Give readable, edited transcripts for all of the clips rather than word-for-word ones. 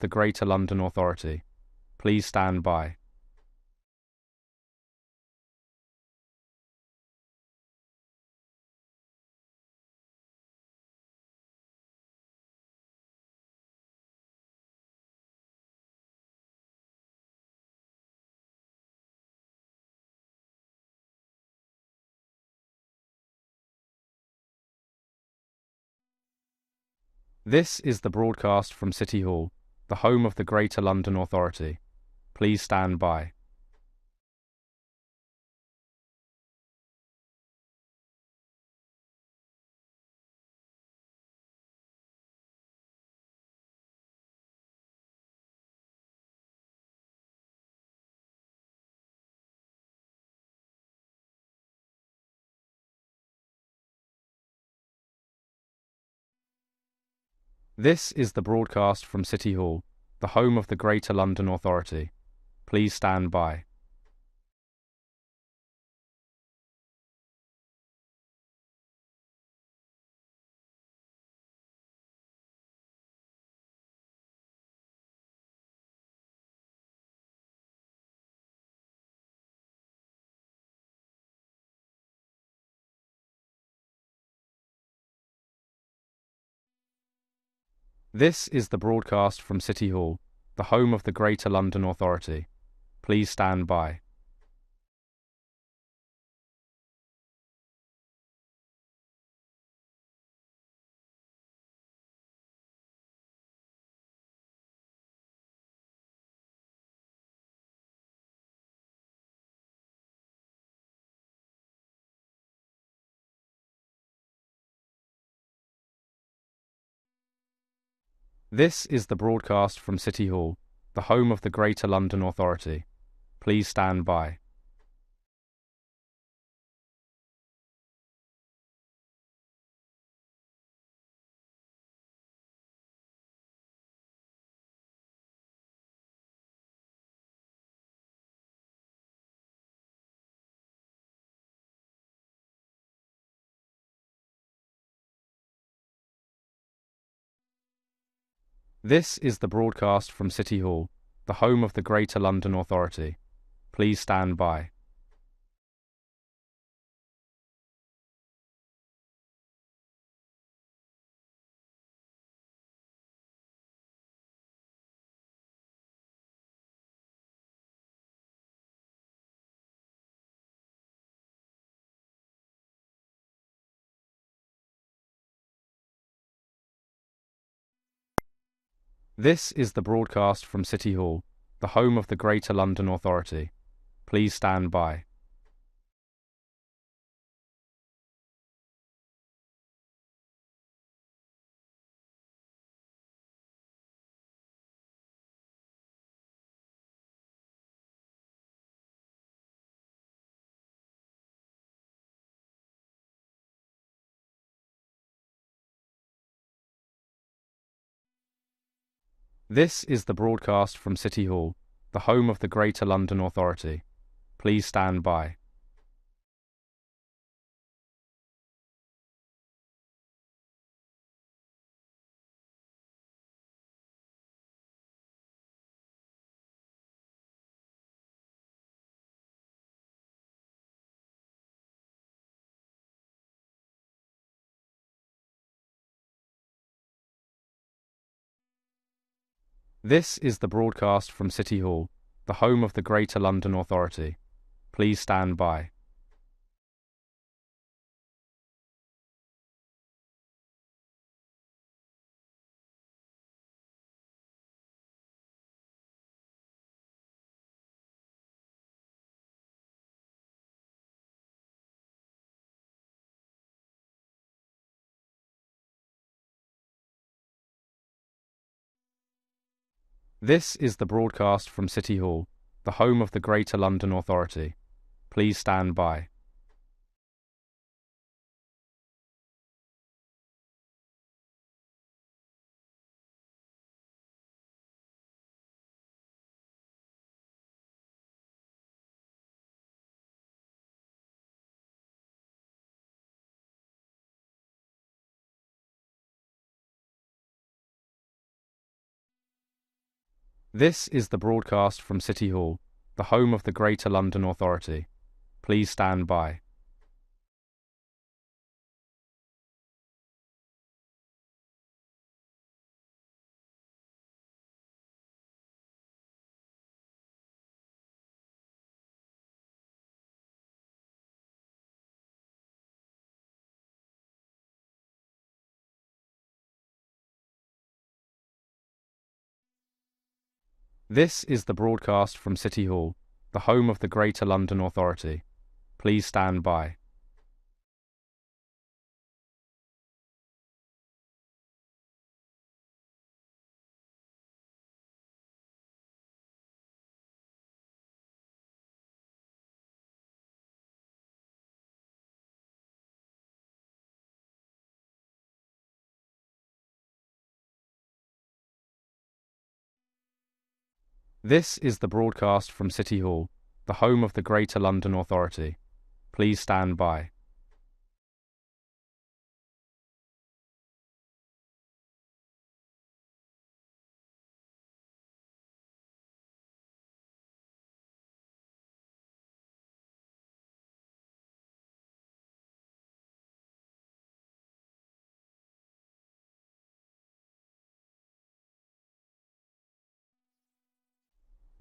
the Greater London Authority. Please stand by. This is the broadcast from City Hall, the home of the Greater London Authority. Please stand by. This is the broadcast from City Hall, the home of the Greater London Authority. Please stand by. This is the broadcast from City Hall, the home of the Greater London Authority. Please stand by. This is the broadcast from City Hall, the home of the Greater London Authority. Please stand by. This is the broadcast from City Hall, the home of the Greater London Authority. Please stand by. This is the broadcast from City Hall, the home of the Greater London Authority. Please stand by. This is the broadcast from City Hall, the home of the Greater London Authority. Please stand by. This is the broadcast from City Hall, the home of the Greater London Authority. Please stand by. This is the broadcast from City Hall, the home of the Greater London Authority. Please stand by. This is the broadcast from City Hall, the home of the Greater London Authority. Please stand by. This is the broadcast from City Hall, the home of the Greater London Authority. Please stand by. This is the broadcast from City Hall, the home of the Greater London Authority. Please stand by.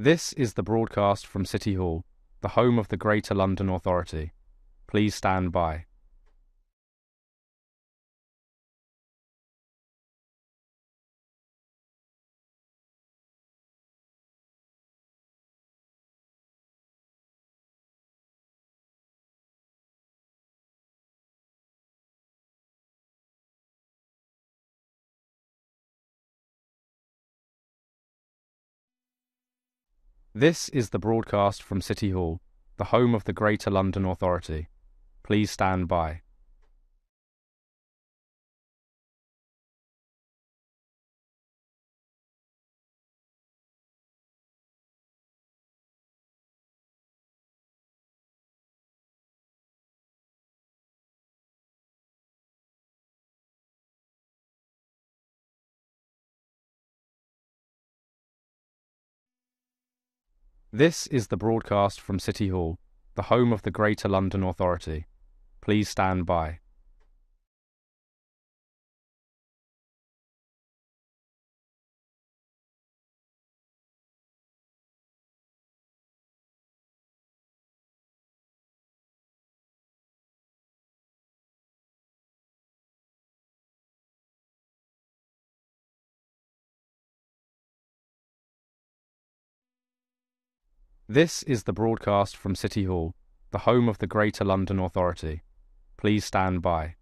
This is the broadcast from City Hall, the home of the Greater London Authority. Please stand by. This is the broadcast from City Hall, the home of the Greater London Authority. Please stand by. This is the broadcast from City Hall, the home of the Greater London Authority. Please stand by. This is the broadcast from City Hall, the home of the Greater London Authority. Please stand by.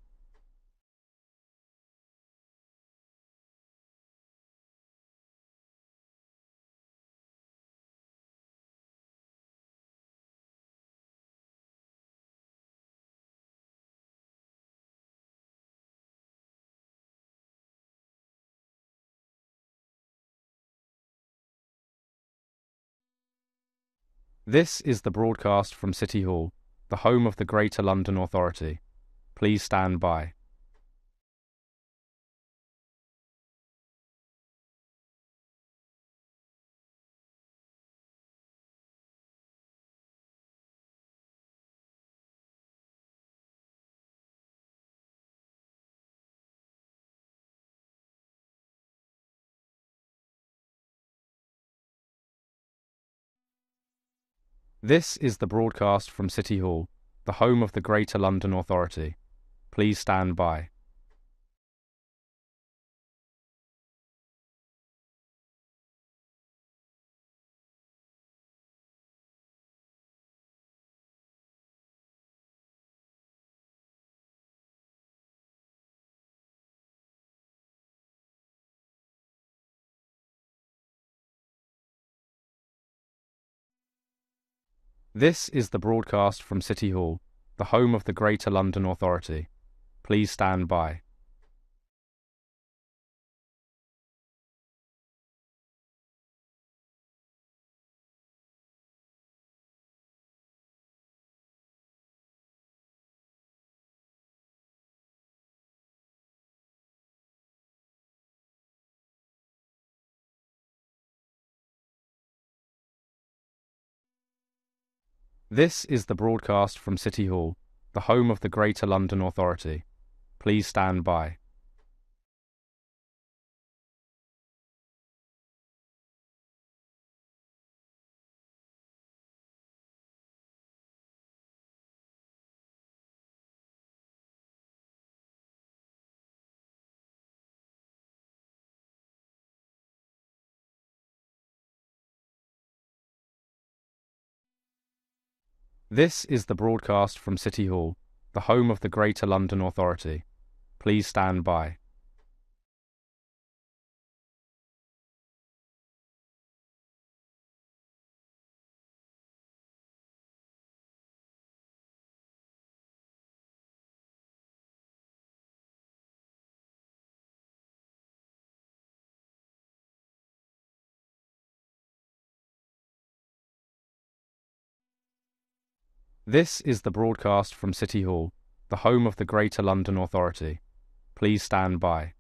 This is the broadcast from City Hall, the home of the Greater London Authority. Please stand by. This is the broadcast from City Hall, the home of the Greater London Authority. Please stand by. This is the broadcast from City Hall, the home of the Greater London Authority. Please stand by. This is the broadcast from City Hall, the home of the Greater London Authority. Please stand by. This is the broadcast from City Hall, the home of the Greater London Authority. Please stand by. This is the broadcast from City Hall, the home of the Greater London Authority. Please stand by.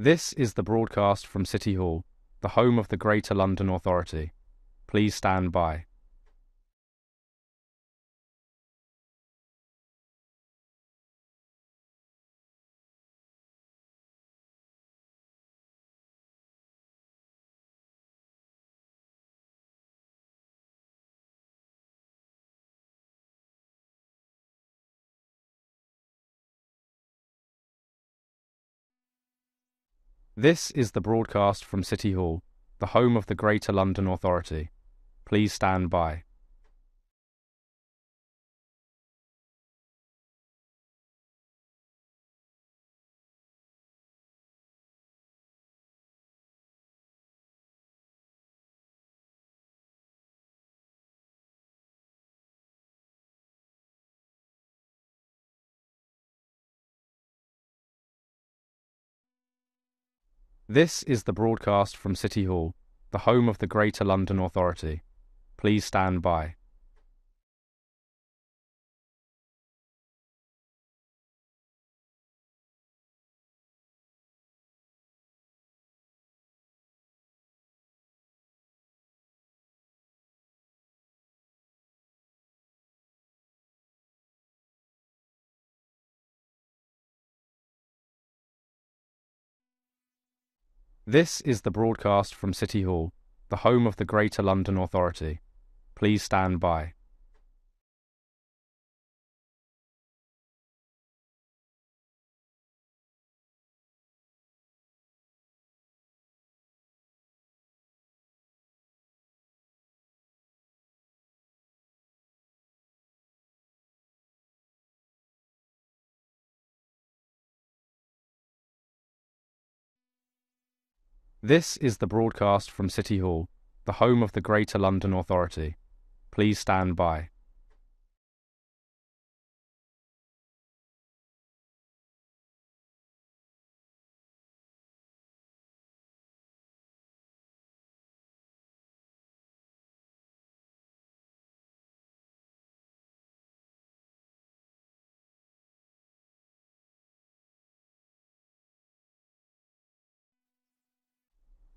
This is the broadcast from City Hall, the home of the Greater London Authority. Please stand by. This is the broadcast from City Hall, the home of the Greater London Authority. Please stand by. This is the broadcast from City Hall, the home of the Greater London Authority. Please stand by. This is the broadcast from City Hall, the home of the Greater London Authority. Please stand by. This is the broadcast from City Hall, the home of the Greater London Authority. Please stand by.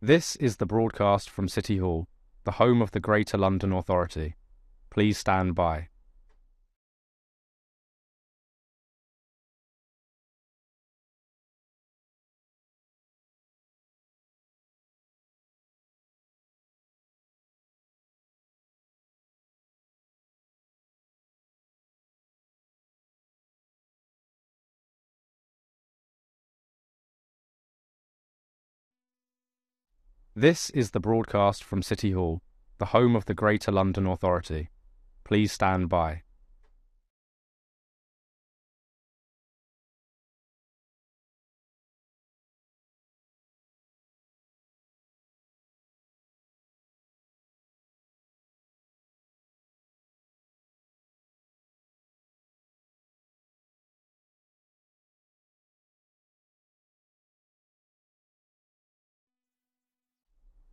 This is the broadcast from City Hall, the home of the Greater London Authority. Please stand by. This is the broadcast from City Hall, the home of the Greater London Authority. Please stand by.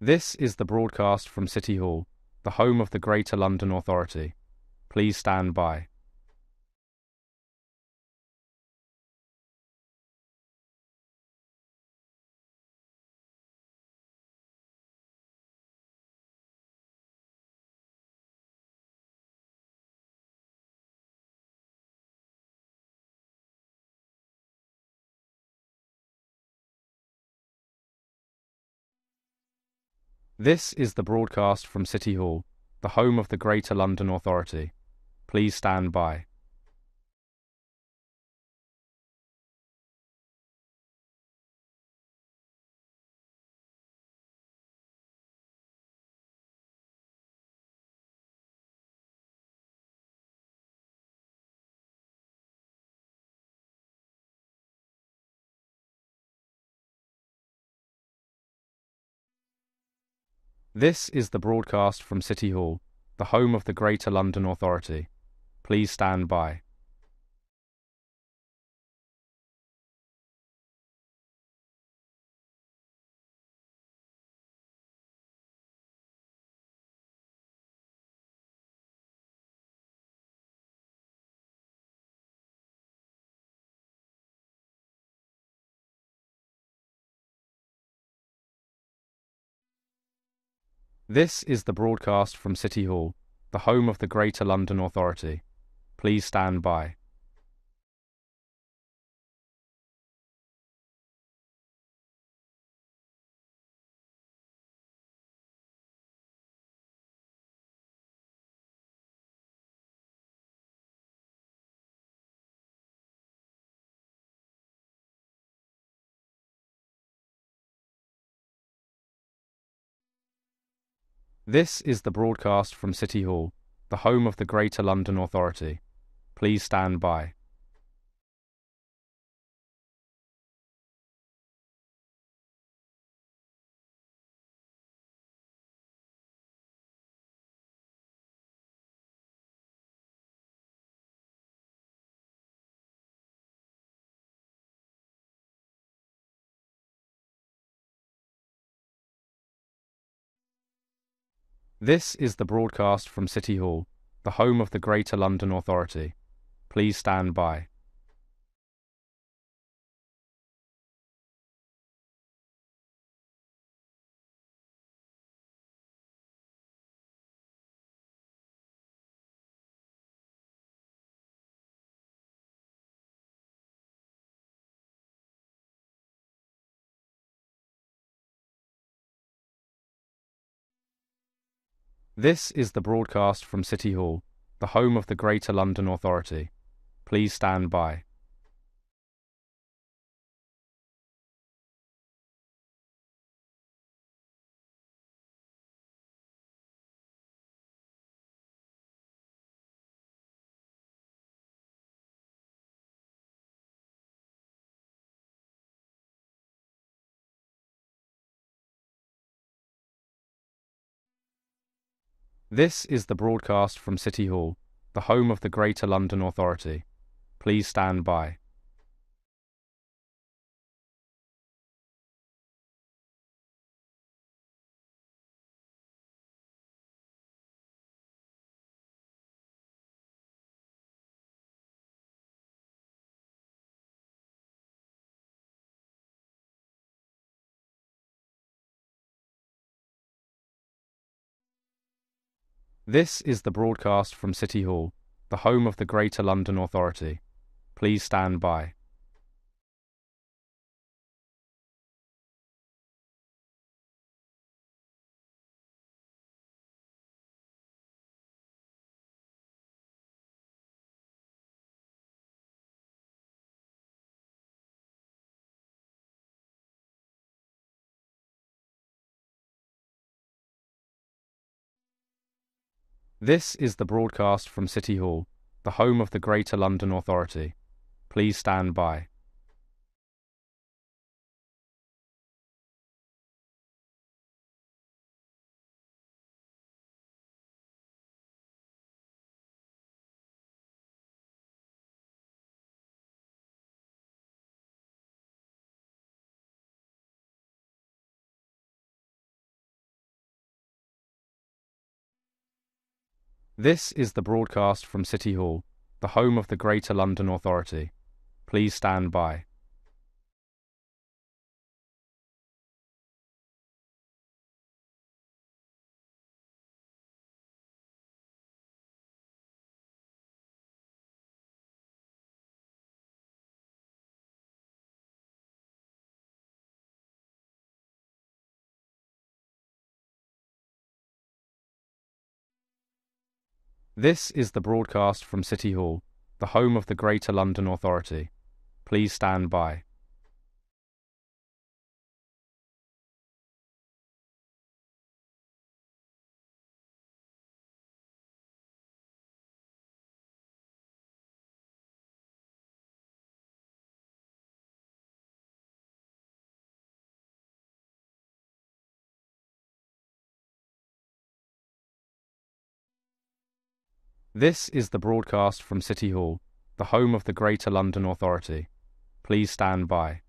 This is the broadcast from City Hall, the home of the Greater London Authority. Please stand by. This is the broadcast from City Hall, the home of the Greater London Authority. Please stand by. This is the broadcast from City Hall, the home of the Greater London Authority. Please stand by. This is the broadcast from City Hall, the home of the Greater London Authority. Please stand by. This is the broadcast from City Hall, the home of the Greater London Authority. Please stand by. This is the broadcast from City Hall, the home of the Greater London Authority. Please stand by. This is the broadcast from City Hall, the home of the Greater London Authority. Please stand by. This is the broadcast from City Hall, the home of the Greater London Authority. Please stand by. This is the broadcast from City Hall, the home of the Greater London Authority. Please stand by. This is the broadcast from City Hall, the home of the Greater London Authority. Please stand by. This is the broadcast from City Hall, the home of the Greater London Authority. Please stand by. This is the broadcast from City Hall, the home of the Greater London Authority. Please stand by. This is the broadcast from City Hall, the home of the Greater London Authority. Please stand by.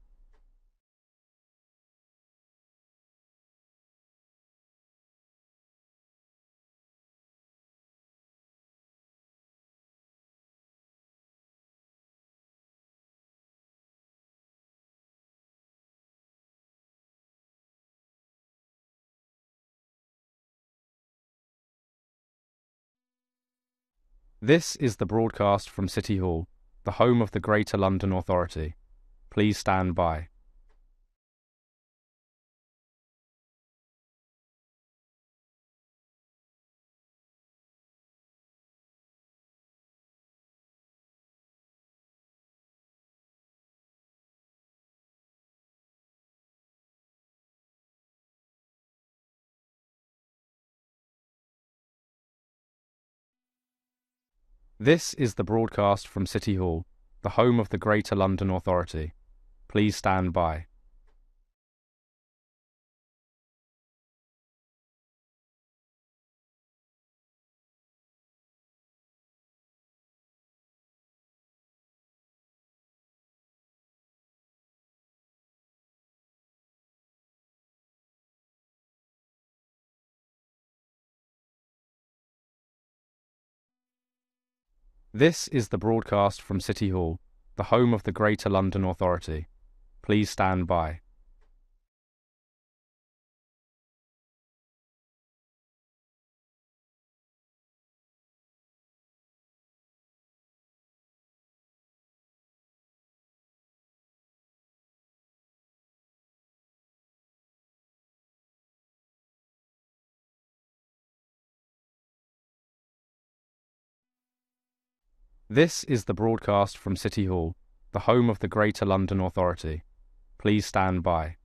This is the broadcast from City Hall, the home of the Greater London Authority. Please stand by. This is the broadcast from City Hall, the home of the Greater London Authority. Please stand by. This is the broadcast from City Hall, the home of the Greater London Authority. Please stand by. This is the broadcast from City Hall, the home of the Greater London Authority. Please stand by.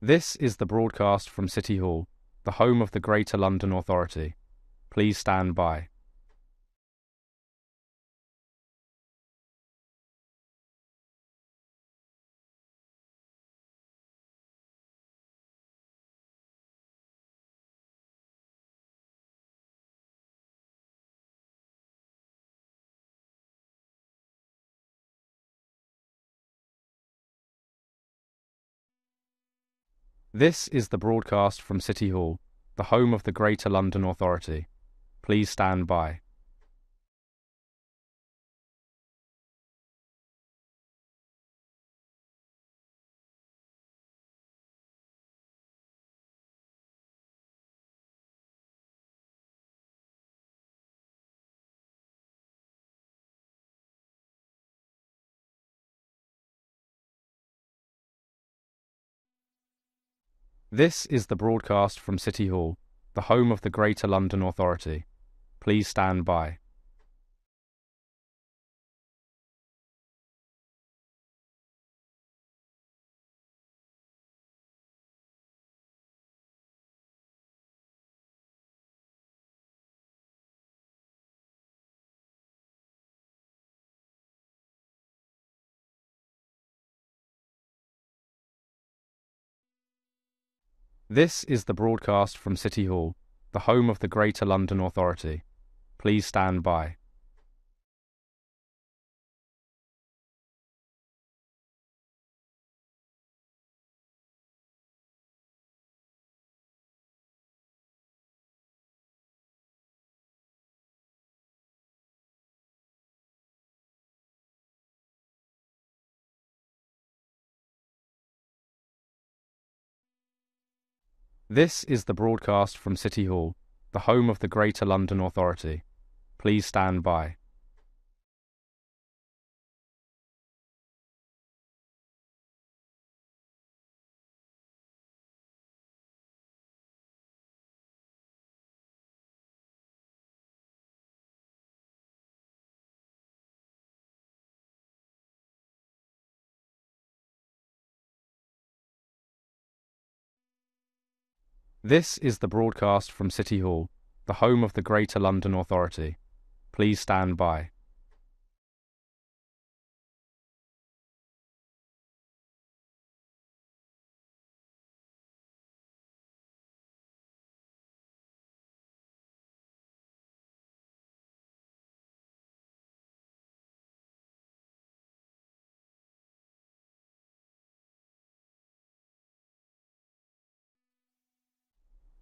This is the broadcast from City Hall, the home of the Greater London Authority. Please stand by. This is the broadcast from City Hall, the home of the Greater London Authority. Please stand by. This is the broadcast from City Hall, the home of the Greater London Authority. Please stand by. This is the broadcast from City Hall, the home of the Greater London Authority. Please stand by. This is the broadcast from City Hall, the home of the Greater London Authority. Please stand by. This is the broadcast from City Hall, the home of the Greater London Authority. Please stand by.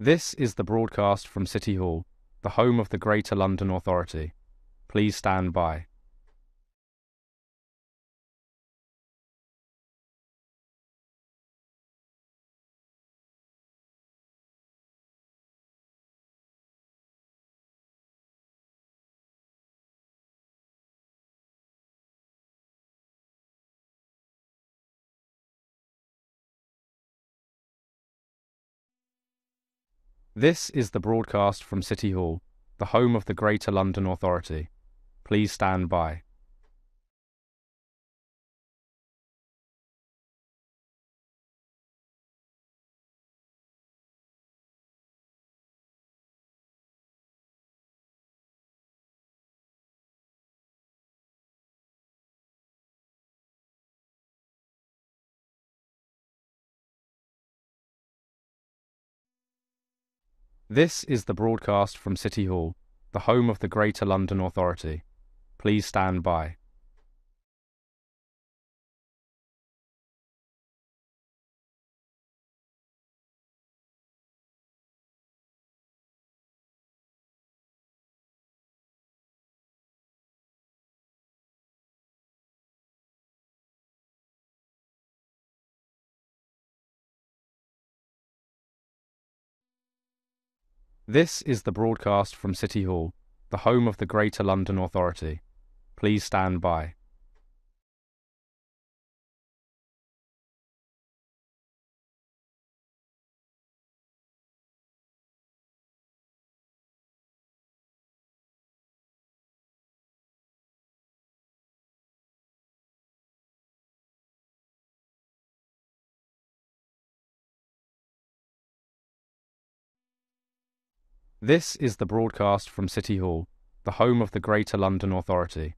This is the broadcast from City Hall, the home of the Greater London Authority. Please stand by. This is the broadcast from City Hall, the home of the Greater London Authority. Please stand by. This is the broadcast from City Hall, the home of the Greater London Authority. Please stand by. This is the broadcast from City Hall, the home of the Greater London Authority. Please stand by. This is the broadcast from City Hall, the home of the Greater London Authority.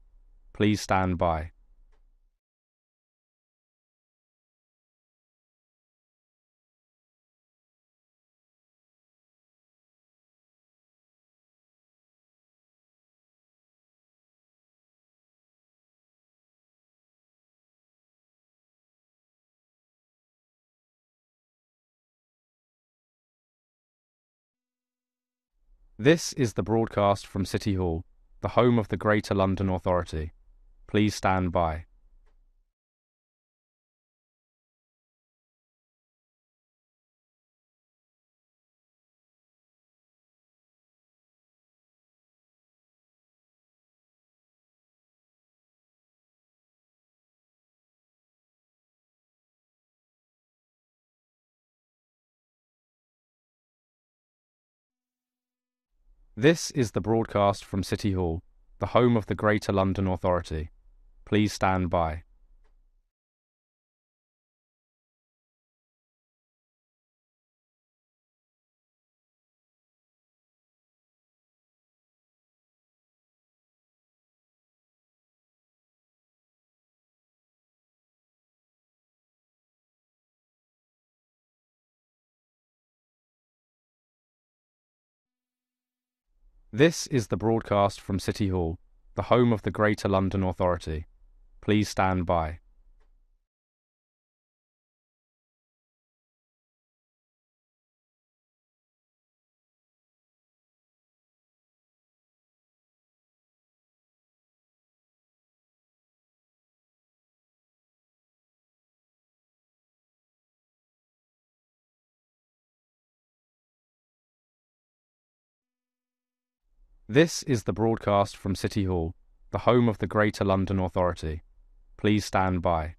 Please stand by. This is the broadcast from City Hall, the home of the Greater London Authority. Please stand by. This is the broadcast from City Hall, the home of the Greater London Authority. Please stand by. This is the broadcast from City Hall, the home of the Greater London Authority. Please stand by. This is the broadcast from City Hall, the home of the Greater London Authority. Please stand by.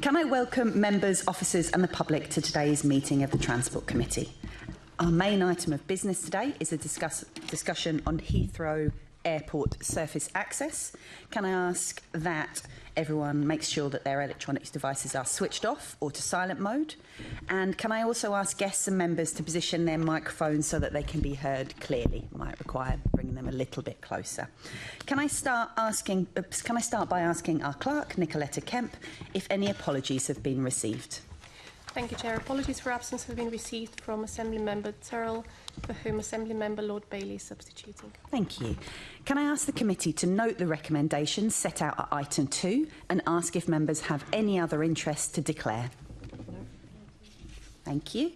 Can I welcome members, officers and the public to today's meeting of the Transport Committee. Our main item of business today is a discussion on Heathrow Airport surface access. Can I ask that everyone makes sure that their electronic devices are switched off or to silent mode? And can I also ask guests and members to position their microphones so that they can be heard clearly? Might require bringing them a little bit closer. Can I start by asking our clerk, Nicoletta Kemp, if any apologies have been received? Thank you, Chair. Apologies for absence have been received from Assembly Member Terrell, for whom Assembly Member Lord Bailey is substituting. Thank you. Can I ask the committee to note the recommendations set out at item 2 and ask if members have any other interest to declare? No. Thank you.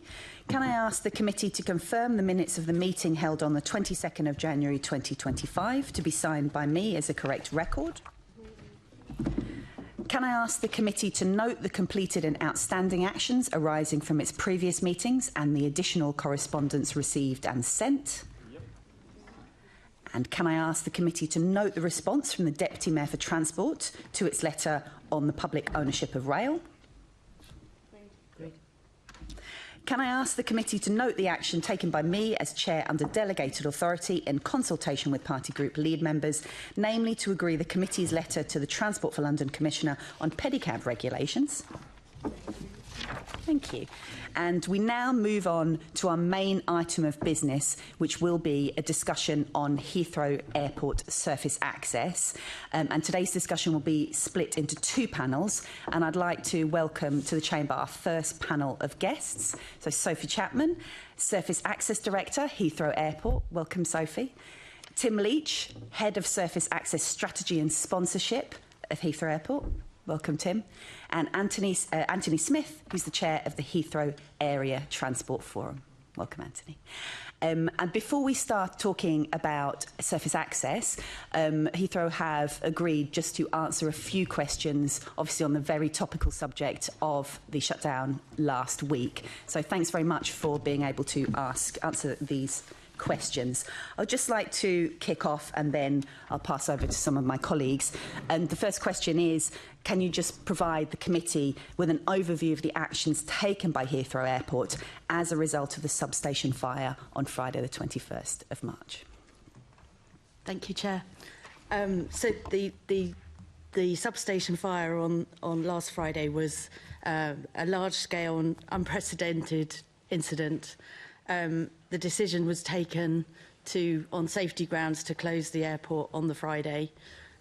Can I ask the committee to confirm the minutes of the meeting held on the 22nd of January 2025 to be signed by me as a correct record? Can I ask the committee to note the completed and outstanding actions arising from its previous meetings and the additional correspondence received and sent? Yep. And can I ask the committee to note the response from the Deputy Mayor for Transport to its letter on the public ownership of rail? Great. Can I ask the committee to note the action taken by me as chair under delegated authority in consultation with party group lead members, namely to agree the committee's letter to the Transport for London Commissioner on pedicab regulations? Thank you. And we now move on to our main item of business, which will be a discussion on Heathrow Airport surface access. And today's discussion will be split into two panels. And I'd like to welcome to the chamber our first panel of guests. So Sophie Chapman, Surface Access Director, Heathrow Airport. Welcome, Sophie. Tim Leach, Head of Surface Access Strategy and Sponsorship of Heathrow Airport. Welcome, Tim. And Anthony Smith, who's the chair of the Heathrow Area Transport Forum. Welcome, Anthony. And before we start talking about surface access, Heathrow have agreed just to answer a few questions, obviously on the very topical subject of the shutdown last week. So thanks very much for being able to answer these questions. I'd just like to kick off and then I'll pass over to some of my colleagues. And the first question is, can you just provide the committee with an overview of the actions taken by Heathrow Airport as a result of the substation fire on Friday the 21st of March? Thank you, Chair. So the substation fire on last Friday was a large-scale and unprecedented incident. The decision was taken on safety grounds to close the airport on the Friday,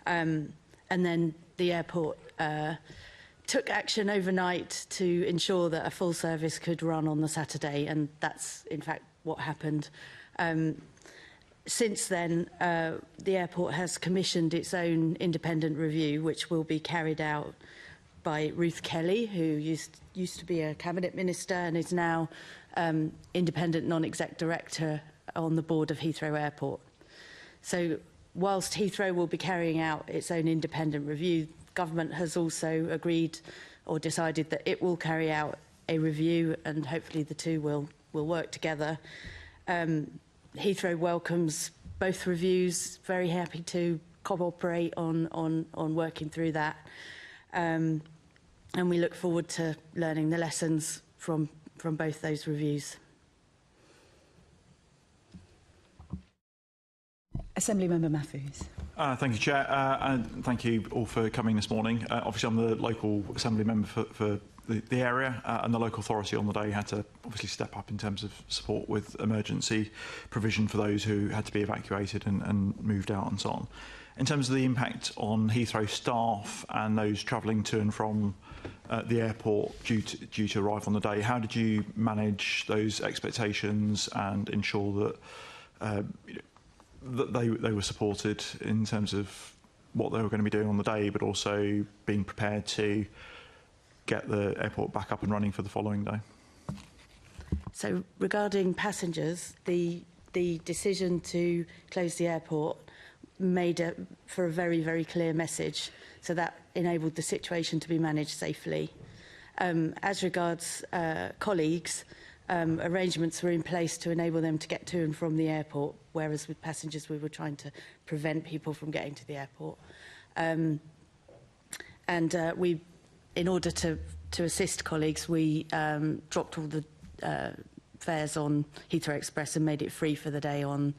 and then the airport took action overnight to ensure that a full service could run on the Saturday, and that's in fact what happened. Since then, the airport has commissioned its own independent review, which will be carried out by Ruth Kelly, who used to be a cabinet minister and is now independent non-exec director on the board of Heathrow Airport. So whilst Heathrow will be carrying out its own independent review, government has also agreed or decided that it will carry out a review, and hopefully the two will work together. Heathrow welcomes both reviews, very happy to cooperate on working through that. And we look forward to learning the lessons from both those reviews. Assembly Member Matthews. Thank you, Chair, and thank you all for coming this morning. Obviously, I'm the local Assembly Member for the area, and the local authority on the day had to obviously step up in terms of support with emergency provision for those who had to be evacuated and moved out and so on. In terms of the impact on Heathrow staff and those travelling to and from the airport due to arrive on the day, how did you manage those expectations and ensure that that they were supported in terms of what they were going to be doing on the day, but also being prepared to get the airport back up and running for the following day? So regarding passengers, the decision to close the airport made for a very, very clear message. So that enabled the situation to be managed safely. As regards colleagues, arrangements were in place to enable them to get to and from the airport, whereas with passengers we were trying to prevent people from getting to the airport. We, in order to assist colleagues, we dropped all the fares on Heathrow Express and made it free for the day on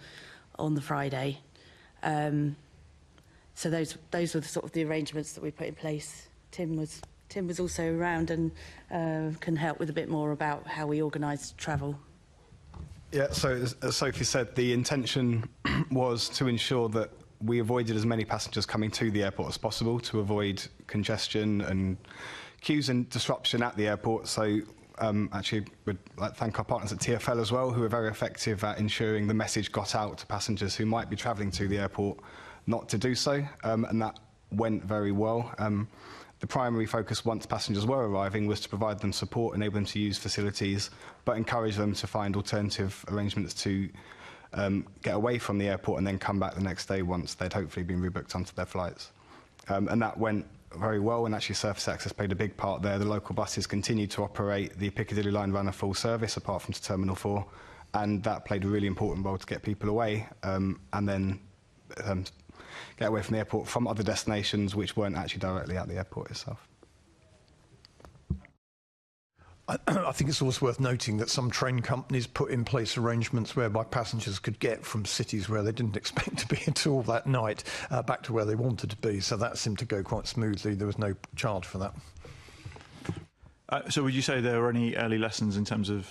the Friday. So those were the sort of the arrangements that we put in place. Tim was also around and can help with a bit more about how we organised travel. Yeah, so as Sophie said, the intention was to ensure that we avoided as many passengers coming to the airport as possible to avoid congestion and queues and disruption at the airport. So actually, we'd like to thank our partners at TfL as well, who are very effective at ensuring the message got out to passengers who might be travelling to the airport not to do so, and that went very well. The primary focus once passengers were arriving was to provide them support, enable them to use facilities, but encourage them to find alternative arrangements to get away from the airport and then come back the next day once they'd hopefully been rebooked onto their flights. And that went very well, and actually surface access played a big part there. The local buses continued to operate, the Piccadilly line ran a full service apart from to Terminal 4, and that played a really important role to get people away and then get away from the airport from other destinations which weren't actually directly at the airport itself. I think it's also worth noting that some train companies put in place arrangements whereby passengers could get from cities where they didn't expect to be at all that night back to where they wanted to be. So that seemed to go quite smoothly. There was no charge for that. So would you say there were any early lessons in terms of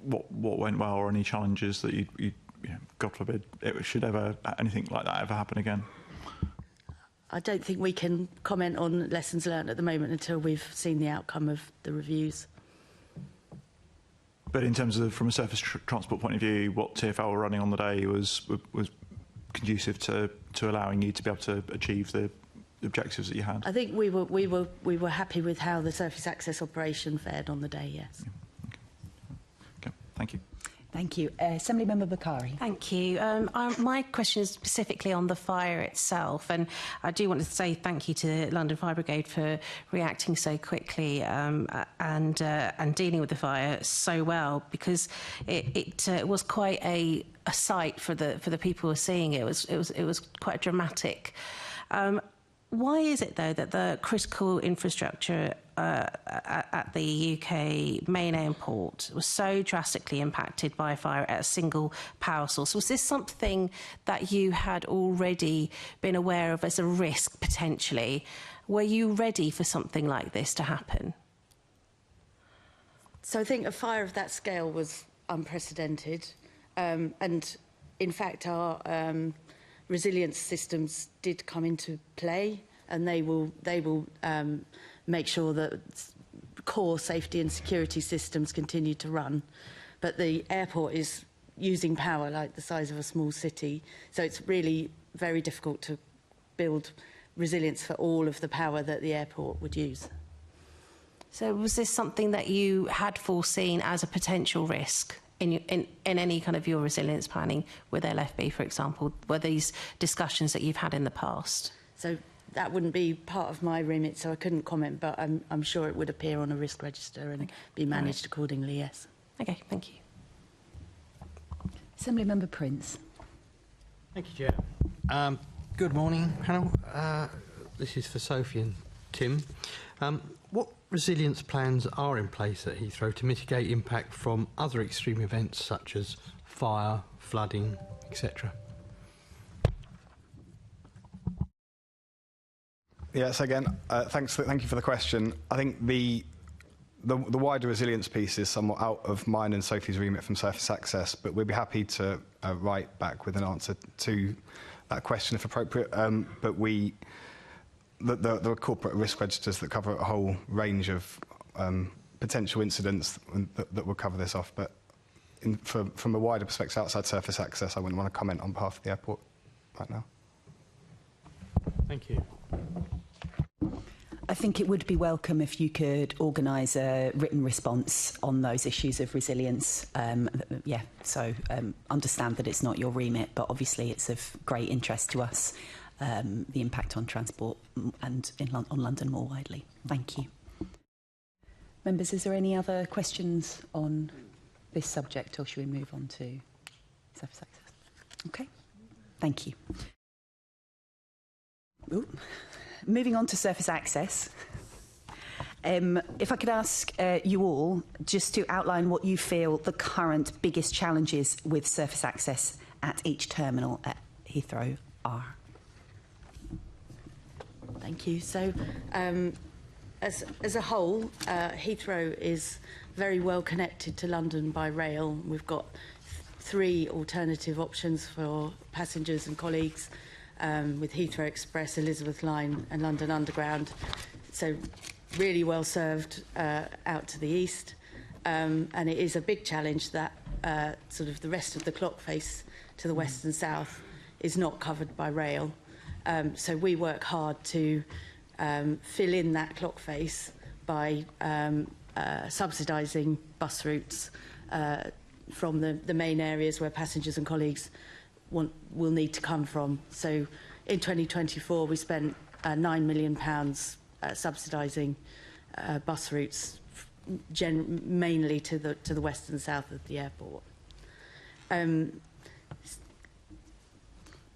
what went well, or any challenges that you God forbid it should ever anything like that ever happen again? I don't think we can comment on lessons learned at the moment until we've seen the outcome of the reviews. But in terms of from a surface transport point of view, what TfL were running on the day was conducive to allowing you to be able to achieve the objectives that you had. I think we were happy with how the surface access operation fared on the day. Yes. Yeah. Okay. Thank you. Thank you. Assemblymember Bakari. Thank you. My question is specifically on the fire itself, and I do want to say thank you to London Fire Brigade for reacting so quickly and dealing with the fire so well, because it was quite a sight for the people who were seeing it. It was quite dramatic. Why is it, though, that the critical infrastructure at the UK main airport was so drastically impacted by a fire at a single power source? Was this something that you had already been aware of as a risk, potentially? Were you ready for something like this to happen? So I think a fire of that scale was unprecedented. And, in fact, our resilience systems did come into play, and they will make sure that core safety and security systems continue to run. But the airport is using power like the size of a small city, so it's really very difficult to build resilience for all of the power that the airport would use. So was this something that you had foreseen as a potential risk in any kind of your resilience planning with LFB, for example? Were these discussions that you've had in the past? So that wouldn't be part of my remit, so I couldn't comment, but I'm sure it would appear on a risk register and be managed accordingly, yes. Okay, thank you. Assemblymember Prince. Thank you, Chair. Good morning, panel. This is for Sophie and Tim. What resilience plans are in place at Heathrow to mitigate impact from other extreme events such as fire, flooding, etc.? Yes, again, thank you for the question. I think the wider resilience piece is somewhat out of mine and Sophie's remit from surface access, but we'd be happy to write back with an answer to that question if appropriate. But there are corporate risk registers that cover a whole range of potential incidents that will cover this off. But from a wider perspective outside surface access, I wouldn't want to comment on behalf of the airport right now. Thank you. I think it would be welcome if you could organise a written response on those issues of resilience. Understand that it's not your remit, but obviously it's of great interest to us, the impact on transport and on London more widely. Thank you. Members, is there any other questions on this subject, or should we move on to surface access? Okay, thank you. Ooh. Moving on to surface access, if I could ask you all just to outline what you feel the current biggest challenges with surface access at each terminal at Heathrow are. Thank you. So, as a whole, Heathrow is very well connected to London by rail. We've got 3 alternative options for passengers and colleagues, with Heathrow Express, Elizabeth Line and London Underground. So really well served out to the east. And it is a big challenge that sort of the rest of the clock face to the west and south is not covered by rail. So we work hard to fill in that clock face by subsidising bus routes from the main areas where passengers and colleagues will need to come from. So in 2024 we spent £9 million subsidising bus routes mainly to the west and south of the airport.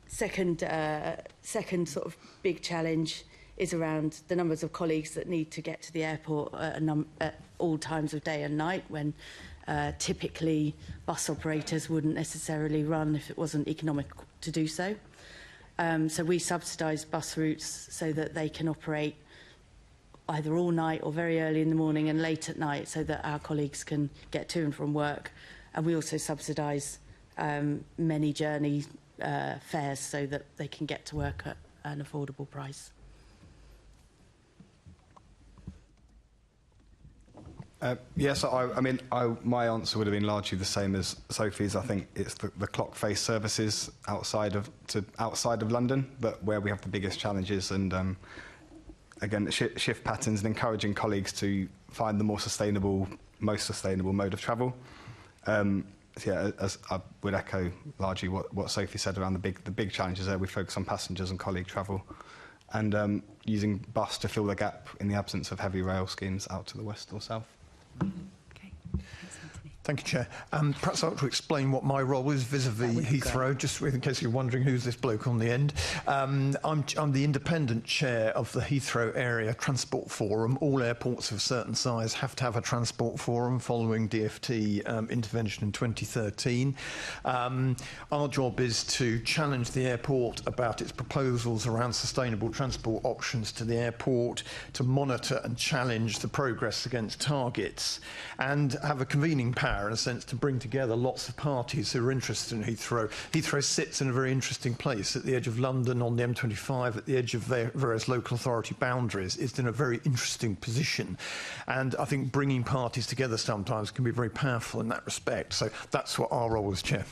Second sort of big challenge is around the numbers of colleagues that need to get to the airport at all times of day and night, when typically bus operators wouldn't necessarily run if it wasn't economic to do so. So we subsidise bus routes so that they can operate either all night or very early in the morning and late at night, so that our colleagues can get to and from work. And we also subsidise many journey fares so that they can get to work at an affordable price. Yes, I mean, my answer would have been largely the same as Sophie's. I think it's the clock face services outside of London, but where we have the biggest challenges. And again, shift patterns and encouraging colleagues to find the most sustainable mode of travel. So yeah, as I would echo largely what Sophie said around the big challenges there. We focus on passengers and colleague travel, and using bus to fill the gap in the absence of heavy rail schemes out to the west or south. Okay. Thanks, Anthony. Thank you, Chair. Perhaps I'd like to explain what my role is vis-a-vis Heathrow, just in case you're wondering who's this bloke on the end. I'm the independent chair of the Heathrow Area Transport Forum. All airports of a certain size have to have a transport forum following DfT intervention in 2013. Our job is to challenge the airport about its proposals around sustainable transport options to the airport, to monitor and challenge the progress against targets, and have a convening power, in a sense, to bring together lots of parties who are interested in Heathrow. Heathrow sits in a very interesting place at the edge of London, on the M25, at the edge of various local authority boundaries. It's in a very interesting position, and I think bringing parties together sometimes can be very powerful in that respect. So that's what our role is, Chair.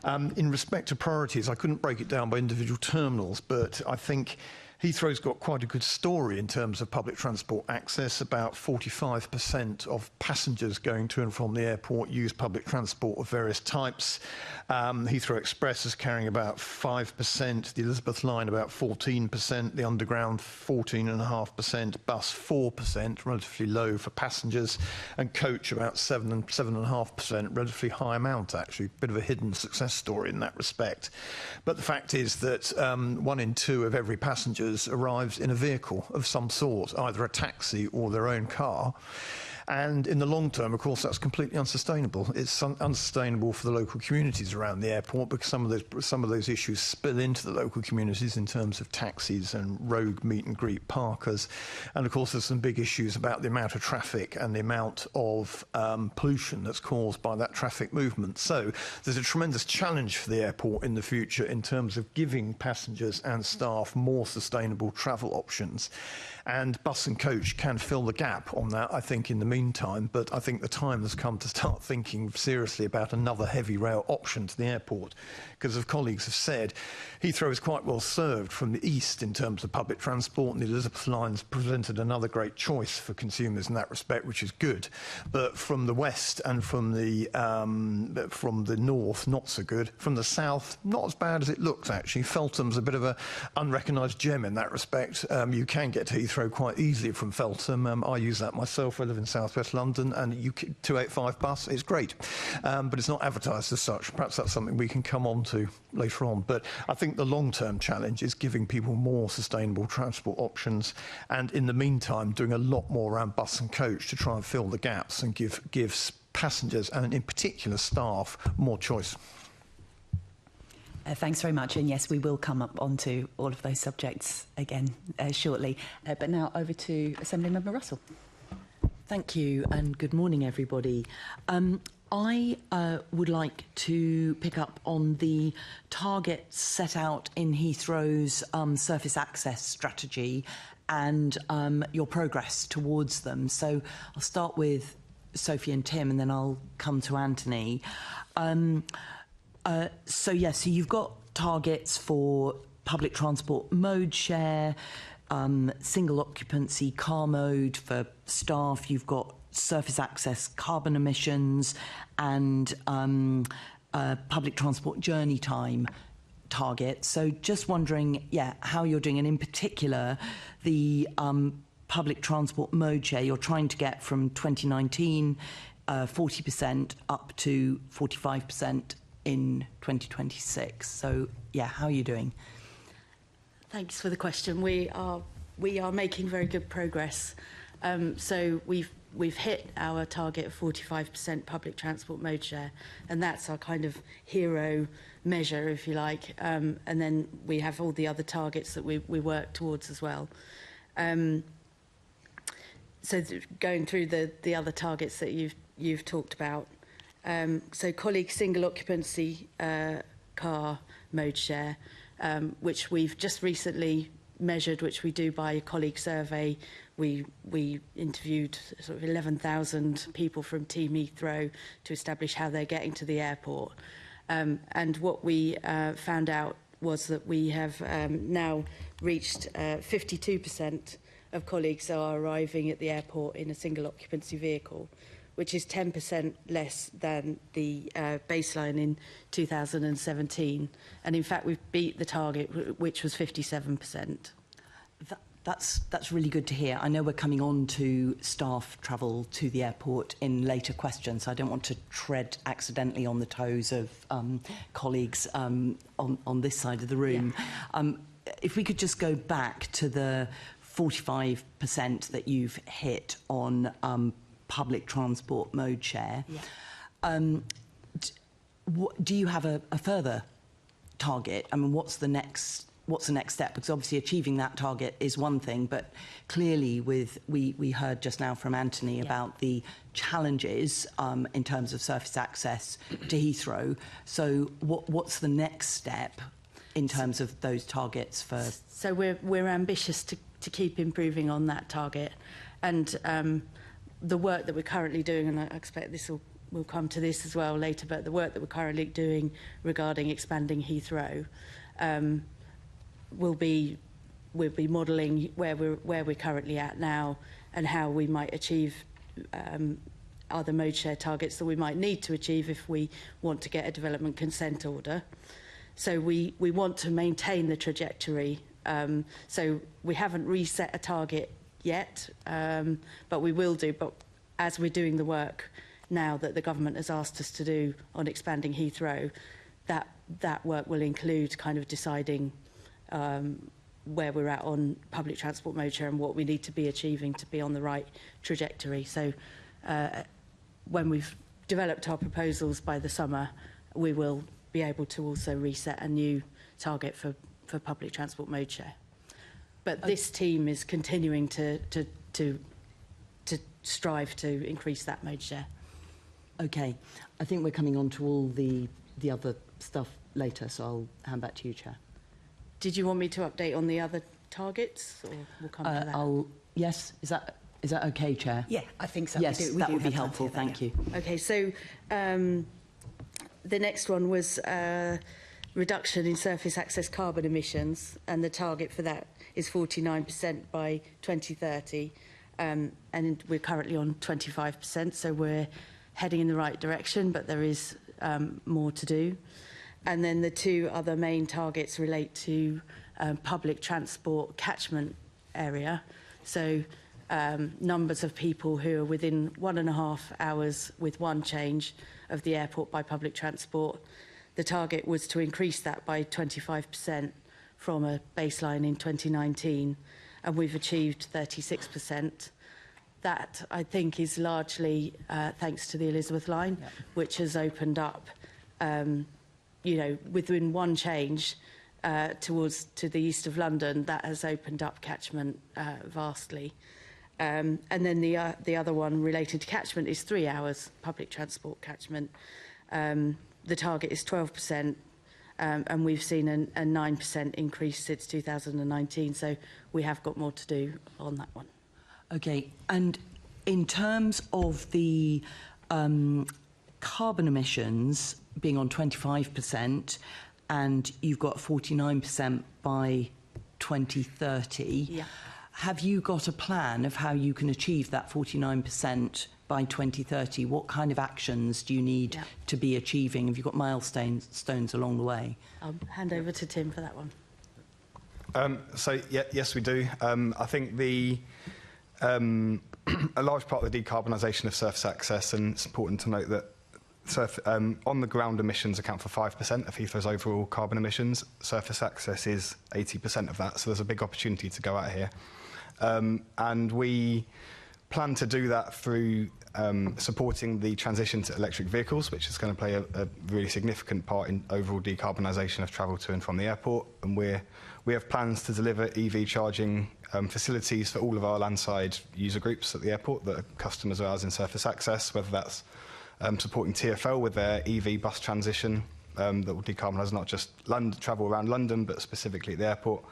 In respect to priorities, I couldn't break it down by individual terminals, but I think Heathrow's got quite a good story in terms of public transport access. About 45% of passengers going to and from the airport use public transport of various types. Heathrow Express is carrying about 5%, the Elizabeth Line about 14%, the Underground 14.5%, Bus 4%, relatively low for passengers, and Coach about 7.5%, relatively high amount actually, bit of a hidden success story in that respect. But the fact is that 1 in 2 of every passenger arrives in a vehicle of some sort, either a taxi or their own car. And in the long term, of course, that's completely unsustainable. It's unsustainable for the local communities around the airport, because some of those issues spill into the local communities in terms of taxis and rogue meet and greet parkers. And of course, there's some big issues about the amount of traffic and the amount of pollution that's caused by that traffic movement. So there's a tremendous challenge for the airport in the future in terms of giving passengers and staff more sustainable travel options. And Bus and Coach can fill the gap on that, I think, in the meantime. But I think the time has come to start thinking seriously about another heavy rail option to the airport. Because, as colleagues have said, Heathrow is quite well served from the east in terms of public transport, and the Elizabeth Line's presented another great choice for consumers in that respect, which is good. But from the west and from the north, not so good. From the south, not as bad as it looks, actually. Feltham's a bit of an unrecognised gem in that respect. You can get to Heathrow quite easily from Feltham. I use that myself. I live in southwest London, and 285 bus is great, but it's not advertised as such. Perhaps that's something we can come on to later on. But I think the long-term challenge is giving people more sustainable transport options, and in the meantime doing a lot more around Bus and Coach to try and fill the gaps and give passengers, and in particular staff, more choice. Thanks very much. And yes, we will come up onto all of those subjects again shortly. But now over to Assemblymember Russell. Thank you, and good morning, everybody. I would like to pick up on the targets set out in Heathrow's surface access strategy and your progress towards them. So I'll start with Sophie and Tim, and then I'll come to Anthony. So you've got targets for public transport mode share, single occupancy car mode for staff. You've got surface access carbon emissions and public transport journey time target. So just wondering, how you're doing, and in particular, the public transport mode share you're trying to get from 2019, 40% up to 45% in 2026. So, how are you doing? Thanks for the question. We are we are making very good progress. So we've hit our target of 45% public transport mode share, and that's our kind of hero measure, if you like. And then we have all the other targets that we work towards as well. So going through the other targets that you've talked about. So colleague single occupancy car mode share, which we've just recently measured, which we do by a colleague survey. We interviewed sort of 11,000 people from Team Heathrow to establish how they're getting to the airport. And what we found out was that we have now reached 52% of colleagues are arriving at the airport in a single occupancy vehicle, which is 10% less than the baseline in 2017. And in fact, we've beat the target, which was 57%. That's really good to hear. I know we're coming on to staff travel to the airport in later questions, so I don't want to tread accidentally on the toes of colleagues on this side of the room. Yeah. If we could just go back to the 45% that you've hit on public transport mode share. Yeah. Do you have a further target? I mean, what's the next step? Because obviously achieving that target is one thing, but clearly we heard just now from Anthony about the challenges in terms of surface access to Heathrow. So what's the next step in terms of those targets for? So we're ambitious to keep improving on that target, and the work that we're currently doing, and I expect we'll come to this as well later, but the work that we're currently doing regarding expanding Heathrow, we'll be modelling where we're currently at now and how we might achieve other mode share targets that we might need to achieve if we want to get a development consent order. So we want to maintain the trajectory. So we haven't reset a target yet, but we will do. But as we're doing the work now that the government has asked us to do on expanding Heathrow, that work will include kind of deciding where we're at on public transport mode share and what we need to be achieving to be on the right trajectory. So when we've developed our proposals by the summer, we will be able to also reset a new target for public transport mode share. But this team is continuing to strive to increase that mode share. Okay, I think we're coming on to all the other stuff later, so I'll hand back to you, Chair. Did you want me to update on the other targets, or we'll come to that? Yes, is that okay, Chair? Yeah, I think so. Yes, that would be helpful. Thank you. Okay, so the next one was reduction in surface access carbon emissions, and the target for that is 49% by 2030, and we're currently on 25%, so we're heading in the right direction, but there is more to do. And then the two other main targets relate to public transport catchment area. So numbers of people who are within 1.5 hours with one change of the airport by public transport. The target was to increase that by 25% from a baseline in 2019, and we've achieved 36%. That, I think, is largely thanks to the Elizabeth line, which has opened up, within one change to the east of London, that has opened up catchment vastly. And then the other one related to catchment is 3 hours public transport catchment. The target is 12%, and we've seen a 9% increase since 2019, so we have got more to do on that one. Okay, and in terms of the carbon emissions being on 25%, and you've got 49% by 2030, have you got a plan of how you can achieve that 49% by 2030? What kind of actions do you need to be achieving? Have you got milestones along the way? I'll hand over to Tim for that one. Yes, we do. I think a large part of the decarbonisation of surface access, and it's important to note that on the ground emissions account for 5% of Heathrow's overall carbon emissions. Surface access is 80% of that, so there's a big opportunity to go out here. And we plan to do that through supporting the transition to electric vehicles, which is going to play a really significant part in overall decarbonisation of travel to and from the airport. And we have plans to deliver EV charging facilities for all of our landside user groups at the airport that are customers of ours in surface access, whether that's supporting TfL with their EV bus transition that will decarbonise not just travel around London, but specifically at the airport,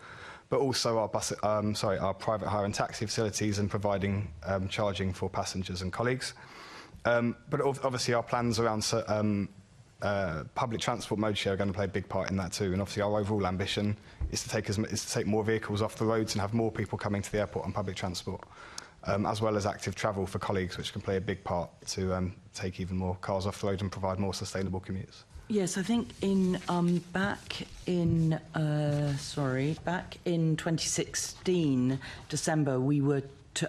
but also our private hire and taxi facilities and providing charging for passengers and colleagues. But obviously our plans around public transport mode share are going to play a big part in that too. And obviously our overall ambition is to take more vehicles off the roads and have more people coming to the airport on public transport, as well as active travel for colleagues, which can play a big part to take even more cars off the road and provide more sustainable commutes. Yes, I think back in 2016 December,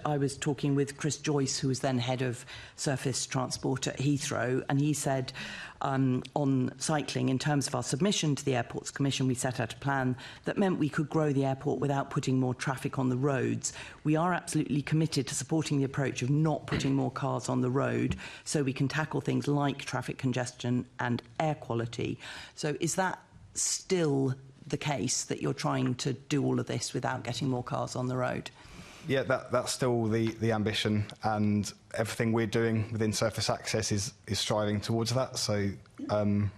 I was talking with Chris Joyce, who was then head of surface transport at Heathrow, and he said on cycling, in terms of our submission to the Airports Commission, we set out a plan that meant we could grow the airport without putting more traffic on the roads. We are absolutely committed to supporting the approach of not putting more cars on the road so we can tackle things like traffic congestion and air quality. So is that still the case, that you're trying to do all of this without getting more cars on the road? Yeah, that's still the ambition, and everything we're doing within surface access is striving towards that. So, I mean,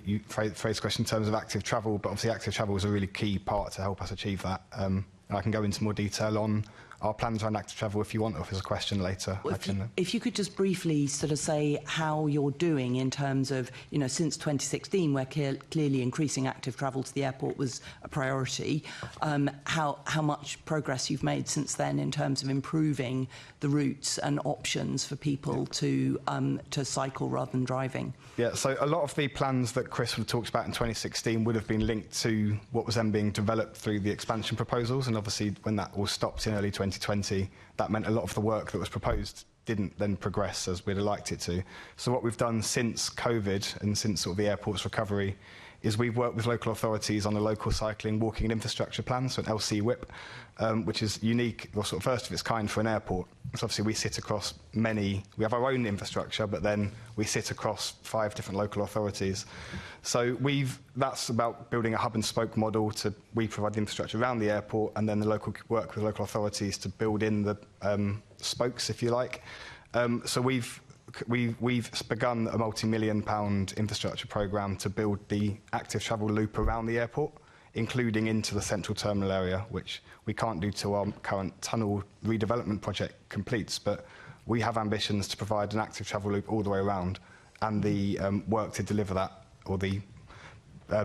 you phrased the question in terms of active travel, but obviously active travel is a really key part to help us achieve that. And I can go into more detail on our plans around active travel if you want, or if there's a question later. Well, if you could just briefly sort of say how you're doing in terms of, since 2016, where clearly increasing active travel to the airport was a priority, how much progress you've made since then in terms of improving the routes and options for people to cycle rather than driving. Yeah, so a lot of the plans that Chris would have talked about in 2016 would have been linked to what was then being developed through the expansion proposals, and obviously when that all stopped in early 2020, that meant a lot of the work that was proposed didn't then progress as we'd have liked it to. So what we've done since COVID and since sort of the airport's recovery is we've worked with local authorities on a local cycling, walking and infrastructure plan, so an LC WIP, which is unique, or sort of first of its kind for an airport. So obviously we sit across we have our own infrastructure, but then we sit across 5 different local authorities. So that's about building a hub and spoke model we provide the infrastructure around the airport, and then the work with local authorities to build in the spokes, if you like. So we've begun a multi-million-pound infrastructure programme to build the active travel loop around the airport, including into the central terminal area, which we can't do till our current tunnel redevelopment project completes, but we have ambitions to provide an active travel loop all the way around, and the work to deliver that, or the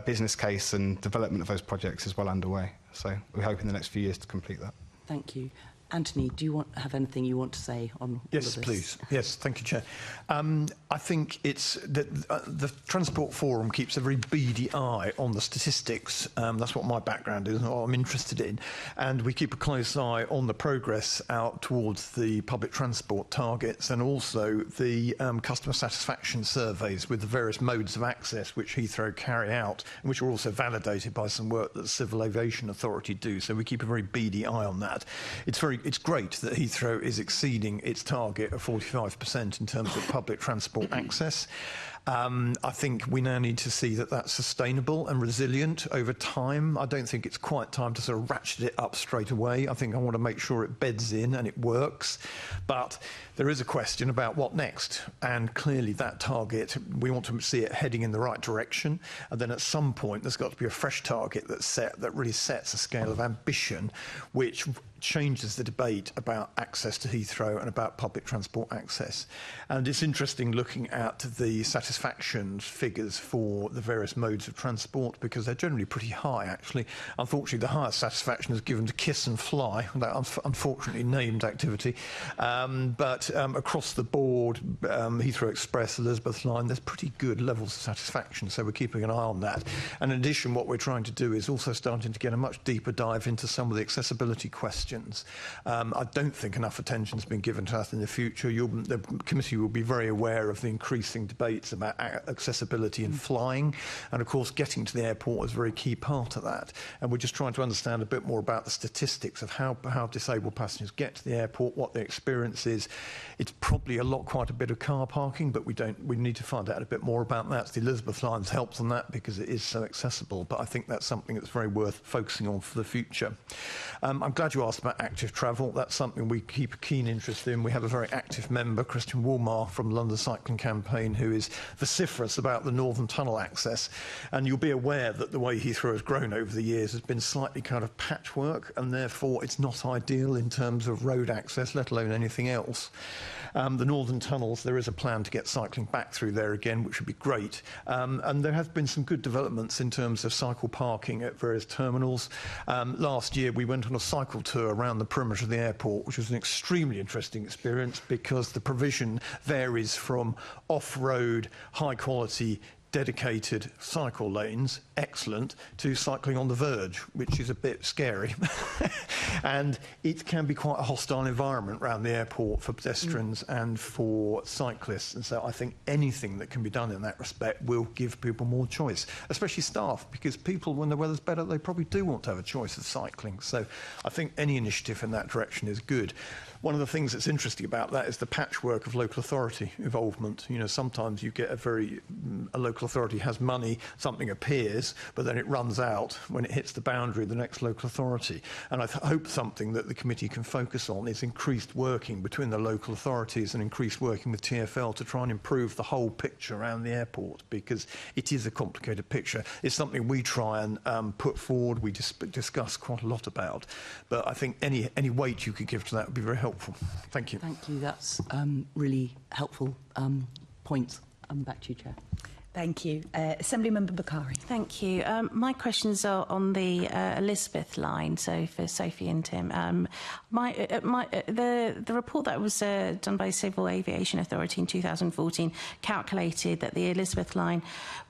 business case and development of those projects is well underway. So we hope in the next few years to complete that. Thank you. Anthony, do you have anything you want to say on all of this? Yes, please. Yes, thank you, Chair. I think it's that the Transport Forum keeps a very beady eye on the statistics. That's what my background is and what I'm interested in. And we keep a close eye on the progress out towards the public transport targets, and also the customer satisfaction surveys with the various modes of access which Heathrow carry out, and which are also validated by some work that the Civil Aviation Authority do. So we keep a very beady eye on that. It's great that Heathrow is exceeding its target of 45% in terms of public transport access. I think we now need to see that that's sustainable and resilient over time. I don't think it's quite time to sort of ratchet it up straight away. I think I want to make sure it beds in and it works. But there is a question about what next. And clearly that target, we want to see it heading in the right direction. And then at some point, there's got to be a fresh target that's set, that really sets a scale of ambition, which changes the debate about access to Heathrow and about public transport access. And it's interesting looking at the satisfaction satisfaction figures for the various modes of transport, because they're generally pretty high, actually. Unfortunately, the highest satisfaction is given to Kiss and Fly, that unfortunately named activity. But across the board, Heathrow Express, Elizabeth Line, there's pretty good levels of satisfaction, so we're keeping an eye on that. And in addition, what we're trying to do is also starting to get a much deeper dive into some of the accessibility questions. I don't think enough attention's been given to that in the future. The committee will be very aware of the increasing debates about accessibility in flying, and of course getting to the airport is a very key part of that. And we're just trying to understand a bit more about the statistics of how disabled passengers get to the airport, what their experience is. It's probably quite a bit of car parking, but we need to find out a bit more about that. The Elizabeth Line's helps on that because it is so accessible, but I think that's something that's very worth focusing on for the future. I'm glad you asked about active travel. That's something we keep a keen interest in. We have a very active member, Christian Woolmar from London Cycling Campaign, who is vociferous about the Northern Tunnel access. And you'll be aware that the way Heathrow has grown over the years has been slightly kind of patchwork, and therefore it's not ideal in terms of road access, let alone anything else. The Northern Tunnels, there is a plan to get cycling back through there again, which would be great. And there have been some good developments in terms of cycle parking at various terminals. Last year, we went on a cycle tour around the perimeter of the airport, which was an extremely interesting experience because the provision varies from off-road, high-quality, dedicated cycle lanes, excellent, to cycling on the verge, which is a bit scary. And it can be quite a hostile environment around the airport for pedestrians and for cyclists. And so I think anything that can be done in that respect will give people more choice, especially staff, because people, when the weather's better, they probably do want to have a choice of cycling. So I think any initiative in that direction is good. One of the things that's interesting about that is the patchwork of local authority involvement. You know, sometimes you get a local authority has money, something appears, but then it runs out when it hits the boundary of the next local authority. And I hope something that the committee can focus on is increased working between the local authorities and increased working with TfL to try and improve the whole picture around the airport, because it is a complicated picture. It's something we try and put forward, we discuss quite a lot about. But I think any weight you could give to that would be very helpful. Thank you. Thank you. That's really helpful points. Back to you, Chair. Thank you. Assembly Member Bakari. Thank you. My questions are on the Elizabeth line, so for Sophie and Tim. The report that was done by Civil Aviation Authority in 2014 calculated that the Elizabeth line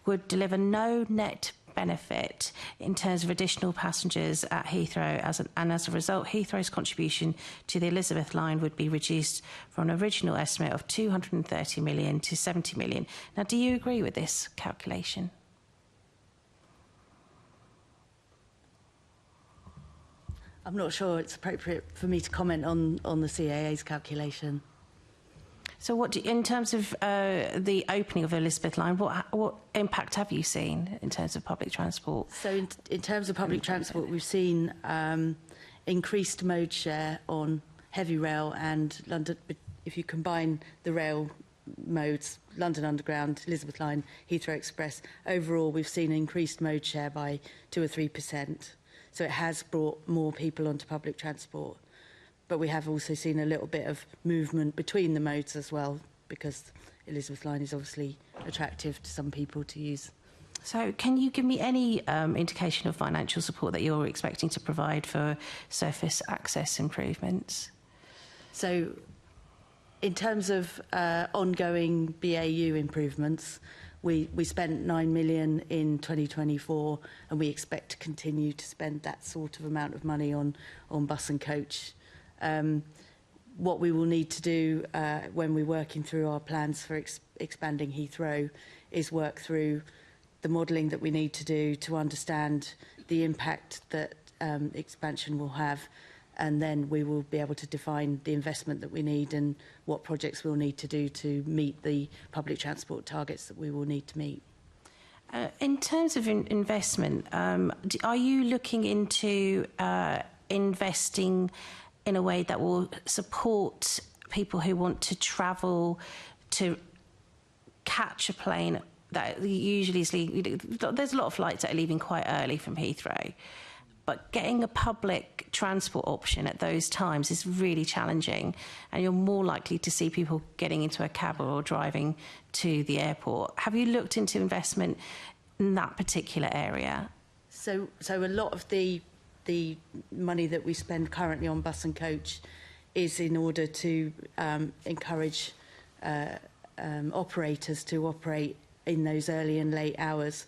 would deliver no net benefit in terms of additional passengers at Heathrow, and as a result, Heathrow's contribution to the Elizabeth line would be reduced from an original estimate of 230 million to 70 million. Now, do you agree with this calculation? I'm not sure it's appropriate for me to comment on the CAA's calculation. So what in terms of the opening of the Elizabeth line, what impact have you seen in terms of public transport? So in terms of public transport, we've seen increased mode share on heavy rail and London. If you combine the rail modes, London Underground, Elizabeth Line, Heathrow Express, overall we've seen increased mode share by 2 or 3%. So it has brought more people onto public transport. But we have also seen a little bit of movement between the modes as well, because Elizabeth Line is obviously attractive to some people to use. So can you give me any indication of financial support that you're expecting to provide for surface access improvements? So in terms of ongoing BAU improvements, we spent 9 million in 2024, and we expect to continue to spend that sort of amount of money on bus and coach. What we will need to do when we're working through our plans for expanding Heathrow is work through the modelling that we need to do to understand the impact that expansion will have, and then we will be able to define the investment that we need and what projects we'll need to do to meet the public transport targets that we will need to meet. In terms of investment, are you looking into investing in a way that will support people who want to travel to catch a plane that usually is leaving? There's a lot of flights that are leaving quite early from Heathrow, but getting a public transport option at those times is really challenging, and you're more likely to see people getting into a cab or driving to the airport. Have you looked into investment in that particular area? So a lot of the money that we spend currently on bus and coach is in order to encourage operators to operate in those early and late hours.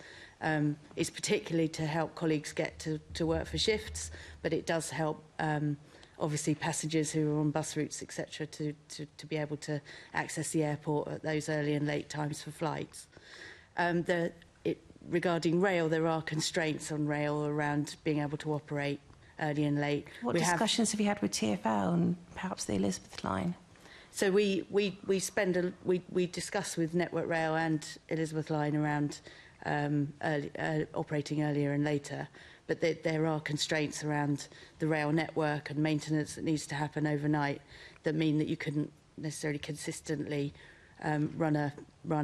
It's particularly to help colleagues get to work for shifts, but it does help obviously passengers who are on bus routes, etc., to be able to access the airport at those early and late times for flights. Regarding rail, there are constraints on rail around being able to operate early and late. What discussions have you had with TfL and perhaps the Elizabeth line? So we discuss with Network Rail and Elizabeth line around operating earlier and later, but there are constraints around the rail network and maintenance that needs to happen overnight that mean that you couldn't necessarily consistently run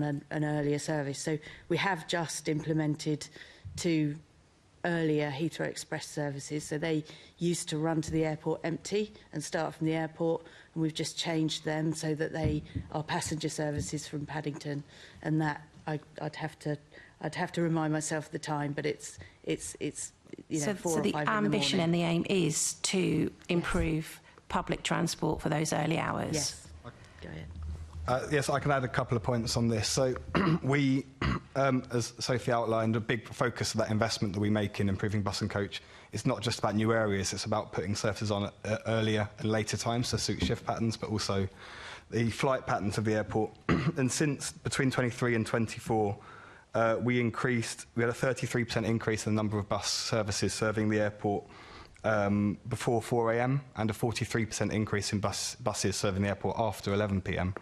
an earlier service. So we have just implemented 2 earlier Heathrow Express services. So they used to run to the airport empty and start from the airport, and we've just changed them so that they are passenger services from Paddington. And that I'd have to remind myself of the time, but it's you know, 4 or 5 in the morning. So the ambition and the aim is to improve public transport for those early hours. Yes. Go ahead. Yes, I can add a couple of points on this. So we, as Sophie outlined, a big focus of that investment that we make in improving bus and coach is not just about new areas, it's about putting services on at earlier and later times to suit shift patterns, but also the flight patterns of the airport. And since between 23 and 24, we had a 33% increase in the number of bus services serving the airport before 4 a.m. and a 43% increase in buses serving the airport after 11 p.m.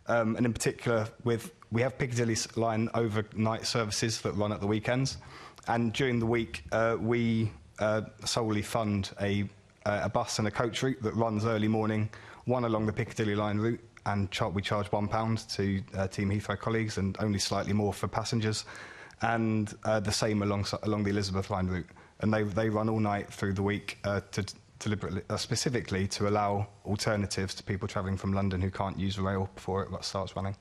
And in particular, we have Piccadilly line overnight services that run at the weekends, and during the week we solely fund a bus and a coach route that runs early morning, one along the Piccadilly line route, and we charge £1 to Team Heathrow colleagues and only slightly more for passengers, and the same along the Elizabeth line route. And they run all night through the week specifically to allow alternatives to people travelling from London who can't use rail before it starts running.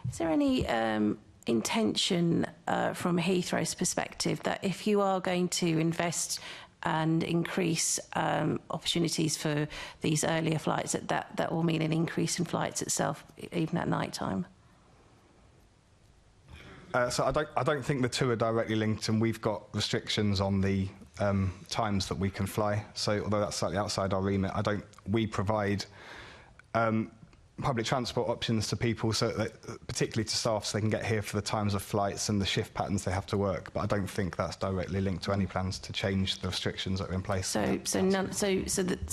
Is there any intention from Heathrow's perspective that if you are going to invest and increase opportunities for these earlier flights, that will mean an increase in flights itself, even at night time? So I don't think the two are directly linked, and we've got restrictions on the times that we can fly. So although that's slightly outside our remit, we provide public transport options to people, so that, particularly to staff, so they can get here for the times of flights and the shift patterns they have to work. But I don't think that's directly linked to any plans to change the restrictions that are in place. So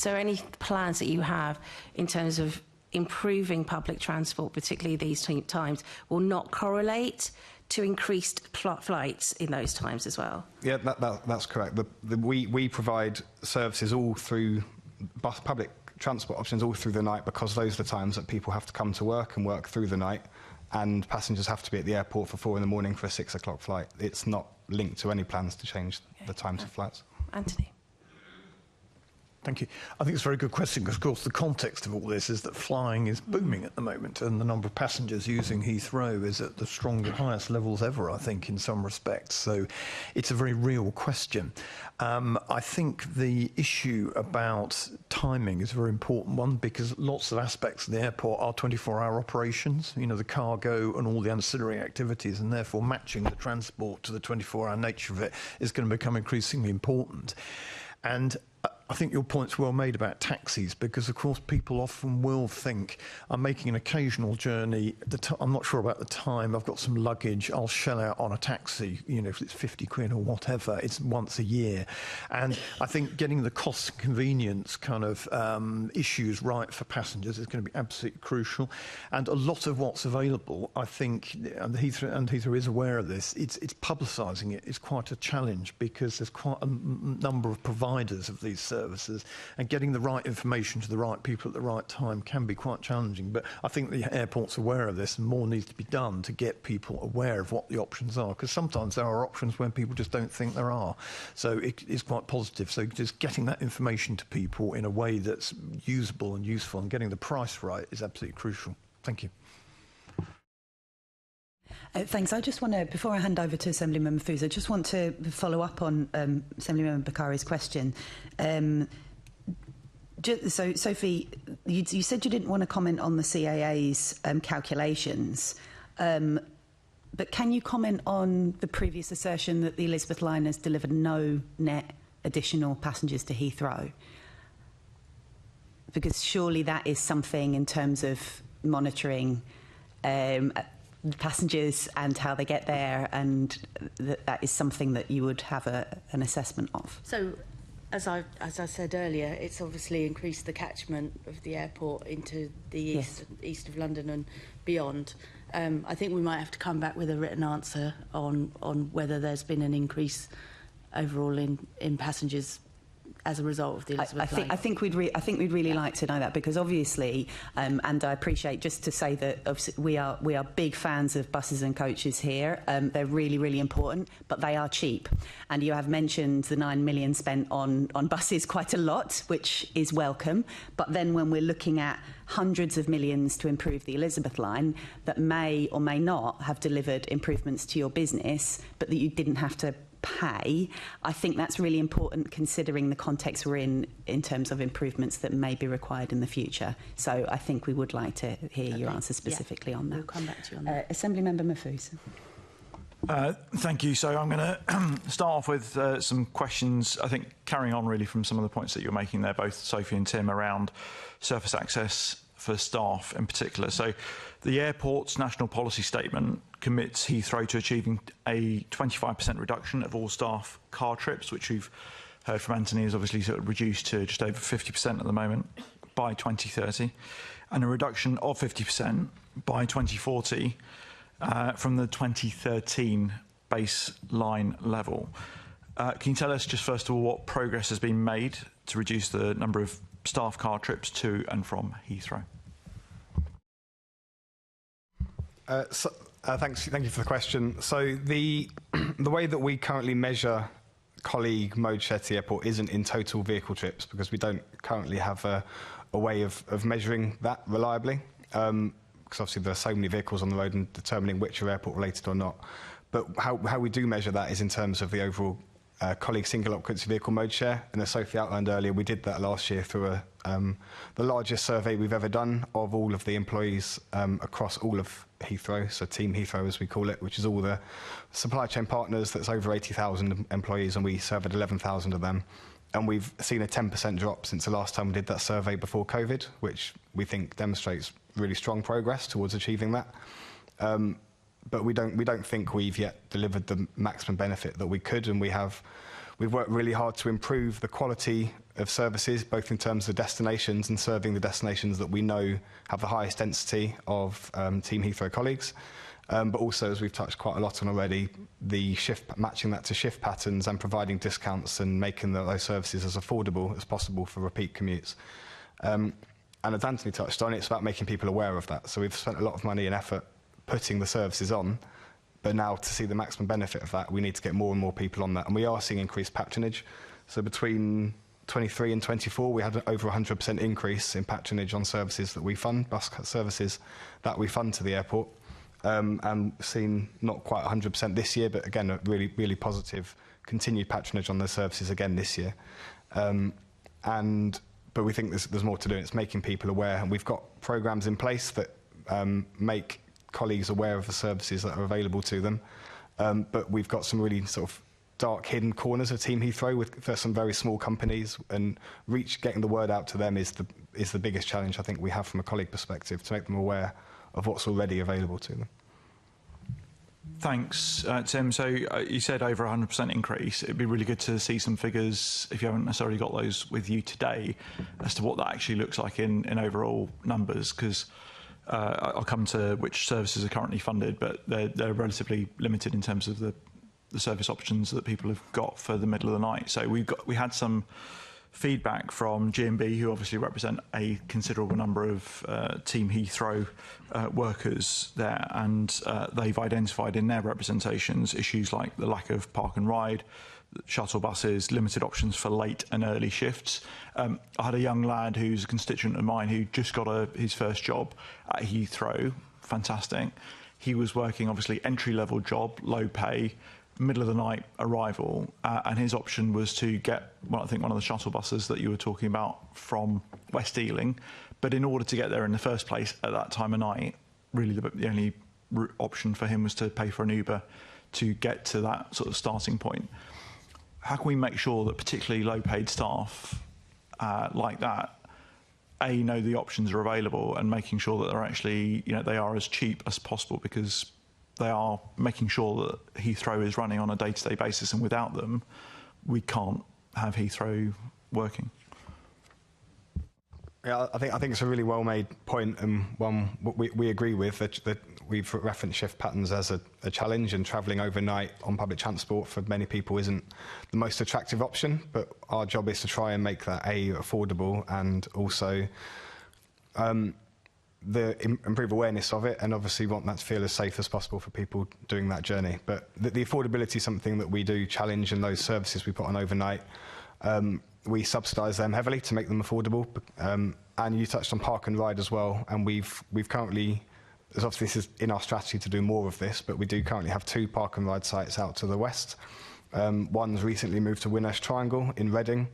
any plans that you have in terms of improving public transport, particularly these times, will not correlate to increased flights in those times as well? Yeah, that's correct. We provide services all through public transport options all through the night, because those are the times that people have to come to work and work through the night, and passengers have to be at the airport for 4 in the morning for a 6 o'clock flight. It's not linked to any plans to change the times of flights. Anthony. Thank you. I think it's a very good question, because, of course, the context of all this is that flying is booming at the moment, and the number of passengers using Heathrow is at the highest levels ever, I think, in some respects. So it's a very real question. I think the issue about timing is a very important one, because lots of aspects of the airport are 24-hour operations, you know, the cargo and all the ancillary activities, and therefore matching the transport to the 24-hour nature of it is going to become increasingly important. And I think your point's well made about taxis, because, of course, people often will think, I'm making an occasional journey, I'm not sure about the time, I've got some luggage, I'll shell out on a taxi, you know, if it's 50 quid or whatever, it's once a year. And I think getting the cost and convenience kind of issues right for passengers is going to be absolutely crucial. And a lot of what's available, I think, and Heathrow is aware of this, it's publicising it is quite a challenge, because there's quite a number of providers of these services services, and getting the right information to the right people at the right time can be quite challenging. But I think the airport's aware of this, and more needs to be done to get people aware of what the options are, because sometimes there are options when people just don't think there are. So it is quite positive. So just getting that information to people in a way that's usable and useful and getting the price right is absolutely crucial. Thank you. Thanks. I just want to, before I hand over to Assemblymember Foos, I just want to follow up on Assemblymember Bakari's question. So, Sophie, you said you didn't want to comment on the CAA's calculations, but can you comment on the previous assertion that the Elizabeth line has delivered no net additional passengers to Heathrow? Because surely that is something in terms of monitoring passengers and how they get there, and that is something that you would have an assessment of. So, as I said earlier, it's obviously increased the catchment of the airport into the east of London and beyond. I think we might have to come back with a written answer on whether there's been an increase overall in passengers as a result of the Elizabeth line. I think we'd really like to know that, because obviously, and I appreciate, just to say that obviously we are big fans of buses and coaches here. They're really, really important, but they are cheap. And you have mentioned the 9 million spent on buses quite a lot, which is welcome. But then when we're looking at hundreds of millions to improve the Elizabeth line that may or may not have delivered improvements to your business, but that you didn't have to pay, I think that's really important considering the context we're in terms of improvements that may be required in the future. So I think we would like to hear your answer specifically on that. We'll come back to you on that. Assemblymember Mahfouz. Thank you. So I'm going to start off with some questions, I think carrying on really from some of the points that you're making there, both Sophie and Tim, around surface access for staff in particular. So the airport's national policy statement commits Heathrow to achieving a 25% reduction of all staff car trips, which we've heard from Anthony is obviously sort of reduced to just over 50% at the moment by 2030, and a reduction of 50% by 2040 from the 2013 baseline level. Can you tell us just first of all what progress has been made to reduce the number of staff car trips to and from Heathrow? Thank you for the question. So the way that we currently measure colleague mode share to the airport isn't in total vehicle trips, because we don't currently have a way of measuring that reliably, because obviously there are so many vehicles on the road and determining which are airport related or not. But how we do measure that is in terms of the overall colleague single occupancy vehicle mode share, and as Sophie outlined earlier, we did that last year through the largest survey we've ever done of all of the employees across all of Heathrow, so Team Heathrow as we call it, which is all the supply chain partners. That's over 80,000 employees, and we surveyed 11,000 of them. And we've seen a 10% drop since the last time we did that survey before COVID, which we think demonstrates really strong progress towards achieving that. But we don't think we've yet delivered the maximum benefit that we could, and we've worked really hard to improve the quality of services, both in terms of destinations and serving the destinations that we know have the highest density of Team Heathrow colleagues, but also, as we've touched quite a lot on already, matching that to shift patterns and providing discounts and making those services as affordable as possible for repeat commutes. And as Anthony touched on, it's about making people aware of that. So we've spent a lot of money and effort putting the services on, but now to see the maximum benefit of that, we need to get more and more people on that. And we are seeing increased patronage. So between 23 and 24, we had over 100% increase in patronage on services that we fund, bus services that we fund to the airport. And seen not quite 100% this year, but again, a really, really positive continued patronage on those services again this year. But we think there's more to do. It's making people aware, and we've got programs in place that make colleagues aware of the services that are available to them. But we've got some really sort of dark hidden corners of Team Heathrow for some very small companies, and getting the word out to them is the biggest challenge I think we have from a colleague perspective, to make them aware of what's already available to them. Thanks, Tim. So you said over 100% increase. It'd be really good to see some figures, if you haven't necessarily got those with you today, as to what that actually looks like in overall numbers, because I'll come to which services are currently funded, but they're relatively limited in terms of the service options that people have got for the middle of the night. So we had some feedback from G&B, who obviously represent a considerable number of Team Heathrow workers there, and they've identified in their representations issues like the lack of park and ride, shuttle buses, limited options for late and early shifts. I had a young lad who's a constituent of mine who just got his first job at Heathrow. Fantastic. He was working, obviously, entry-level job, low pay, middle of the night arrival, and his option was to get, well, I think one of the shuttle buses that you were talking about from West Ealing. But in order to get there in the first place at that time of night, really the only option for him was to pay for an Uber to get to that sort of starting point. How can we make sure that particularly low-paid staff like that, A, know the options are available, and making sure that they're actually, they are as cheap as possible, because they are making sure that Heathrow is running on a day-to-day basis, and without them, we can't have Heathrow working. Yeah, I think it's a really well-made point, and one we agree with, that we've referenced shift patterns as a challenge, and travelling overnight on public transport for many people isn't the most attractive option, but our job is to try and make that affordable, and also improve awareness of it, and obviously want that to feel as safe as possible for people doing that journey. But the affordability is something that we do challenge, and those services we put on overnight, we subsidise them heavily to make them affordable. And you touched on park and ride as well, and we've currently, as obviously this is in our strategy to do more of this, but we do currently have 2 park and ride sites out to the west. One's recently moved to Winnersh Triangle in Reading,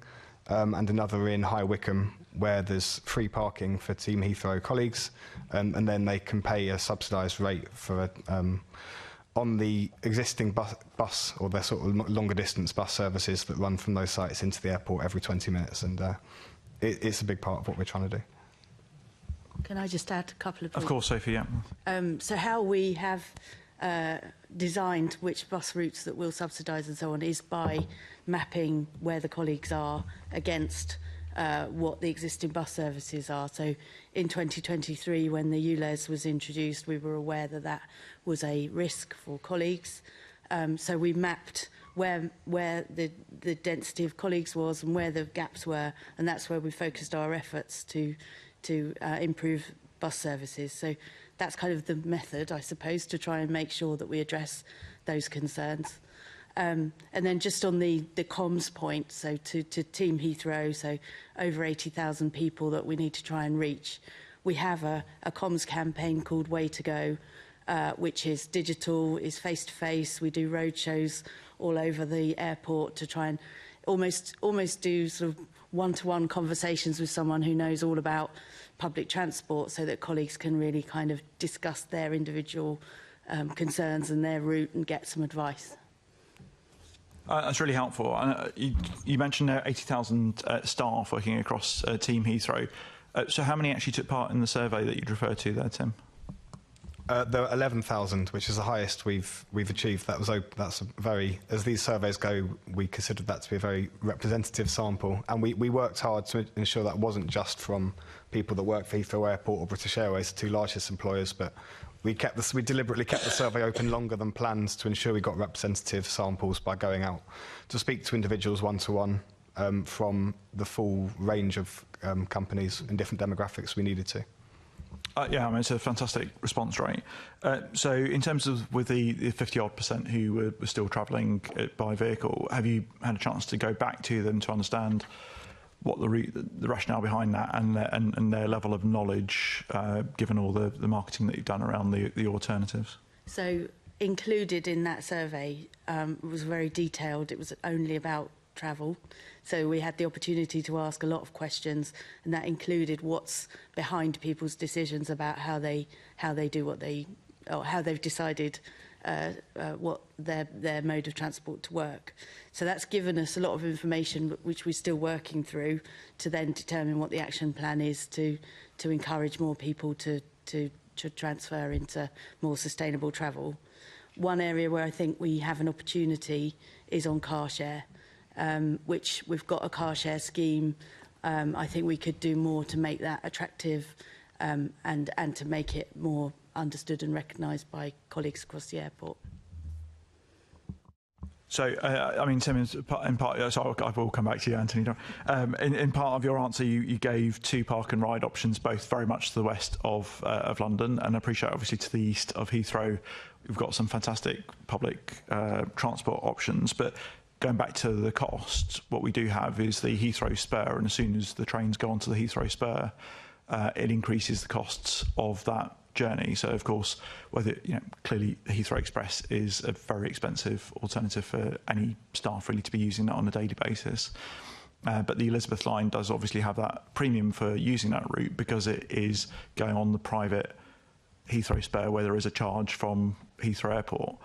and another in High Wycombe, where there's free parking for Team Heathrow colleagues, and then they can pay a subsidised rate for on the existing bus or the sort of longer distance bus services that run from those sites into the airport every 20 minutes, and it's a big part of what we're trying to do. Can I just add a couple of points? Of course, Sophie, yeah. So how we have designed which bus routes that we'll subsidise and so on is by mapping where the colleagues are against what the existing bus services are. So in 2023, when the ULEZ was introduced, we were aware that that was a risk for colleagues. So we mapped where the density of colleagues was and where the gaps were, and that's where we focused our efforts to improve bus services. So that's kind of the method, I suppose, to try and make sure that we address those concerns. And then just on the comms point, so to Team Heathrow, so over 80,000 people that we need to try and reach, we have a comms campaign called Way to Go, which is digital, is face-to-face. We do road shows all over the airport to try and almost do sort of one-to-one conversations with someone who knows all about public transport, so that colleagues can really kind of discuss their individual concerns and their route and get some advice. That's really helpful. You mentioned 80,000 staff working across Team Heathrow. So how many actually took part in the survey that you'd refer to there, Tim? There were 11,000, which is the highest we've achieved. That's a very, as these surveys go, we considered that to be a very representative sample, and we worked hard to ensure that wasn't just from people that work for Heathrow Airport or British Airways, the 2 largest employers, but we deliberately kept the survey open longer than planned to ensure we got representative samples by going out to speak to individuals one-to-one from the full range of companies and different demographics we needed to. Yeah, I mean, it's a fantastic response rate. So in terms of with the 50-odd% who were still travelling by vehicle, have you had a chance to go back to them to understand what the rationale behind that and their level of knowledge, given all the marketing that you've done around the alternatives? So included in that survey was very detailed. It was only about travel. So we had the opportunity to ask a lot of questions, and that included what's behind people's decisions about how they do what they, or how they've decided what their mode of transport to work. So that's given us a lot of information which we're still working through to then determine what the action plan is to encourage more people to transfer into more sustainable travel. One area where I think we have an opportunity is on car share, which we've got a car share scheme. I think we could do more to make that attractive and to make it more understood and recognised by colleagues across the airport. So, I mean, Tim, in part, so I will come back to you, Anthony. In part of your answer, you gave 2 park and ride options, both very much to the west of London, and I appreciate, obviously, to the east of Heathrow, we've got some fantastic public transport options. But going back to the cost, what we do have is the Heathrow Spur, and as soon as the trains go onto the Heathrow Spur, it increases the costs of that journey. So of course, whether clearly Heathrow Express is a very expensive alternative for any staff really to be using that on a daily basis. But the Elizabeth line does obviously have that premium for using that route because it is going on the private Heathrow Spur where there is a charge from Heathrow Airport.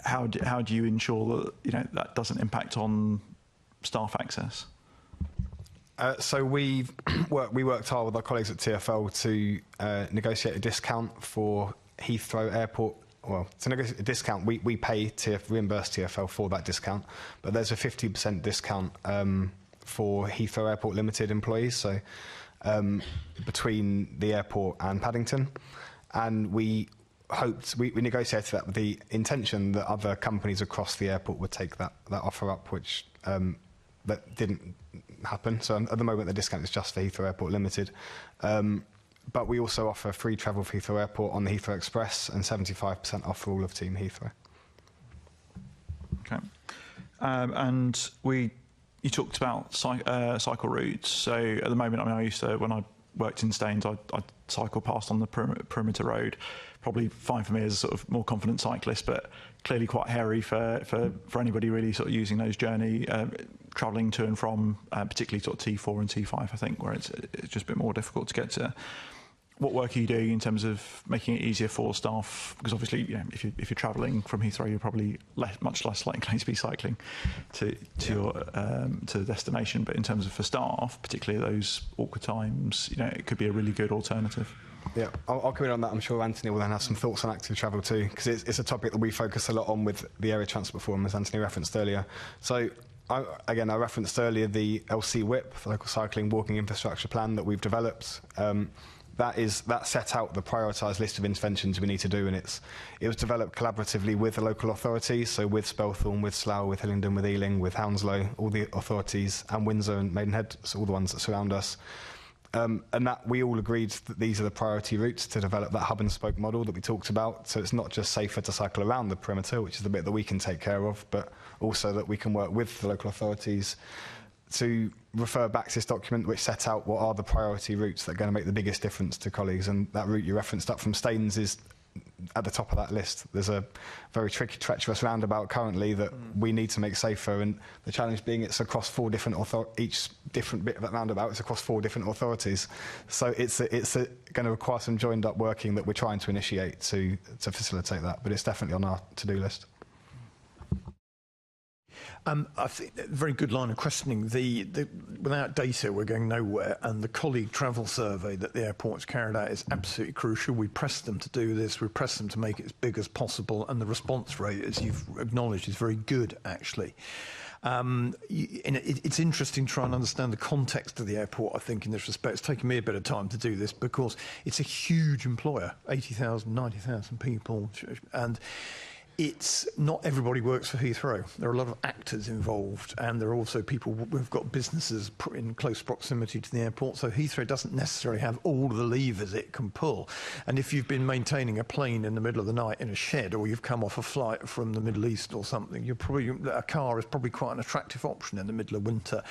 How do you ensure that that doesn't impact on staff access? So we worked hard with our colleagues at TfL to negotiate a discount for Heathrow Airport. Well, to negotiate a discount, we reimburse TfL for that discount, but there's a 50% discount for Heathrow Airport Limited employees, so between the airport and Paddington, and we negotiated that with the intention that other companies across the airport would take that offer up, which that didn't happen. So at the moment, the discount is just for Heathrow Airport Limited. But we also offer free travel for Heathrow Airport on the Heathrow Express and 75% off for all of Team Heathrow. Okay. And you talked about cycle routes. So at the moment, I mean, I used to, when I worked in Staines, I'd cycle past on the perimeter road. Probably fine for me as a sort of more confident cyclist, but clearly quite hairy for anybody really sort of using those journey, travelling to and from, particularly sort of T4 and T5, I think, where it's just a bit more difficult to get to. What work are you doing in terms of making it easier for staff? Because obviously, if you're travelling from Heathrow, you're probably much less likely to be cycling to the destination. But in terms of for staff, particularly those awkward times, it could be a really good alternative. Yeah, I'll come in on that. I'm sure Anthony will then have some thoughts on active travel too, because it's a topic that we focus a lot on with the Area Transport Forum, as Anthony referenced earlier. So, I referenced earlier the LC WIP, the Local Cycling Walking Infrastructure Plan that we've developed. That set out the prioritised list of interventions we need to do, and it was developed collaboratively with the local authorities, so with Spelthorne, with Slough, with Hillingdon, with Ealing, with Hounslow, all the authorities, and Windsor and Maidenhead, so all the ones that surround us. And that we all agreed that these are the priority routes to develop that hub and spoke model that we talked about. So it's not just safer to cycle around the perimeter, which is the bit that we can take care of, but also that we can work with the local authorities to refer back to this document which set out what are the priority routes that are going to make the biggest difference to colleagues. And that route you referenced up from Staines is at the top of that list. There's a very tricky, treacherous roundabout currently that we need to make safer, and the challenge being it's across 4 different each different bit of that roundabout is across 4 different authorities. So it's going to require some joined up working that we're trying to initiate to facilitate that, but it's definitely on our to-do list. I think a very good line of questioning. Without data, we're going nowhere, and the colleague travel survey that the airport's carried out is absolutely crucial. We press them to do this. We press them to make it as big as possible, and the response rate, as you've acknowledged, is very good, actually. It's interesting to try and understand the context of the airport, I think, in this respect. It's taken me a bit of time to do this because it's a huge employer, 80,000, 90,000 people, and it's not everybody works for Heathrow. There are a lot of actors involved, and there are also people who've got businesses in close proximity to the airport, so Heathrow doesn't necessarily have all the levers it can pull. And if you've been maintaining a plane in the middle of the night in a shed, or you've come off a flight from the Middle East or something, a car is probably quite an attractive option in the middle of winter.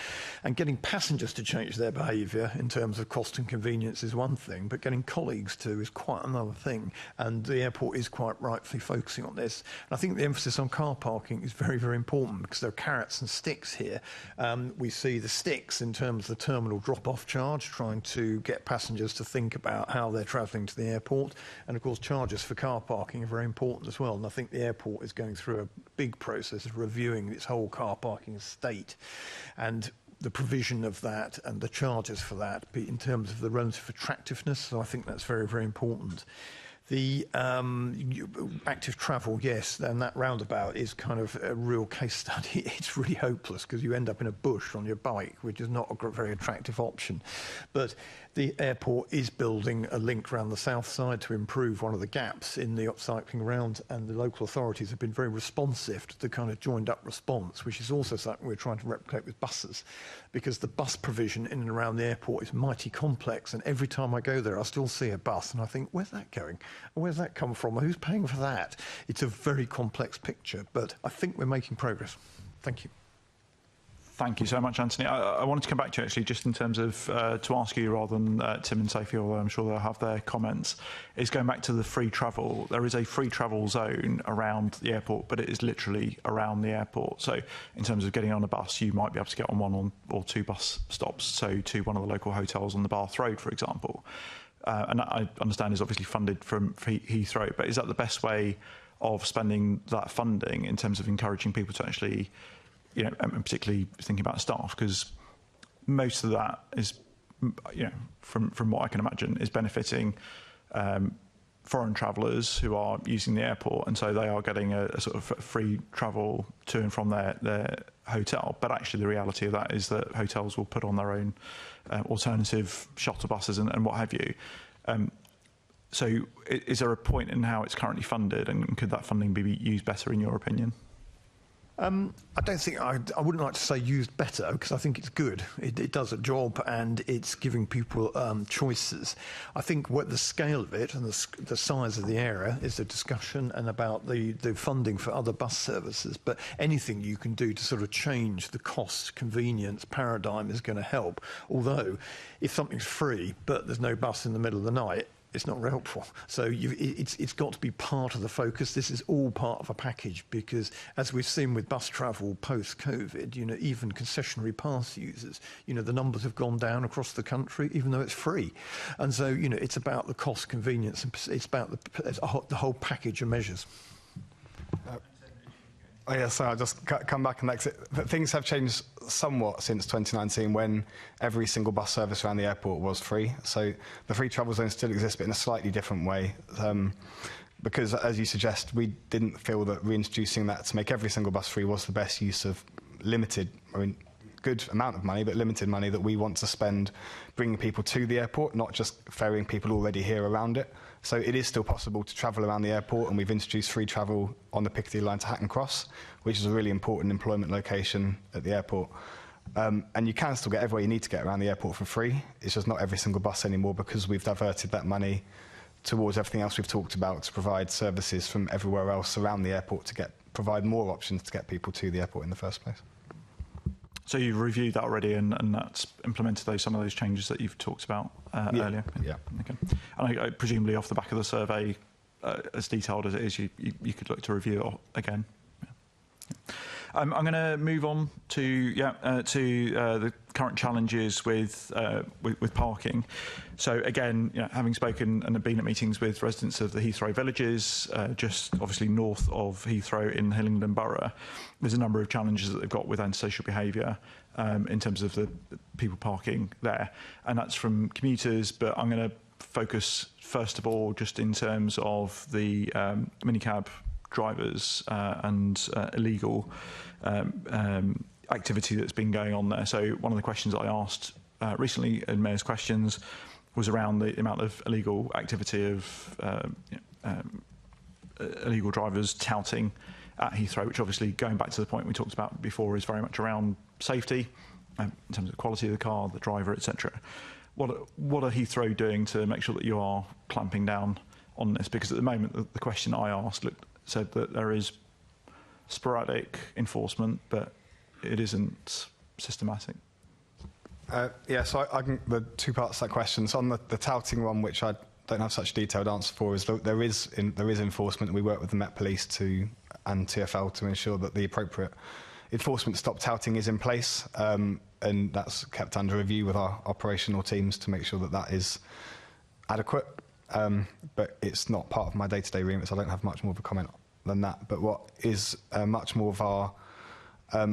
And getting passengers to change their behaviour in terms of cost and convenience is one thing, but getting colleagues to is quite another thing. And the airport is quite rightfully focusing on this. I think the emphasis on car parking is very, very important because there are carrots and sticks here. We see the sticks in terms of the terminal drop-off charge, trying to get passengers to think about how they're travelling to the airport. And, of course, charges for car parking are very important as well. And I think the airport is going through a big process of reviewing its whole car parking estate. And the provision of that and the charges for that in terms of the relative attractiveness. So I think that's very, very important. The active travel, yes, and that roundabout is kind of a real case study. It's really hopeless because you end up in a bush on your bike, which is not a very attractive option. But the airport is building a link around the south side to improve one of the gaps in the cycling round, and the local authorities have been very responsive to the kind of joined up response, which is also something we're trying to replicate with buses, because the bus provision in and around the airport is mighty complex, and every time I go there I still see a bus and I think, where's that going? Where's that come from? Who's paying for that? It's a very complex picture, but I think we're making progress. Thank you. Thank you so much, Anthony. I wanted to come back to you actually just in terms of to ask you rather than Tim and Sophie, although I'm sure they'll have their comments, is going back to the free travel. There is a free travel zone around the airport, but it is literally around the airport. So in terms of getting on a bus, you might be able to get on one or two bus stops, so to one of the local hotels on the Bath Road, for example. And I understand is obviously funded from Heathrow, but is that the best way of spending that funding in terms of encouraging people to actually, you know, and particularly thinking about staff, because most of that is, you know, from what I can imagine, is benefiting foreign travellers who are using the airport, and so they are getting a sort of free travel to and from their hotel. But actually the reality of that is that hotels will put on their own alternative shuttle buses and what have you. So is there a point in how it's currently funded, and could that funding be used better in your opinion? I don't think I wouldn't like to say used better, because I think it's good. It does a job and it's giving people choices. I think what the scale of it and the size of the area is a discussion, and about the funding for other bus services. But anything you can do to sort of change the cost, convenience paradigm is going to help. Although, if something's free but there's no bus in the middle of the night, it's not very helpful. So it's got to be part of the focus. This is all part of a package, because as we've seen with bus travel post-COVID, you know, even concessionary pass users, you know, the numbers have gone down across the country, even though it's free. And so, you know, it's about the cost, convenience, and it's about the whole package of measures. Oh yeah, so I'll just come back and exit. Things have changed somewhat since 2019, when every single bus service around the airport was free. So the free travel zone still exists, but in a slightly different way. Because, as you suggest, we didn't feel that reintroducing that to make every single bus free was the best use of limited, I mean, good amount of money, but limited money that we want to spend bringing people to the airport, not just ferrying people already here around it. So it is still possible to travel around the airport, and we've introduced free travel on the Piccadilly line to Hatton Cross, which is a really important employment location at the airport. And you can still get everywhere you need to get around the airport for free. It's just not every single bus anymore, because we've diverted that money towards everything else we've talked about, to provide services from everywhere else around the airport to provide more options to get people to the airport in the first place. So you've reviewed that already, and that's implemented some of those changes that you've talked about earlier? Yeah. Okay. And I presumably off the back of the survey, as detailed as it is, you could look to review it again? Yeah. I'm going to move on to the current challenges with parking. So again, you know, having spoken and been at meetings with residents of the Heathrow villages, just obviously north of Heathrow in Hillingdon Borough, there's a number of challenges that they've got with antisocial behaviour in terms of the people parking there, and that's from commuters. But I'm going to focus first of all just in terms of the minicab drivers and illegal activity that's been going on there. So one of the questions that I asked recently in Mayor's Questions was around the amount of illegal activity of illegal drivers touting at Heathrow, which obviously, going back to the point we talked about before, is very much around safety in terms of the quality of the car, the driver, etc. What are Heathrow doing to make sure that you are clamping down on this? Because at the moment, the question I asked said that there is sporadic enforcement, but it isn't systematic. Yeah, so I can, the two parts of that question. So on the touting one, which I don't have such a detailed answer for, is there is enforcement. We work with the Met Police and TfL to ensure that the appropriate enforcement to stop touting is in place, and that's kept under review with our operational teams to make sure that that is adequate. But it's not part of my day-to-day remit, so I don't have much more of a comment than that. But what is much more of our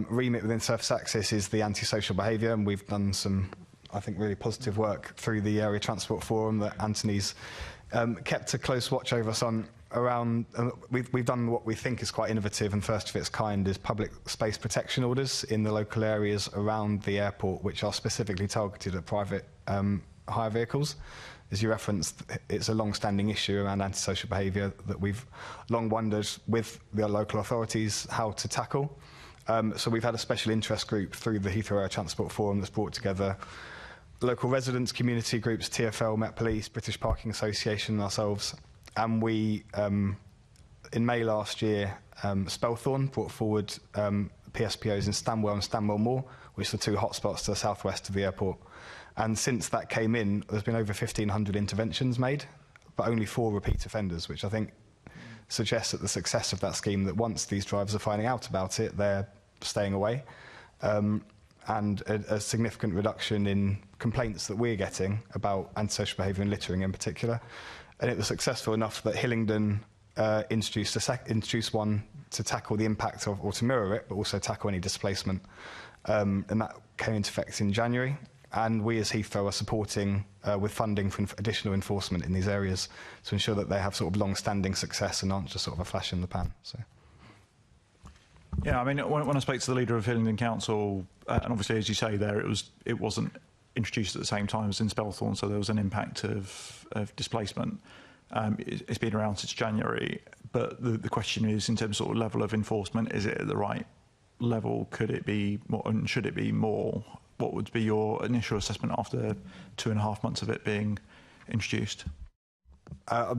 remit within Surface Access is the antisocial behaviour, and we've done some I think, really positive work through the Area Transport Forum that Anthony's kept a close watch over us on. Around, we've done what we think is quite innovative and first of its kind, is public space protection orders in the local areas around the airport, which are specifically targeted at private hire vehicles. As you referenced, it's a long-standing issue around antisocial behaviour that we've long wondered with the local authorities how to tackle. So we've had a special interest group through the Heathrow Air Transport Forum that's brought together local residents, community groups, TfL, Met Police, British Parking Association and ourselves. And we, in May last year, Spelthorne brought forward PSPOs in Stanwell and Stanwell Moor, which are the two hotspots to the southwest of the airport. And since that came in, there's been over 1,500 interventions made, but only 4 repeat offenders, which I think suggests that the success of that scheme, that once these drivers are finding out about it, they're staying away. And a significant reduction in complaints that we're getting about antisocial behaviour and littering in particular. And it was successful enough that Hillingdon introduced one to tackle the impact of, or to mirror it, but also tackle any displacement. And that came into effect in January. And we as Heathrow are supporting with funding for additional enforcement in these areas to ensure that they have sort of long-standing success and aren't just sort of a flash in the pan. So. Yeah, I mean, when I spoke to the leader of Hillingdon Council, and obviously, as you say there, it wasn't introduced at the same time as in Spelthorne, so there was an impact of displacement. It's been around since January, but the question is, in terms of sort of level of enforcement, is it at the right level? Could it be more, and should it be more? What would be your initial assessment after 2.5 months of it being introduced?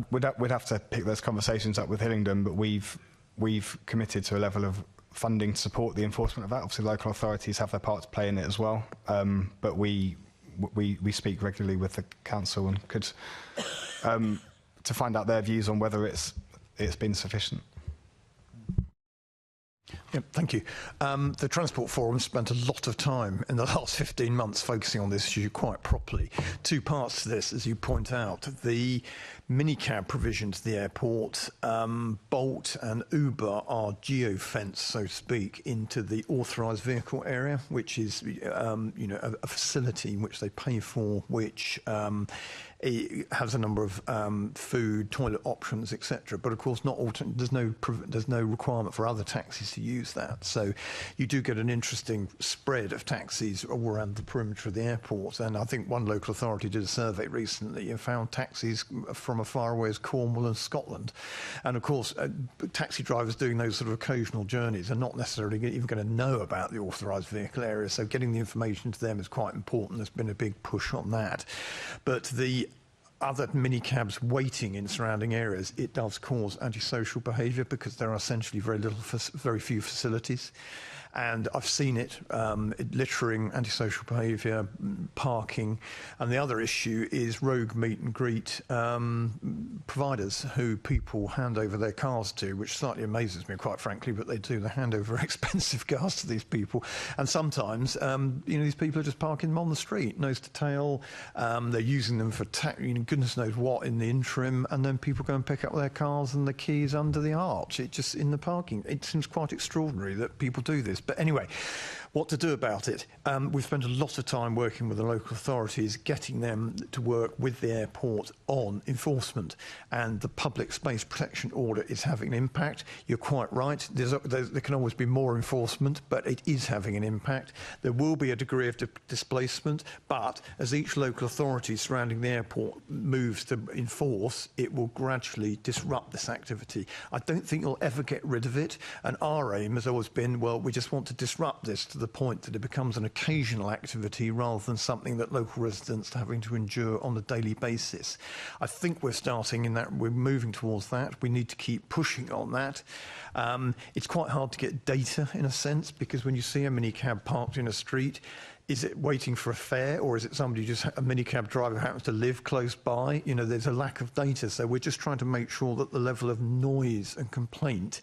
We'd have to pick those conversations up with Hillingdon, but we've committed to a level of funding to support the enforcement of that. Obviously, local authorities have their part to play in it as well, but we speak regularly with the council and could to find out their views on whether it's been sufficient. Yep, thank you. The Transport Forum spent a lot of time in the last 15 months focusing on this issue quite properly. 2 parts to this, as you point out. The minicab provision to the airport, Bolt and Uber are geo-fenced, so to speak, into the authorised vehicle area, which is a facility in which they pay for, which it has a number of food, toilet options, etc. But of course, there's no requirement for other taxis to use that. So you do get an interesting spread of taxis all around the perimeter of the airport. And I think one local authority did a survey recently and found taxis from as far away as Cornwall and Scotland. And of course, taxi drivers doing those sort of occasional journeys are not necessarily even going to know about the authorised vehicle area. So getting the information to them is quite important. There's been a big push on that. But the other minicabs waiting in surrounding areas, it does cause antisocial behaviour because there are essentially very few facilities. And I've seen it, littering, antisocial behaviour, parking. And the other issue is rogue meet and greet providers who people hand over their cars to, which slightly amazes me, quite frankly, but they do. They hand over expensive cars to these people. And sometimes, these people are just parking them on the street, nose to tail. They're using them for goodness knows what in the interim. And then people go and pick up their cars and the keys under the arch. It just, in the parking. It seems quite extraordinary that people do this. But anyway, what to do about it? We've spent a lot of time working with the local authorities, getting them to work with the airport on enforcement, and the public space protection order is having an impact. You're quite right. There can always be more enforcement, but it is having an impact. There will be a degree of displacement, but as each local authority surrounding the airport moves to enforce, it will gradually disrupt this activity. I don't think you'll ever get rid of it, and our aim has always been, well, we just want to disrupt this to the point that it becomes an occasional activity rather than something that local residents are having to endure on a daily basis. I think we're starting in that, we're moving towards that. We need to keep pushing on that. It's quite hard to get data in a sense, because when you see a minicab parked in a street, is it waiting for a fare, or is it somebody just a minicab driver who happens to live close by? There's a lack of data, so we're just trying to make sure that the level of noise and complaint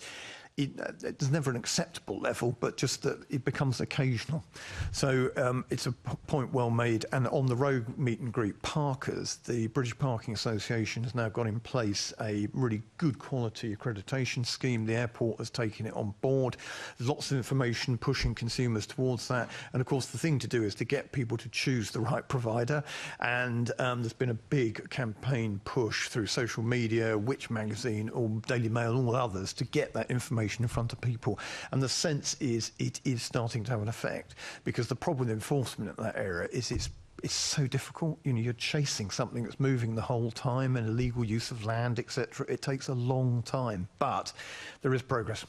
there's never an acceptable level, but just that it becomes occasional. So it's a point well made. And on the road meet and greet parkers, the British Parking Association has now got in place a really good quality accreditation scheme. The airport has taken it on board. There's lots of information pushing consumers towards that. And of course, the thing to do is to get people to choose the right provider. And there's been a big campaign push through social media, Which Magazine, or Daily Mail, all others, to get that information in front of people. And the sense is it is starting to have an effect, because the problem with enforcement in that area is it's so difficult. You know, you're chasing something that's moving the whole time, and illegal use of land, etc. It takes a long time, but there is progress.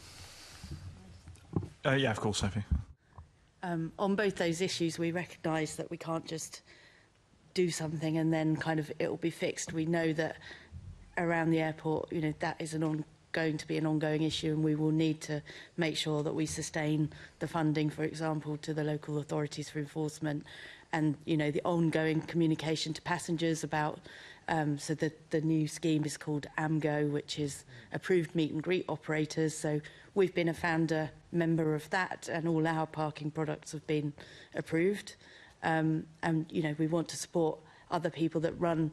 Yeah, of course, Sophie. On both those issues, we recognise that we can't just do something and then kind of it'll be fixed. We know that around the airport, you know, that is going to be an ongoing issue, and we will need to make sure that we sustain the funding, for example, to the local authorities for enforcement, and, you know, the ongoing communication to passengers about, so the new scheme is called AMGO, which is Approved Meet and Greet Operators. So we've been a founder member of that, and all our parking products have been approved. And, you know, we want to support other people that run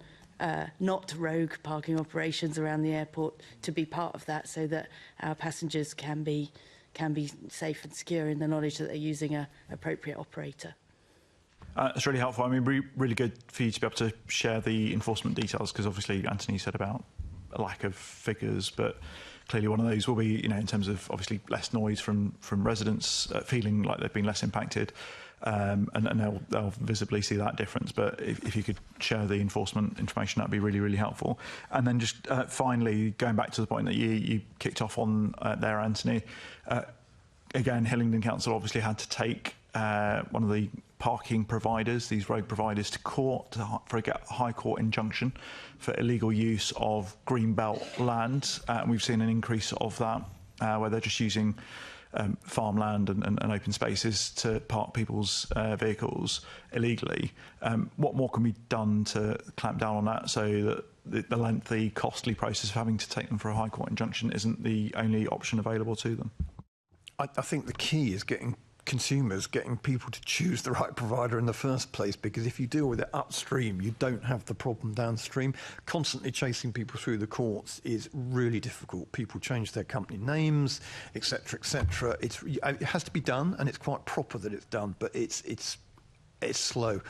not rogue parking operations around the airport to be part of that, so that our passengers can be safe and secure in the knowledge that they're using an appropriate operator. It's really helpful. I mean, really good for you to be able to share the enforcement details, because obviously Anthony said about a lack of figures, but clearly one of those will be, you know, in terms of obviously less noise from residents feeling like they've been less impacted. And they'll visibly see that difference. But if you could share the enforcement information, that'd be really, really helpful. And then just finally, going back to the point that you kicked off on there, Anthony, again, Hillingdon Council obviously had to take one of the parking providers, these road providers, to court for a High Court injunction for illegal use of Greenbelt land. And we've seen an increase of that, where they're just using farmland and open spaces to park people's vehicles illegally. What more can be done to clamp down on that, so that the lengthy, costly process of having to take them for a High Court injunction isn't the only option available to them? I think the key is getting people to choose the right provider in the first place, because if you deal with it upstream, you don't have the problem downstream. Constantly chasing people through the courts is really difficult. People change their company names, etc., etc. It has to be done, and it's quite proper that it's done, but it's slow.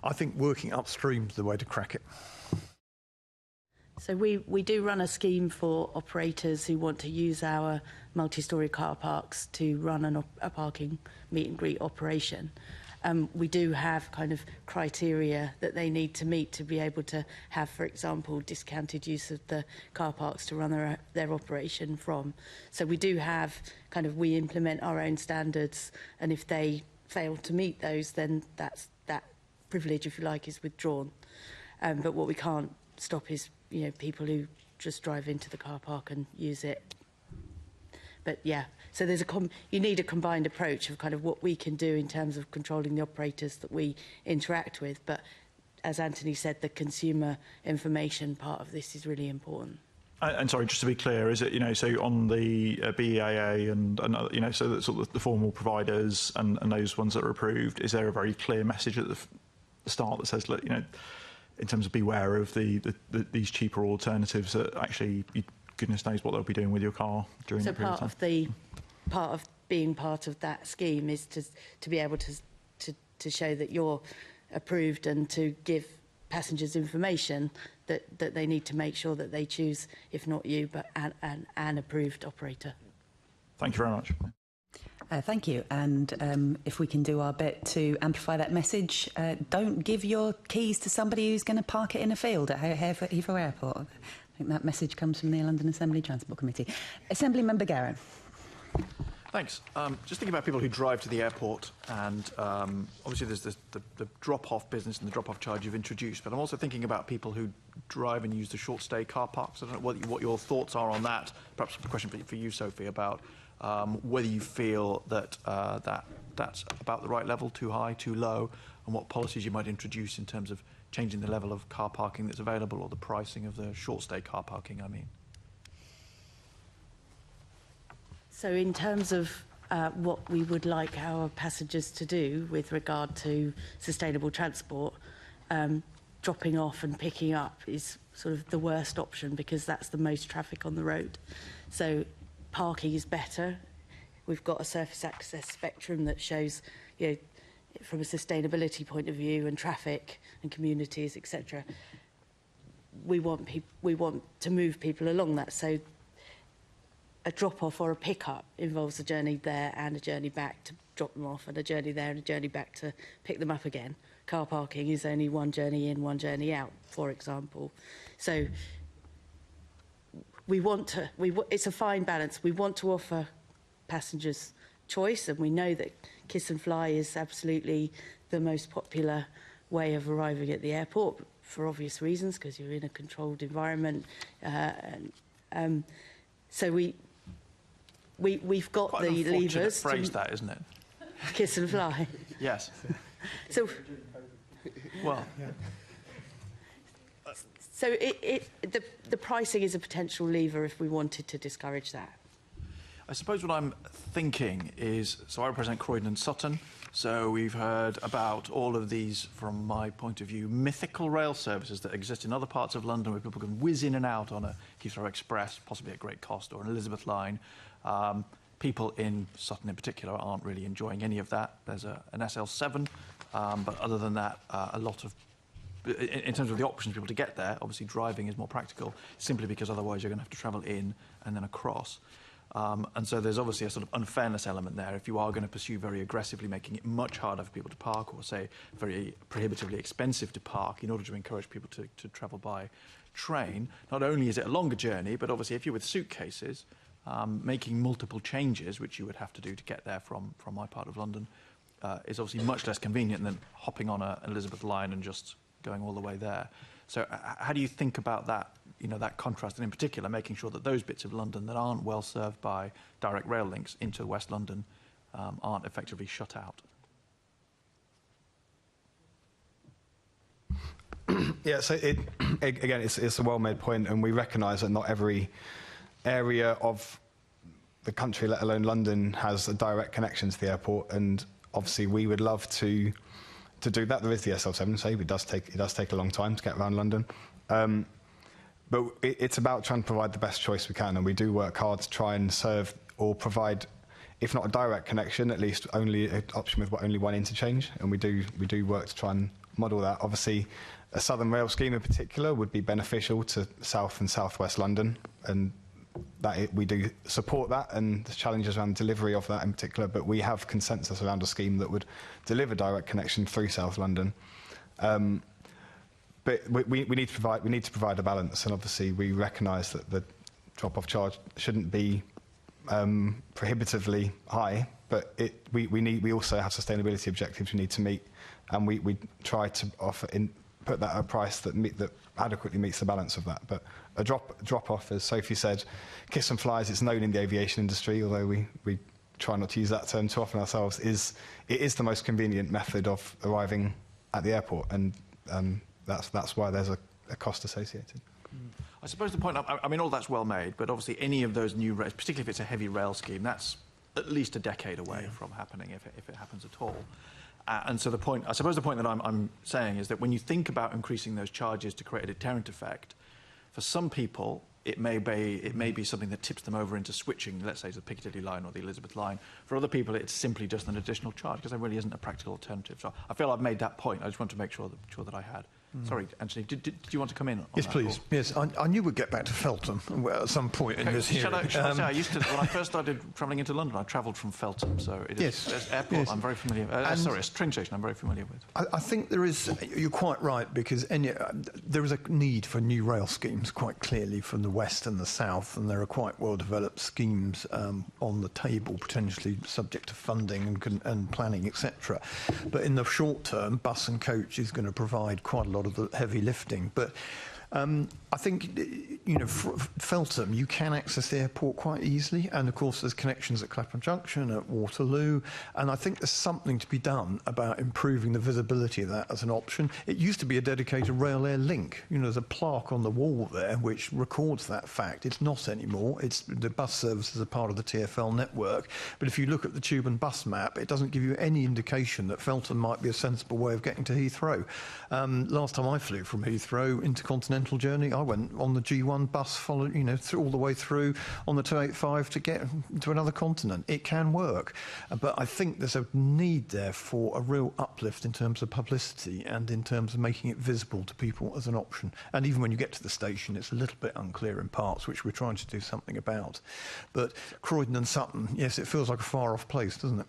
I think working upstream is the way to crack it. So we do run a scheme for operators who want to use our multi-storey car parks to run a parking meet and greet operation. We do have kind of criteria that they need to meet to be able to have, for example, discounted use of the car parks to run their operation from. So we do have we implement our own standards, and if they fail to meet those, then that privilege, if you like, is withdrawn. But what we can't stop is, you know, people who just drive into the car park and use it. But yeah, so there's you need a combined approach of kind of what we can do in terms of controlling the operators that we interact with. But as Anthony said, the consumer information part of this is really important. And sorry, just to be clear, is it, you know, so on the BEAA and you know, so that sort of the formal providers and those ones that are approved, is there a very clear message at the start that says, look, you know, in terms of beware of these cheaper alternatives that actually, goodness knows what they'll be doing with your car during the period of time? So part of being part of that scheme is to be able to show that you're approved, and to give passengers information that they need to make sure that they choose, if not you, but an approved operator. Thank you very much. Thank you. And if we can do our bit to amplify that message, don't give your keys to somebody who's going to park it in a field at Heathrow Airport. I think that message comes from the London Assembly Transport Committee. Assembly Member Garron. Thanks. Just thinking about people who drive to the airport, and obviously there's the drop-off business and the drop-off charge you've introduced, but I'm also thinking about people who drive and use the short-stay car parks. I don't know what your thoughts are on that. Perhaps a question for you, Sophie, about whether you feel that that's about the right level, too high, too low, and what policies you might introduce in terms of changing the level of car parking that's available, or the pricing of the short-stay car parking, I mean. So in terms of what we would like our passengers to do with regard to sustainable transport, dropping off and picking up is sort of the worst option because that's the most traffic on the road. So parking is better. We've got a surface access spectrum that shows, you know, from a sustainability point of view and traffic and communities, etc. We want to move people along that. So a drop-off or a pick-up involves a journey there and a journey back to drop them off, and a journey there and a journey back to pick them up again. Car parking is only one journey in, one journey out, for example. So it's a fine balance. We want to offer passengers choice, and we know that Kiss and Fly is absolutely the most popular way of arriving at the airport for obvious reasons, because you're in a controlled environment. So we've got Quite the an unfortunate levers. phrase, that, isn't it? Kiss and Fly. Yes. So, well, so the pricing is a potential lever if we wanted to discourage that. I suppose what I'm thinking is, so I represent Croydon and Sutton, so we've heard about all of these, from my point of view, mythical rail services that exist in other parts of London where people can whiz in and out on a Heathrow Express, possibly at great cost, or an Elizabeth line. People in Sutton in particular aren't really enjoying any of that. There's an SL7, but other than that, a lot of, in terms of the options for people to get there, obviously driving is more practical, simply because otherwise you're going to have to travel in and then across. And so there's obviously a sort of unfairness element there. If you are going to pursue very aggressively making it much harder for people to park, or say very prohibitively expensive to park in order to encourage people to travel by train, not only is it a longer journey, but obviously if you're with suitcases, making multiple changes, which you would have to do to get there from my part of London, is obviously much less convenient than hopping on an Elizabeth line and just going all the way there. So how do you think about that, you know, that contrast, and in particular making sure that those bits of London that aren't well served by direct rail links into West London aren't effectively shut out? Yeah, so again, it's a well-made point, and we recognise that not every area of the country, let alone London, has a direct connection to the airport, and obviously we would love to do that. There is the SL7, so it does take a long time to get around London. But it's about trying to provide the best choice we can, and we do work hard to try and serve or provide, if not a direct connection, at least only an option with only one interchange, and we do work to try and model that. Obviously, a Southern Rail scheme in particular would be beneficial to South and South West London, and we do support that, and the challenges around delivery of that in particular, but we have consensus around a scheme that would deliver direct connection through South London. But we need to provide a balance, and obviously we recognise that the drop-off charge shouldn't be prohibitively high, but we also have sustainability objectives we need to meet, and we try to put that at a price that adequately meets the balance of that. But a drop-off, as Sophie said, Kiss and Fly, as it's known in the aviation industry, although we try not to use that term too often ourselves, is the most convenient method of arriving at the airport, and that's why there's a cost associated. I suppose the point, I mean, all that's well made, but obviously any of those new rails, particularly if it's a heavy rail scheme, that's at least a decade away from happening, if it happens at all. And so I suppose the point that I'm saying is that when you think about increasing those charges to create a deterrent effect, for some people it may be something that tips them over into switching, let's say, to the Piccadilly line or the Elizabeth line. For other people, it's simply just an additional charge because there really isn't a practical alternative. So I feel I've made that point. I just want to make sure that I had. Sorry, Anthony, did you want to come in on Yes, that? please. Yes, I knew we'd get back to Feltham at some point in this hearing. Shall I say, I used to, when I first started travelling into London, I travelled from Feltham, so it is Yes. airport. Yes. I'm very familiar. Sorry, a train station. I'm very familiar with. I think there is. You're quite right, because there is a need for new rail schemes, quite clearly, from the west and the south, and there are quite well-developed schemes on the table, potentially subject to funding and planning, etc. But in the short term, bus and coach is going to provide quite a lot of the heavy lifting. But I think, you know, Feltham, you can access the airport quite easily, and of course there's connections at Clapham Junction, at Waterloo, and I think there's something to be done about improving the visibility of that as an option. It used to be a dedicated rail air link. You know, there's a plaque on the wall there which records that fact. It's not anymore. It's the bus services are part of the TfL network, but if you look at the tube and bus map, it doesn't give you any indication that Feltham might be a sensible way of getting to Heathrow. Last time I flew from Heathrow, intercontinental journey, I went on the G1 bus, followed, you know, all the way through on the 285 to get to another continent. It can work, but I think there's a need there for a real uplift in terms of publicity and in terms of making it visible to people as an option. And even when you get to the station, it's a little bit unclear in parts, which we're trying to do something about. But Croydon and Sutton, yes, it feels like a far-off place, doesn't it?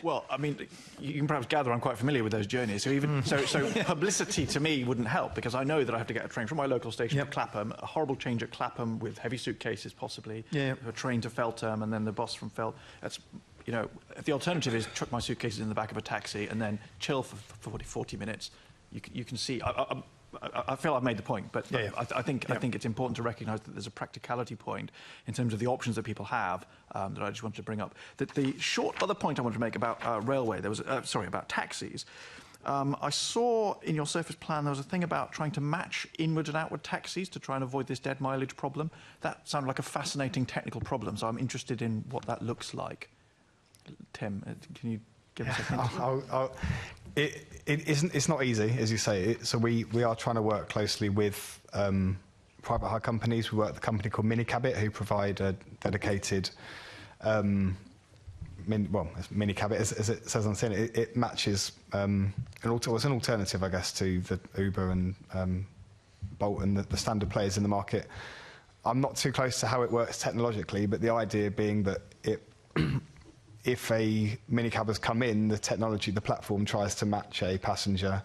Well, I mean, you can perhaps gather I'm quite familiar with those journeys. So even so publicity to me wouldn't help, because I know that I have to get a train from my local station to Clapham, a horrible change at Clapham with heavy suitcases possibly, a train to Feltham, and then the bus from Feltham. That's, you know, the alternative is chuck my suitcases in the back of a taxi and then chill for 40 minutes. You can see. I feel I've made the point, but I think it's important to recognise that there's a practicality point in terms of the options that people have that I just wanted to bring up. The short other point I wanted to make about railway, there was about taxis. I saw in your surface plan there was a thing about trying to match inward and outward taxis to try and avoid this dead mileage problem. That sounded like a fascinating technical problem, so I'm interested in what that looks like. Tim, can you give us a hint? It's not easy, as you say. So we are trying to work closely with private hire companies. We work with a company called Minicabit, who provide a dedicated Minicabit, as it says on the tin. It matches it's an alternative, I guess, to the Uber and Bolt and the standard players in the market. I'm not too close to how it works technologically, but the idea being that if a minicab has come in, the technology, the platform tries to match a passenger,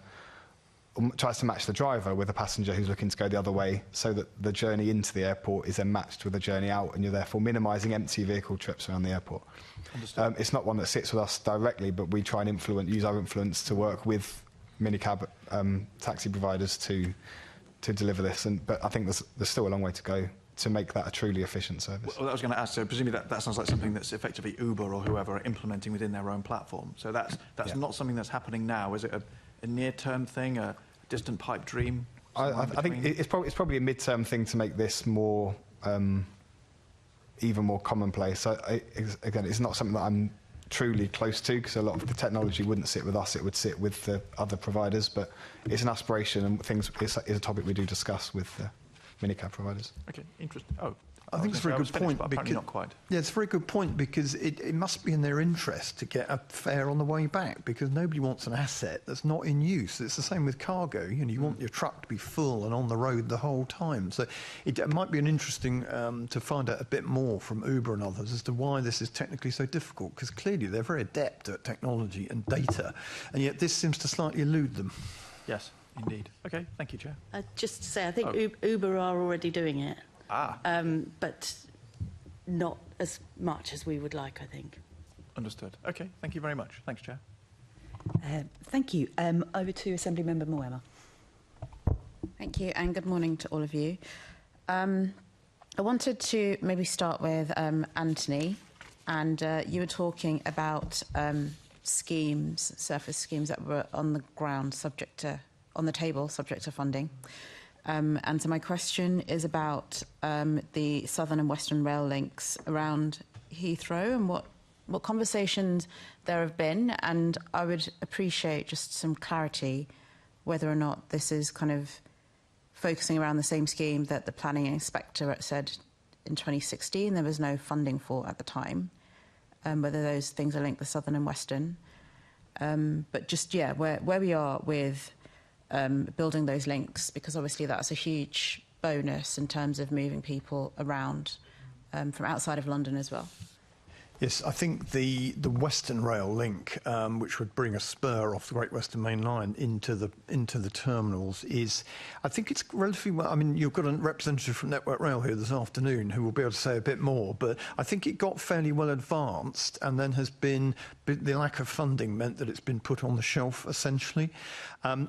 tries to match the driver with a passenger who's looking to go the other way, so that the journey into the airport is then matched with the journey out, and you're therefore minimising empty vehicle trips around the airport. It's not one that sits with us directly, but we try and use our influence to work with minicab taxi providers to deliver this. But I think there's still a long way to go to make that a truly efficient service. Well, I was going to ask, so presumably that sounds like something that's effectively Uber or whoever are implementing within their own platform. So that's not something that's happening now. Is it a near-term thing, a distant pipe dream? I think it's probably a mid-term thing to make this more, even more commonplace. Again, it's not something that I'm truly close to, because a lot of the technology wouldn't sit with us, it would sit with the other providers, but it's an aspiration, and it's a topic we do discuss with minicab providers. Okay, interesting. Oh, I think it's a very good point. Apparently not quite. Yeah, it's a very good point, because it must be in their interest to get a fare on the way back, because nobody wants an asset that's not in use. It's the same with cargo. You know, you want your truck to be full and on the road the whole time. So it might be an interesting to find out a bit more from Uber and others as to why this is technically so difficult, because clearly they're very adept at technology and data, and yet this seems to slightly elude them. Yes, indeed. Okay, thank you, Chair. Just to say, I think Uber are already doing it. But not as much as we would like, I think. Understood. Okay, thank you very much. Thanks, Chair. Thank you. Over to Assembly Member Moema. Thank you, and good morning to all of you. I wanted to maybe start with Anthony, and you were talking about schemes, surface schemes that were on the ground, on the table, subject to funding. And so my question is about the southern and western rail links around Heathrow, and what conversations there have been, and I would appreciate just some clarity whether or not this is kind of focusing around the same scheme that the planning inspectorate said in 2016 there was no funding for at the time, whether those things are linked, the southern and western. But just, where we are with building those links, because obviously that's a huge bonus in terms of moving people around from outside of London as well. Yes, I think the Western Rail link, which would bring a spur off the Great Western Main Line into the terminals, is, I think it's relatively well. I mean, you've got a representative from Network Rail here this afternoon who will be able to say a bit more, but I think it got fairly well advanced, and then the lack of funding meant that it's been put on the shelf essentially.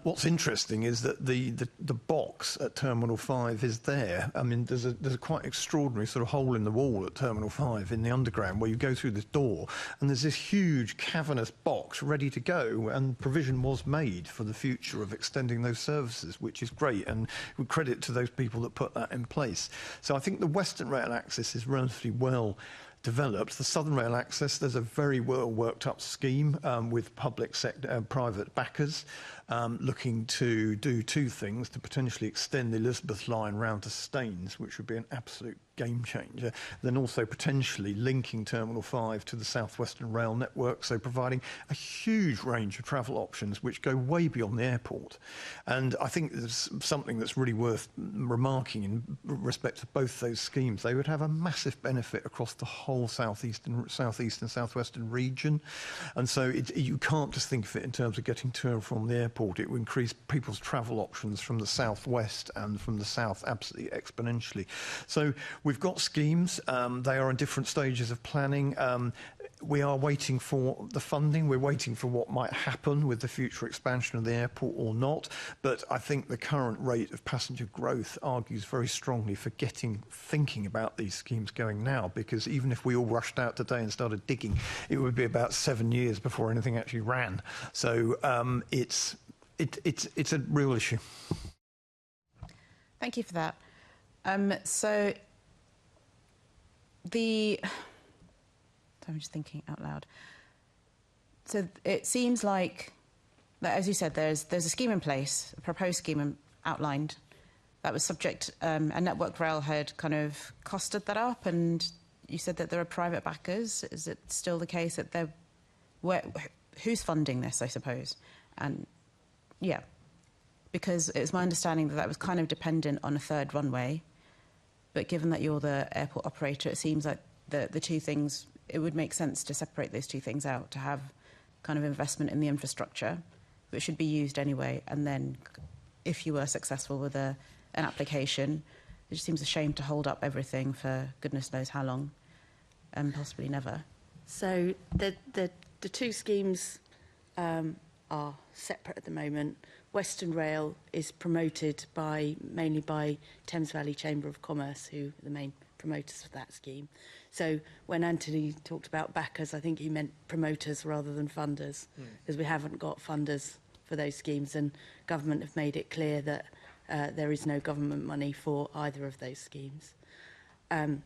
What's interesting is that the box at Terminal 5 is there. I mean, there's a quite extraordinary sort of hole in the wall at Terminal 5 in the underground where you go through this door, and there's this huge cavernous box ready to go, and provision was made for the future of extending those services, which is great, and we credit to those people that put that in place. So I think the Western Rail access is relatively well developed. The Southern Rail access, there's a very well worked up scheme with public sector private backers looking to do two things: to potentially extend the Elizabeth line round to Staines, which would be an absolute game changer, then also potentially linking Terminal 5 to the South Western Rail network, so providing a huge range of travel options which go way beyond the airport. And I think there's something that's really worth remarking in respect to both those schemes. They would have a massive benefit across the whole southeast and southwestern region, and so you can't just think of it in terms of getting to and from the airport. It will increase people's travel options from the southwest and from the south absolutely exponentially. So we've got schemes. They are in different stages of planning. We are waiting for the funding. We're waiting for what might happen with the future expansion of the airport or not. But I think the current rate of passenger growth argues very strongly for thinking about these schemes going now, because even if we all rushed out today and started digging, it would be about 7 years before anything actually ran. So it's a real issue. Thank you for that. I'm just thinking out loud. So it seems like, as you said, there's a scheme in place, a proposed scheme outlined that was subject, and Network Rail had kind of costed that up, and you said that there are private backers. Is it still the case that who's funding this, I suppose? And yeah, because it's my understanding that was kind of dependent on a third runway, but given that you're the airport operator, it seems like the two things, it would make sense to separate those two things out, to have kind of investment in the infrastructure, which should be used anyway, and then if you were successful with an application, it just seems a shame to hold up everything for goodness knows how long, and possibly never. So the two schemes are separate at the moment. Western Rail is promoted mainly by Thames Valley Chamber of Commerce, who are the main promoters of that scheme. So when Anthony talked about backers, I think he meant promoters rather than funders, because we haven't got funders for those schemes, and government have made it clear that there is no government money for either of those schemes. The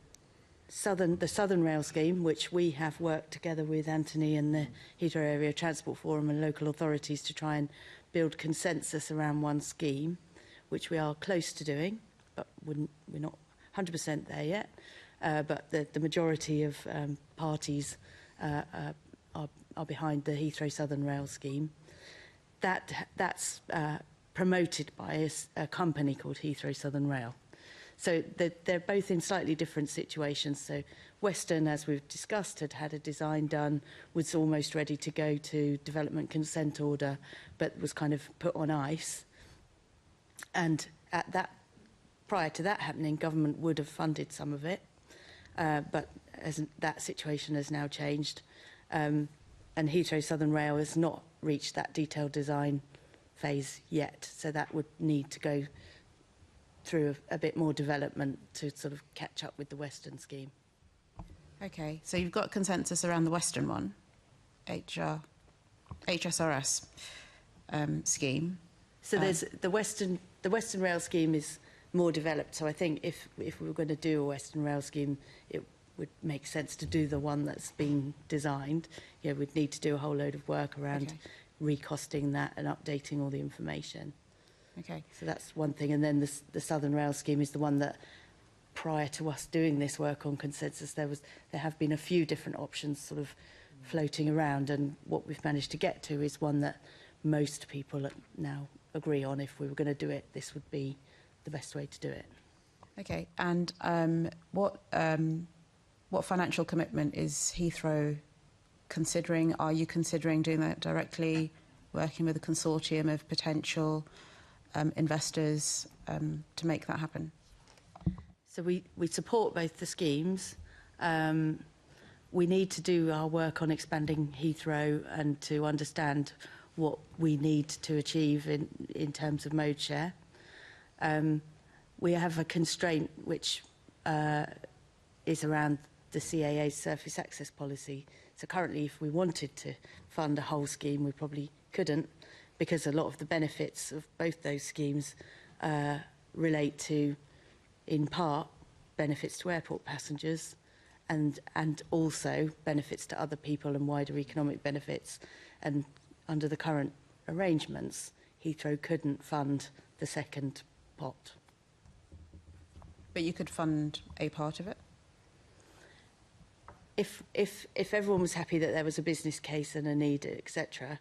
Southern Rail scheme, which we have worked together with Anthony and the Heathrow Area Transport Forum and local authorities to try and build consensus around one scheme, which we are close to doing, but we're not 100% there yet. But the majority of parties are behind the Heathrow Southern Rail scheme. That's promoted by a company called Heathrow Southern Rail. So they're both in slightly different situations. So Western, as we've discussed, had a design done, was almost ready to go to development consent order, but was kind of put on ice. And prior to that happening, government would have funded some of it. But that situation has now changed, and Heathrow Southern Rail has not reached that detailed design phase yet, so that would need to go through a bit more development to sort of catch up with the Western scheme. Okay, so you've got consensus around the Western one, HSRS scheme. So there's the Western Rail scheme is more developed. So I think if we were going to do a Western Rail scheme, it would make sense to do the one that's been designed. Yeah, we'd need to do a whole load of work around recosting that and updating all the information. Okay. So that's one thing. And then the Southern Rail scheme is the one that, prior to us doing this work on consensus, there have been a few different options sort of floating around, and what we've managed to get to is one that most people now agree on. If we were going to do it, this would be the best way to do it. Okay, and what what financial commitment is Heathrow considering? Are you considering doing that directly, working with a consortium of potential investors to make that happen? So we support both the schemes. We need to do our work on expanding Heathrow and to understand what we need to achieve in terms of mode share. We have a constraint which is around the CAA's surface access policy. So currently, if we wanted to fund a whole scheme, we probably couldn't, because a lot of the benefits of both those schemes relate to, in part, benefits to airport passengers and also benefits to other people and wider economic benefits. And under the current arrangements, Heathrow couldn't fund the second pot. But you could fund a part of it? If everyone was happy that there was a business case and a need, etc.,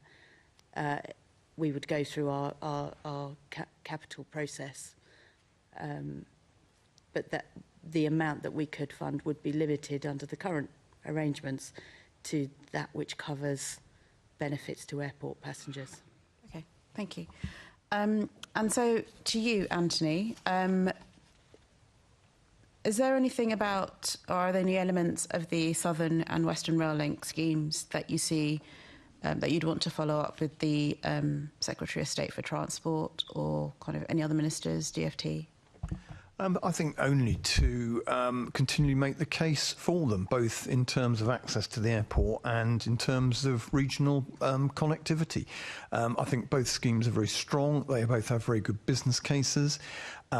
we would go through our capital process. But that the amount that we could fund would be limited under the current arrangements to that which covers benefits to airport passengers. Okay, thank you. And so to you, Anthony, is there anything about, or are there any elements of the Southern and Western Rail Link schemes that you see that you'd want to follow up with the Secretary of State for Transport or kind of any other ministers, DFT? I think only to continually make the case for them, both in terms of access to the airport and in terms of regional connectivity. I think both schemes are very strong. They both have very good business cases. They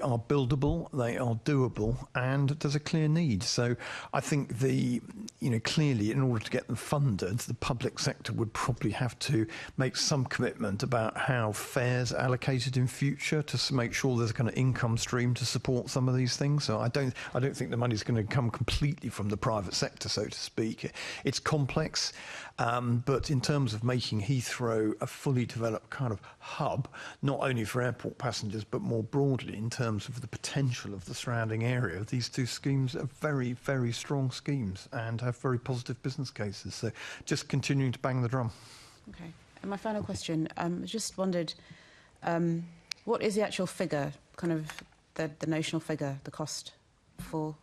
are buildable, they are doable, and there's a clear need. So I think clearly, in order to get them funded, the public sector would probably have to make some commitment about how fares are allocated in future to make sure there's a kind of income stream to support some of these things. So I don't think the money's going to come completely from the private sector, so to speak. It's complex, but in terms of making Heathrow a fully developed kind of hub, not only for airport passengers, but more broadly in terms of the potential of the surrounding area, these two schemes are very, very strong schemes and have very positive business cases. So just continuing to bang the drum. Okay. And my final question, just wondered, what is the actual figure, kind of the notional figure, the cost for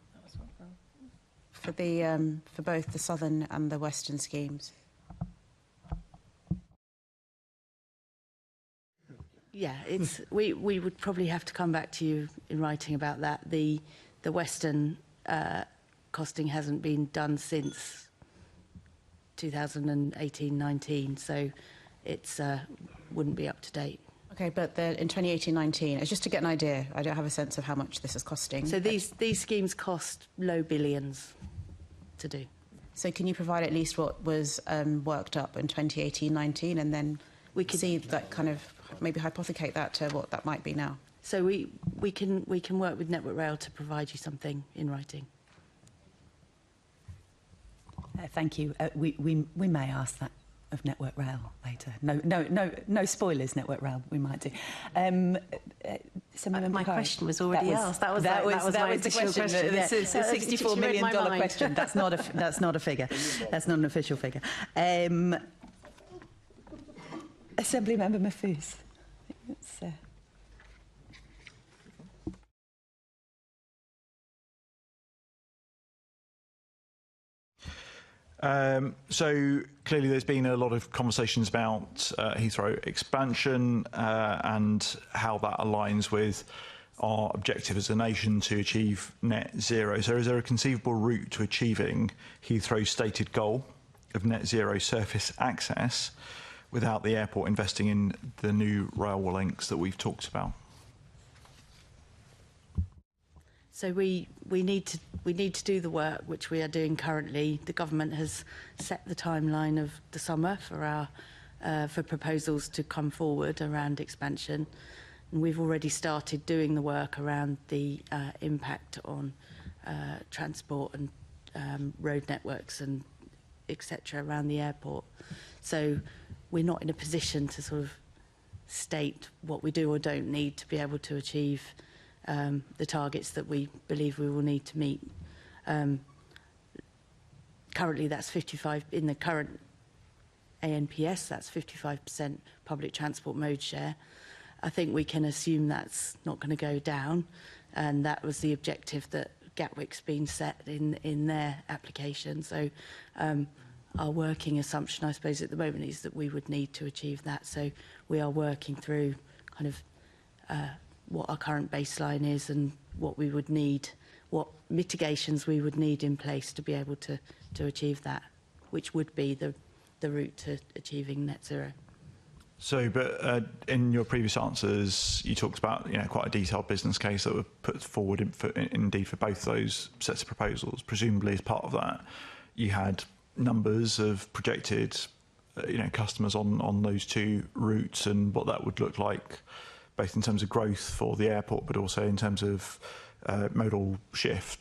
both the Southern and the Western schemes? Yeah, we would probably have to come back to you in writing about that. The Western costing hasn't been done since 2018-19, so it's wouldn't be up to date. Okay, but in 2018-19, it's just to get an idea. I don't have a sense of how much this is costing. So these schemes cost low billions to do. So can you provide at least what was worked up in 2018-19, and then we could see that kind of maybe hypothecate that to what that might be now? So we can work with Network Rail to provide you something in writing. Thank you. We may ask that of Network Rail later. No spoilers, Network Rail. We might do. My question was already asked. That was my additional question. It's a $64 million question. That's not a figure. That's not an official figure. Assembly Member Mahfouz. So clearly there's been a lot of conversations about Heathrow expansion and how that aligns with our objective as a nation to achieve net zero. So is there a conceivable route to achieving Heathrow's stated goal of net zero surface access without the airport investing in the new rail links that we've talked about? So we need to do the work which we are doing currently. The government has set the timeline of the summer for our for proposals to come forward around expansion, and we've already started doing the work around the impact on transport and road networks and etc. around the airport. So we're not in a position to sort of state what we do or don't need to be able to achieve the targets that we believe we will need to meet Currently, that's 55 in the current ANPS. That's 55% public transport mode share. I think we can assume that's not going to go down, and that was the objective that Gatwick's been set in their application. So our working assumption, I suppose, at the moment is that we would need to achieve that. So we are working through kind of what our current baseline is and what we would need, what mitigations we would need in place to be able to achieve that, which would be the route to achieving net zero. So, but in your previous answers, you talked about quite a detailed business case that were put forward indeed for both those sets of proposals. Presumably, as part of that, you had numbers of projected customers on those two routes and what that would look like, both in terms of growth for the airport, but also in terms of modal shift.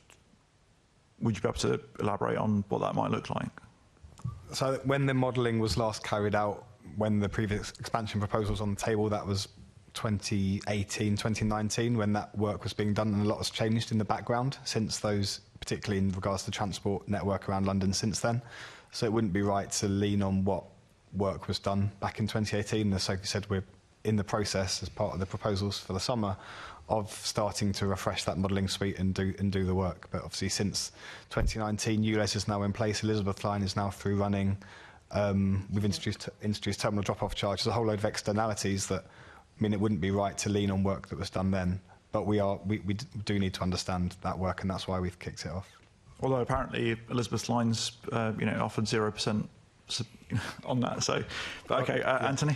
Would you be able to elaborate on what that might look like? So when the modelling was last carried out, when the previous expansion proposal was on the table, that was 2018, 2019, when that work was being done, and a lot has changed in the background since those, particularly in regards to the transport network around London since then. So it wouldn't be right to lean on what work was done back in 2018. As Sophie said, we're in the process, as part of the proposals for the summer, of starting to refresh that modelling suite and do the work. But obviously since 2019, ULEZ is now in place, Elizabeth Line is now through running. We've introduced terminal drop-off charge. There's a whole load of externalities that mean it wouldn't be right to lean on work that was done then. But we do need to understand that work, and that's why we've kicked it off. Although apparently Elizabeth Line's offered 0% on that. So, but okay, Anthony.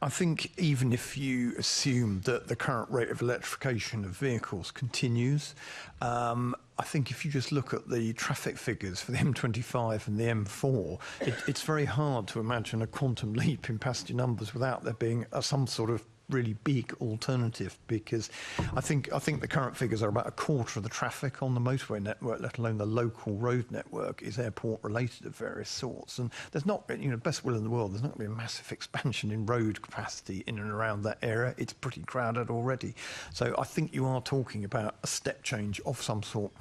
I think even if you assume that the current rate of electrification of vehicles continues, I think if you just look at the traffic figures for the M25 and the M4, it's very hard to imagine a quantum leap in passenger numbers without there being some sort of really big alternative, because I think the current figures are about a quarter of the traffic on the motorway network, let alone the local road network, is airport related of various sorts. And there's not, best will in the world, there's not going to be a massive expansion in road capacity in and around that area. It's pretty crowded already. So I think you are talking about a step change of some sort.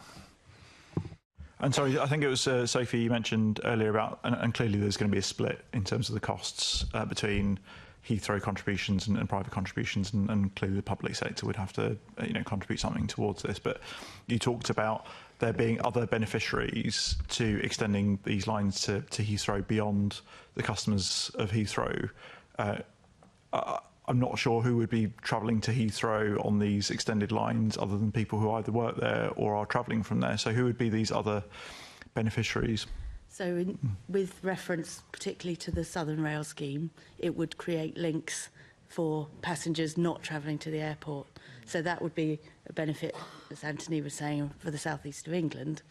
And sorry, I think it was Sophie you mentioned earlier about, and clearly there's going to be a split in terms of the costs between Heathrow contributions and private contributions, and clearly the public sector would have to contribute something towards this. But you talked about there being other beneficiaries to extending these lines to Heathrow beyond the customers of Heathrow. I'm not sure who would be travelling to Heathrow on these extended lines other than people who either work there or are travelling from there. So who would be these other beneficiaries? So with reference particularly to the Southern Rail scheme, it would create links for passengers not travelling to the airport. So that would be a benefit, as Anthony was saying, for the southeast of England.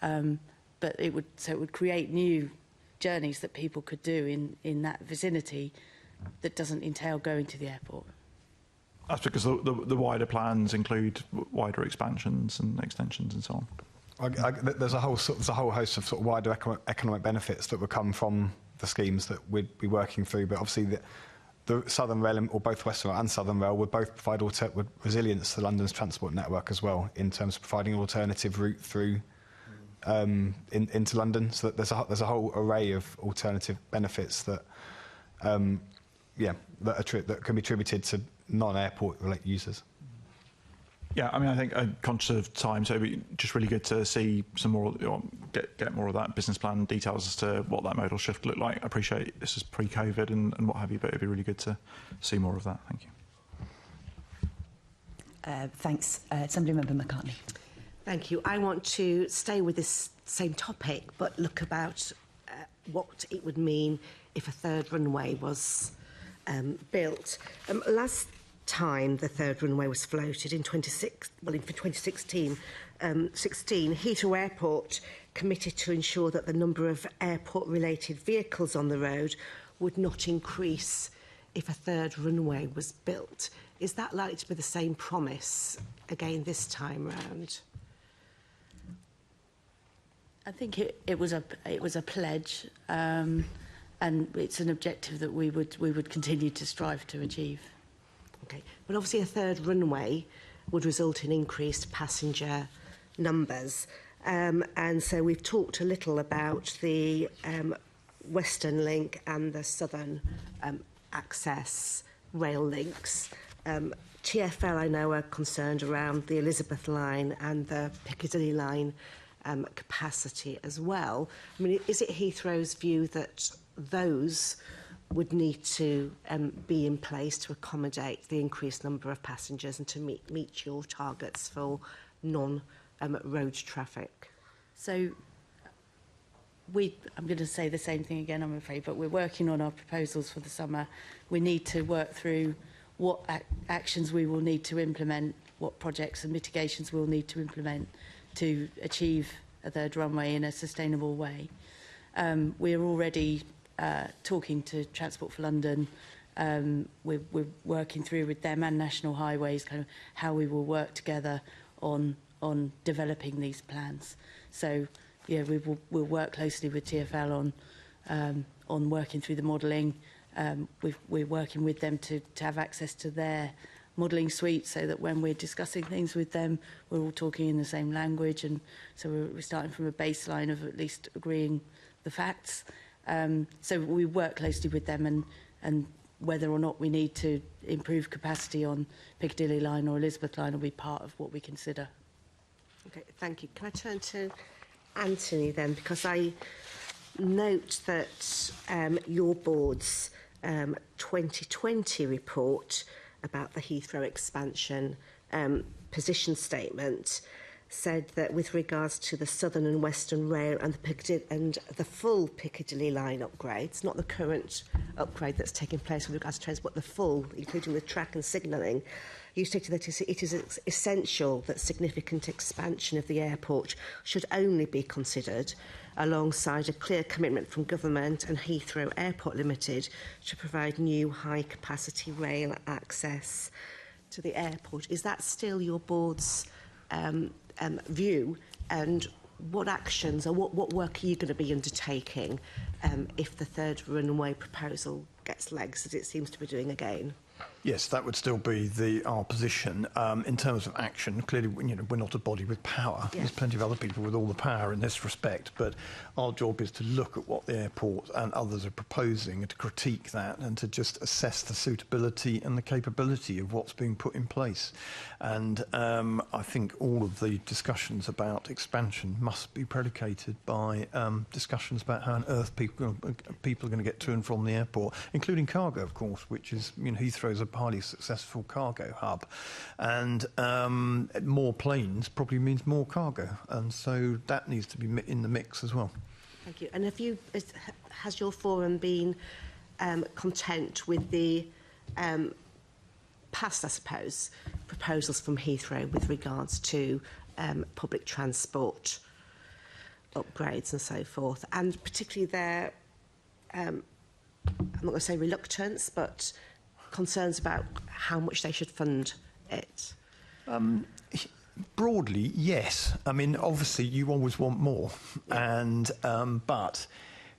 But it would create new journeys that people could do in that vicinity that doesn't entail going to the airport. That's because the wider plans include wider expansions and extensions and so on. There's a whole host of sort of wider economic benefits that would come from the schemes that we'd be working through. But obviously, the Southern Rail, or both Western Rail and Southern Rail, would both provide resilience to London's transport network as well, in terms of providing an alternative route through into London. So that there's a whole array of alternative benefits that that can be attributed to non-airport related users. Yeah, I mean, I think I'm conscious of time, so it'd be just really good to see some more, get more of that business plan details as to what that modal shift looked like. I appreciate this is pre-COVID and what have you, but it'd be really good to see more of that. Thank you. Thanks. Assemblymember McCartney. Thank you. I want to stay with this same topic, but look about what it would mean if a third runway was built. Last time the third runway was floated in 2016, Heathrow Airport committed to ensure that the number of airport-related vehicles on the road would not increase if a third runway was built. Is that likely to be the same promise again this time round? I think it was a pledge, and it's an objective that we would continue to strive to achieve. Okay, but obviously a third runway would result in increased passenger numbers. And so we've talked a little about the Western Link and the Southern Access rail links. TfL, I know, are concerned around the Elizabeth line and the Piccadilly line capacity as well. I mean, is it Heathrow's view that those would need to be in place to accommodate the increased number of passengers and to meet your targets for non-road traffic? So I'm going to say the same thing again, I'm afraid, but we're working on our proposals for the summer. We need to work through what actions we will need to implement, what projects and mitigations we'll need to implement to achieve a third runway in a sustainable way. We're already talking to Transport for London. We're working through with them and National Highways kind of how we will work together on developing these plans. So yeah, we'll work closely with TfL on working through the modelling. We're working with them to have access to their modelling suite so that when we're discussing things with them, we're all talking in the same language. And so we're starting from a baseline of at least agreeing the facts. So we work closely with them, and whether or not we need to improve capacity on Piccadilly line or Elizabeth line will be part of what we consider. Okay, thank you. Can I turn to Anthony then? Because I note that your board's 2020 report about the Heathrow expansion position statement said that with regards to the Southern and Western Rail and the full Piccadilly line upgrades, not the current upgrade that's taking place with regards to trains, but the full, including the track and signalling, you stated that it is essential that significant expansion of the airport should only be considered alongside a clear commitment from government and Heathrow Airport Limited to provide new high-capacity rail access to the airport. Is that still your board's view, and what actions or what work are you going to be undertaking if the third runway proposal gets legs, as it seems to be doing again? Yes, that would still be our position. In terms of action, clearly, we're not a body with power. Yeah. There's plenty of other people with all the power in this respect, but our job is to look at what the airport and others are proposing and to critique that and to just assess the suitability and the capability of what's being put in place. And I think all of the discussions about expansion must be predicated by discussions about how on earth people are going to get to and from the airport, including cargo, of course, which is, Heathrow is a highly successful cargo hub, and more planes probably means more cargo, and so that needs to be in the mix as well. Thank you. And has your forum been content with the past, I suppose, proposals from Heathrow with regards to public transport upgrades and so forth, and particularly their, I'm not going to say reluctance, but concerns about how much they should fund it? Broadly, yes. I mean, obviously, you always want more, and but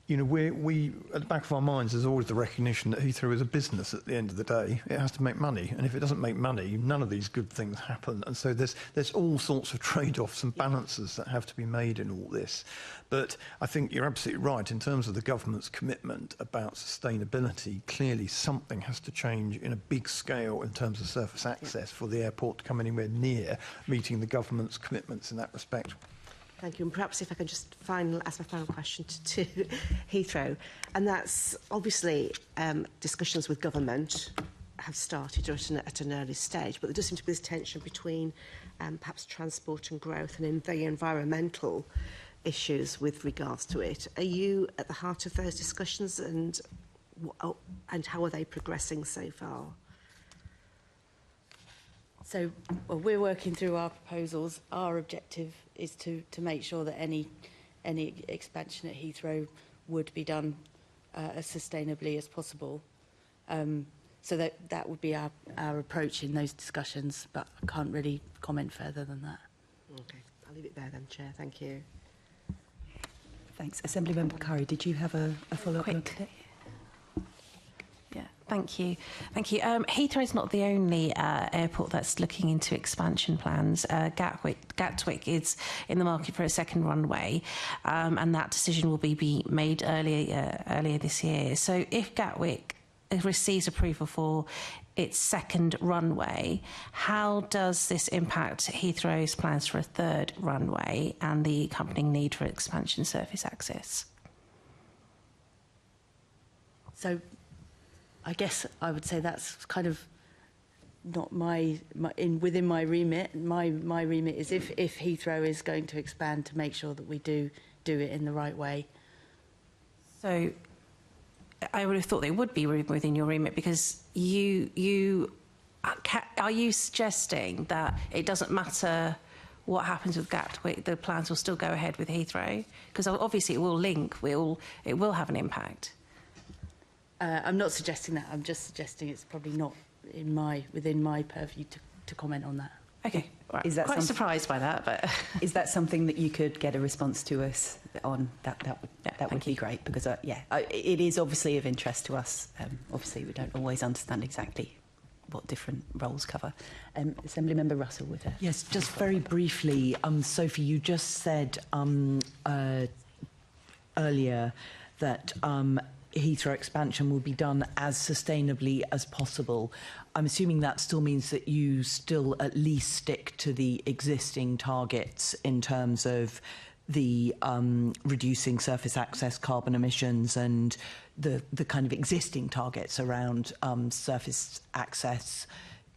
we at the back of our minds there's always the recognition that Heathrow is a business. At the end of the day, it has to make money, and if it doesn't make money, none of these good things happen. And so there's all sorts of trade-offs and balances that have to be made in all this. But I think you're absolutely right in terms of the government's commitment about sustainability. Clearly, something has to change in a big scale in terms of surface access for the airport to come anywhere near meeting the government's commitments in that respect. Thank you. And perhaps if I can just ask my final question to Heathrow, and that's obviously discussions with government have started at an early stage, but there does seem to be this tension between perhaps transport and growth and the environmental issues with regards to it. Are you at the heart of those discussions, and how are they progressing so far? So we're working through our proposals. Our objective is to make sure that any expansion at Heathrow would be done as sustainably as possible. So that would be our approach in those discussions, but I can't really comment further than that. Okay, I'll leave it there then, Chair. Thank you. Thanks. Assemblymember Curry, did you have a follow-up? Yeah. Thank you. Thank you. Heathrow is not the only airport that's looking into expansion plans. Gatwick is in the market for a second runway, and that decision will be made earlier this year. So if Gatwick receives approval for its second runway, how does this impact Heathrow's plans for a third runway and the accompanying need for expansion surface access? So I guess I would say that's kind of not within my remit. My remit is if Heathrow is going to expand, to make sure that we do it in the right way. So I would have thought they would be within your remit, because are you suggesting that it doesn't matter what happens with Gatwick, the plans will still go ahead with Heathrow? Because obviously it will link, it will have an impact. I'm not suggesting that. I'm just suggesting it's probably not within my purview to comment on that. Okay. Right. Is that quite surprised by that, but is that something that you could get a response to us on? That would be great, because it is obviously of interest to us. Obviously, we don't always understand exactly what different roles cover. Assembly Member Russell with her. Yes, just very briefly, Sophie, you just said earlier that Heathrow expansion will be done as sustainably as possible. I'm assuming that still means that you still at least stick to the existing targets in terms of the reducing surface access carbon emissions and the kind of existing targets around surface access,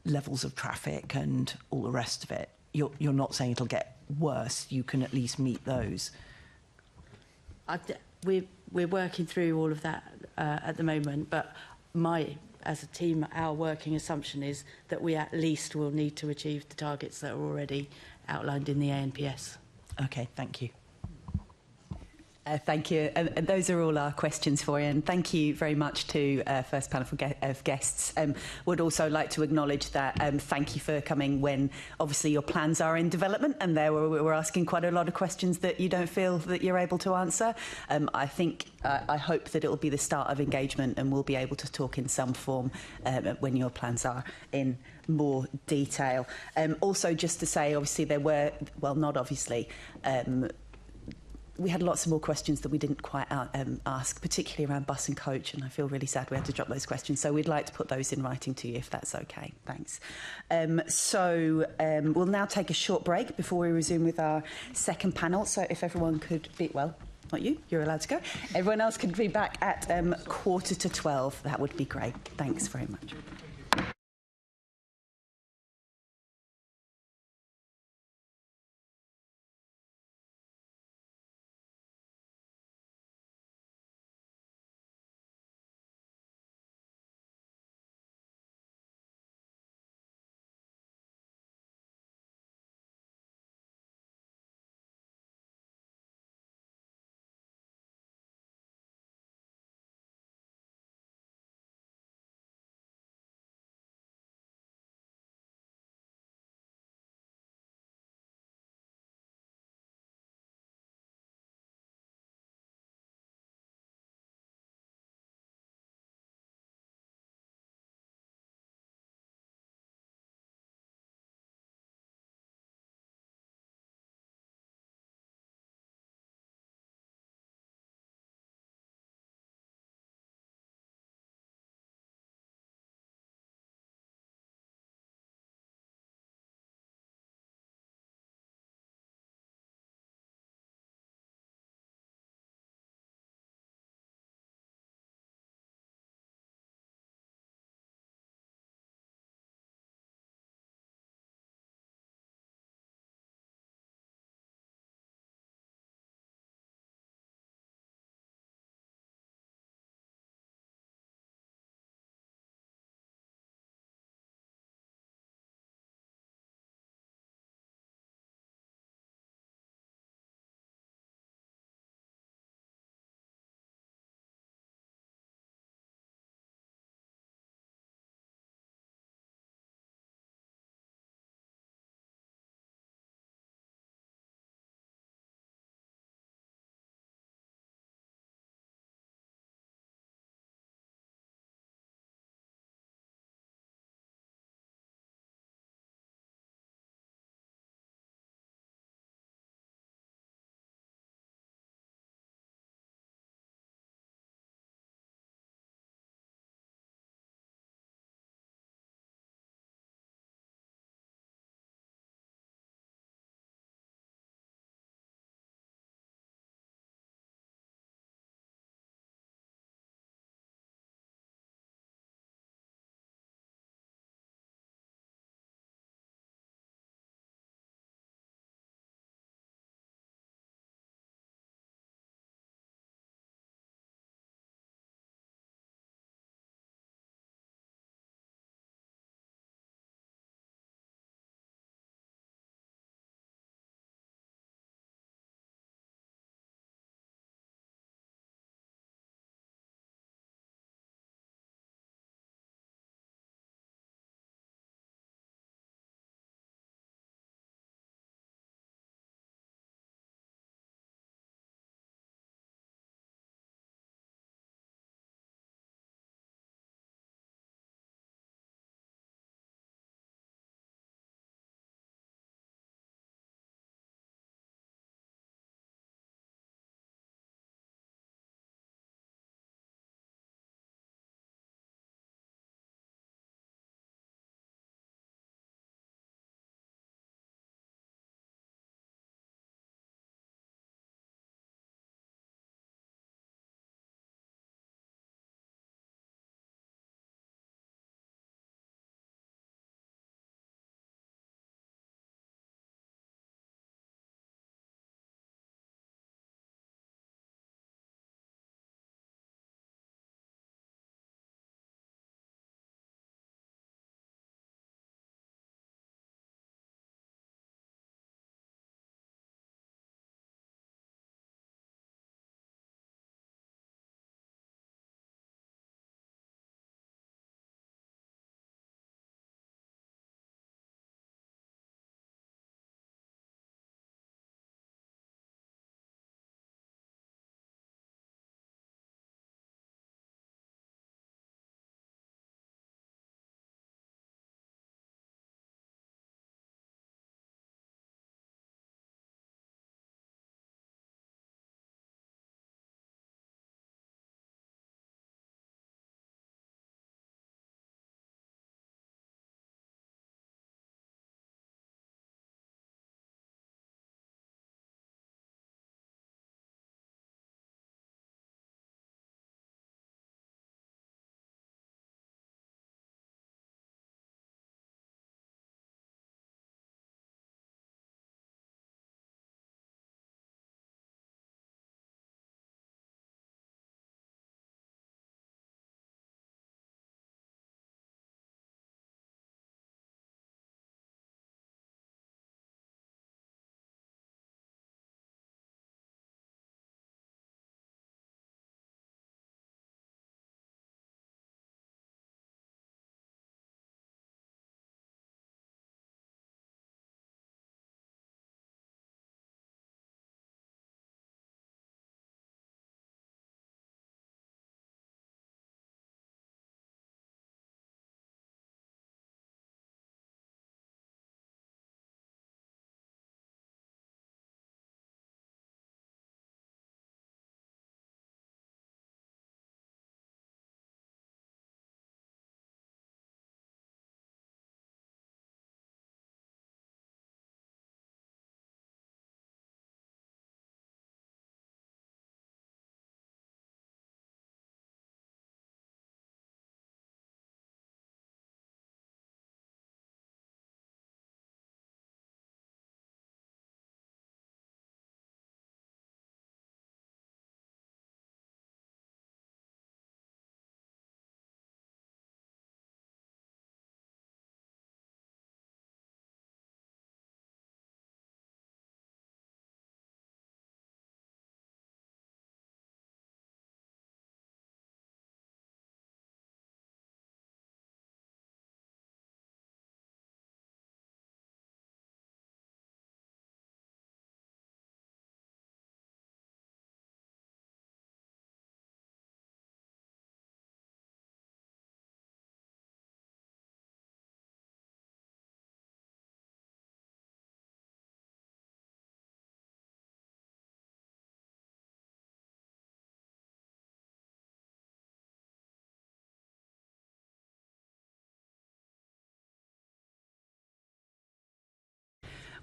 levels of traffic and all the rest of it. You're not saying it'll get worse. You can at least meet those. We're working through all of that at the moment, but as a team, our working assumption is that we at least will need to achieve the targets that are already outlined in the ANPS. Okay, thank you. Thank you. And those are all our questions for you. And thank you very much to first panel of guests. Would also like to acknowledge that thank you for coming when obviously your plans are in development, and there we're asking quite a lot of questions that you don't feel that you're able to answer. I hope that it will be the start of engagement, and we'll be able to talk in some form when your plans are in more detail. Also, just to say, obviously there were, well, not obviously, we had lots of more questions that we didn't quite ask, particularly around bus and coach, and I feel really sad we had to drop those questions. So we'd like to put those in writing to you, if that's okay. Thanks. We'll now take a short break before we resume with our second panel. So if everyone could be, well, not you, you're allowed to go. Everyone else could be back at 11:45. That would be great. Thanks very much.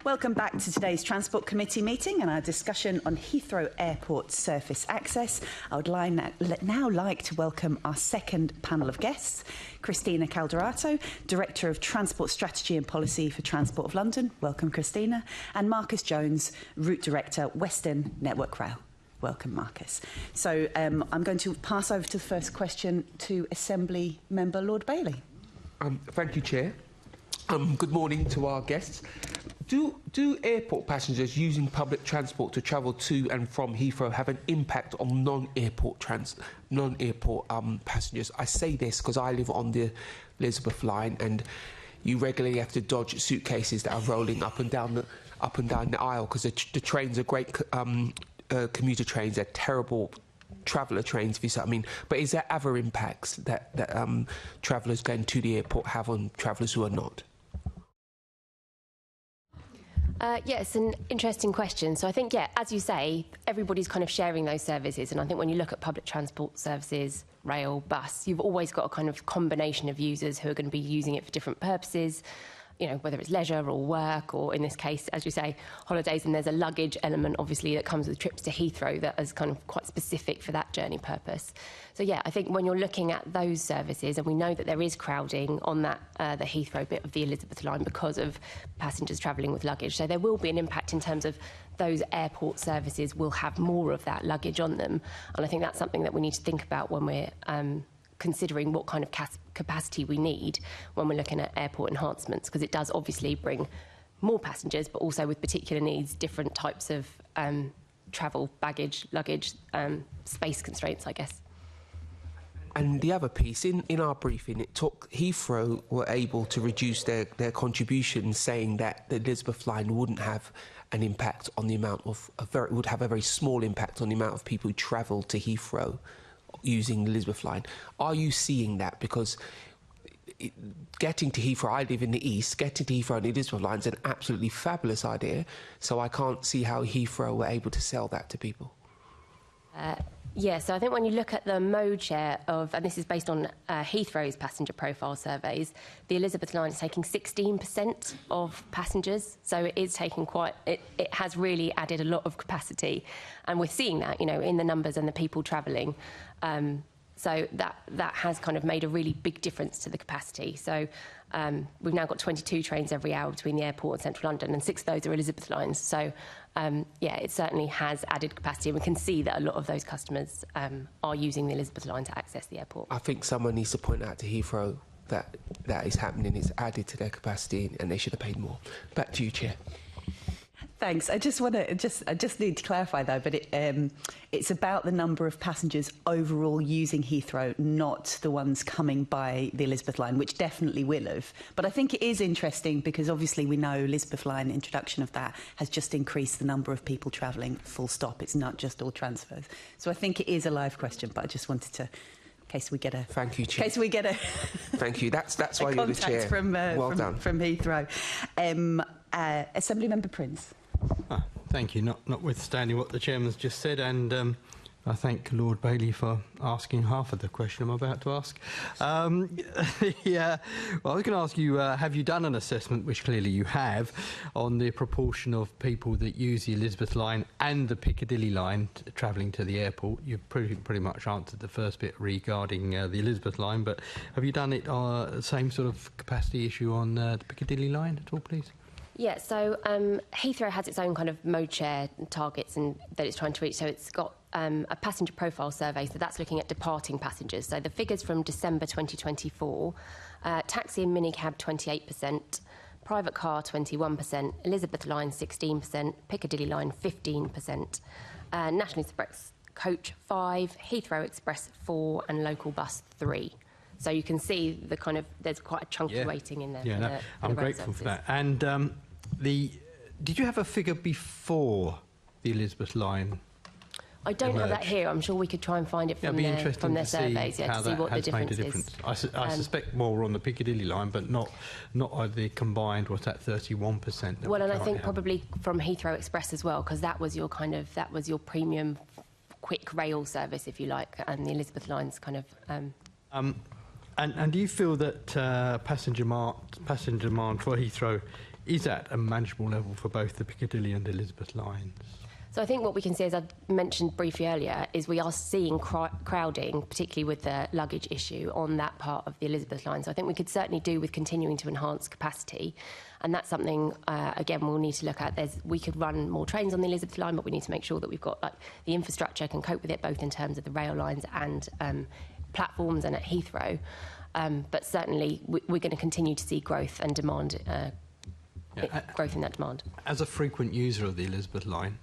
Welcome back to today's Transport Committee meeting and our discussion on Heathrow Airport surface access. I would now like to welcome our second panel of guests, Christina Calderato, Director of Transport Strategy and Policy for Transport of London. Welcome, Christina. And Marcus Jones, Route Director, Western Network Rail. Welcome, Marcus. So I'm going to pass over to the first question to Assembly Member Lord Bailey. Thank you, Chair. Good morning to our guests. Do airport passengers using public transport to travel to and from Heathrow have an impact on non-airport passengers? I say this because I live on the Elizabeth line, and you regularly have to dodge suitcases that are rolling up and down the aisle because the trains are great commuter trains. They're terrible traveller trains, if you see what I mean. But is there other impacts that travellers going to the airport have on travellers who are not? Yeah, it's an interesting question. So I think, yeah, as you say, everybody's kind of sharing those services. And I think when you look at public transport services, rail, bus, you've always got a kind of combination of users who are going to be using it for different purposes, you know, whether it's leisure or work, or in this case, as you say, holidays. And there's a luggage element, obviously, that comes with trips to Heathrow that is kind of quite specific for that journey purpose. So, yeah, I think when you're looking at those services, and we know that there is crowding on that the Heathrow bit of the Elizabeth line because of passengers travelling with luggage. So there will be an impact in terms of those airport services will have more of that luggage on them. And I think that's something that we need to think about when we're considering what kind of capacity we need when we're looking at airport enhancements, because it does obviously bring more passengers, but also with particular needs, different types of travel, baggage, luggage, space constraints, I guess. And the other piece, in our briefing, it took Heathrow were able to reduce their contributions, saying that the Elizabeth line wouldn't have an impact on the amount of, would have a very small impact on the amount of people who travel to Heathrow using the Elizabeth line. Are you seeing that? Because getting to Heathrow, I live in the east, getting to Heathrow on the Elizabeth line is an absolutely fabulous idea, so I can't see how Heathrow were able to sell that to people. Yeah, so I think when you look at the mode share of, and this is based on Heathrow's passenger profile surveys, the Elizabeth line is taking 16% of passengers, so it is taking it has really added a lot of capacity, and we're seeing that, you know, in the numbers and the people travelling. So that has kind of made a really big difference to the capacity. So we've now got 22 trains every hour between the airport and central London, and 6 of those are Elizabeth lines. So yeah, it certainly has added capacity, and we can see that a lot of those customers are using the Elizabeth line to access the airport. I think someone needs to point out to Heathrow that that is happening, it's added to their capacity, and they should have paid more. Back to you, Chair. Thanks. I just need to clarify though, but it's about the number of passengers overall using Heathrow, not the ones coming by the Elizabeth line, which definitely will have. But I think it is interesting because obviously we know Elizabeth line introduction of that has just increased the number of people travelling. Full stop. It's not just all transfers. So I think it is a live question, but I just wanted to. In case we get a. Thank you, Chair. In case we get a. Thank you. That's why you're the Chair. From Heathrow. Assembly Member Prince. Thank you. Notwithstanding what the Chairman's just said, and I thank Lord Bailey for asking half of the question I'm about to ask. Yeah, well, I was going to ask you, have you done an assessment, which clearly you have, on the proportion of people that use the Elizabeth line and the Piccadilly line travelling to the airport? You've pretty much answered the first bit regarding the Elizabeth line, but have you done it same sort of capacity issue on the Piccadilly line at all, please? Yeah, so Heathrow has its own kind of mode share targets and that it's trying to reach. So it's got a passenger profile survey, so that's looking at departing passengers. So the figures from December 2024, taxi and minicab 28%, private car 21%, Elizabeth line 16%, Piccadilly line 15%, National Express coach 5, Heathrow Express 4 and local bus 3. So you can see the kind of, there's quite a chunky weighting in there. Yeah, no, I'm grateful for that. And did you have a figure before the Elizabeth line? I don't have that here. I'm sure we could try and find it from their surveys, to see what the difference is. I suspect more on the Piccadilly line, but not the combined, what's that, 31%? Well, and I think probably from Heathrow Express as well, because that was your premium quick rail service, if you like, and the Elizabeth line's kind of... And do you feel that passenger demand for Heathrow is at a manageable level for both the Piccadilly and Elizabeth lines? So I think what we can see, as I mentioned briefly earlier, is we are seeing crowding, particularly with the luggage issue, on that part of the Elizabeth line. So I think we could certainly do with continuing to enhance capacity. And that's something, again, we'll need to look at. We could run more trains on the Elizabeth line, but we need to make sure that we've got the infrastructure can cope with it, both in terms of the rail lines and platforms and at Heathrow. But certainly we're going to continue to see growth and demand, growth in that demand. As a frequent user of the Elizabeth line,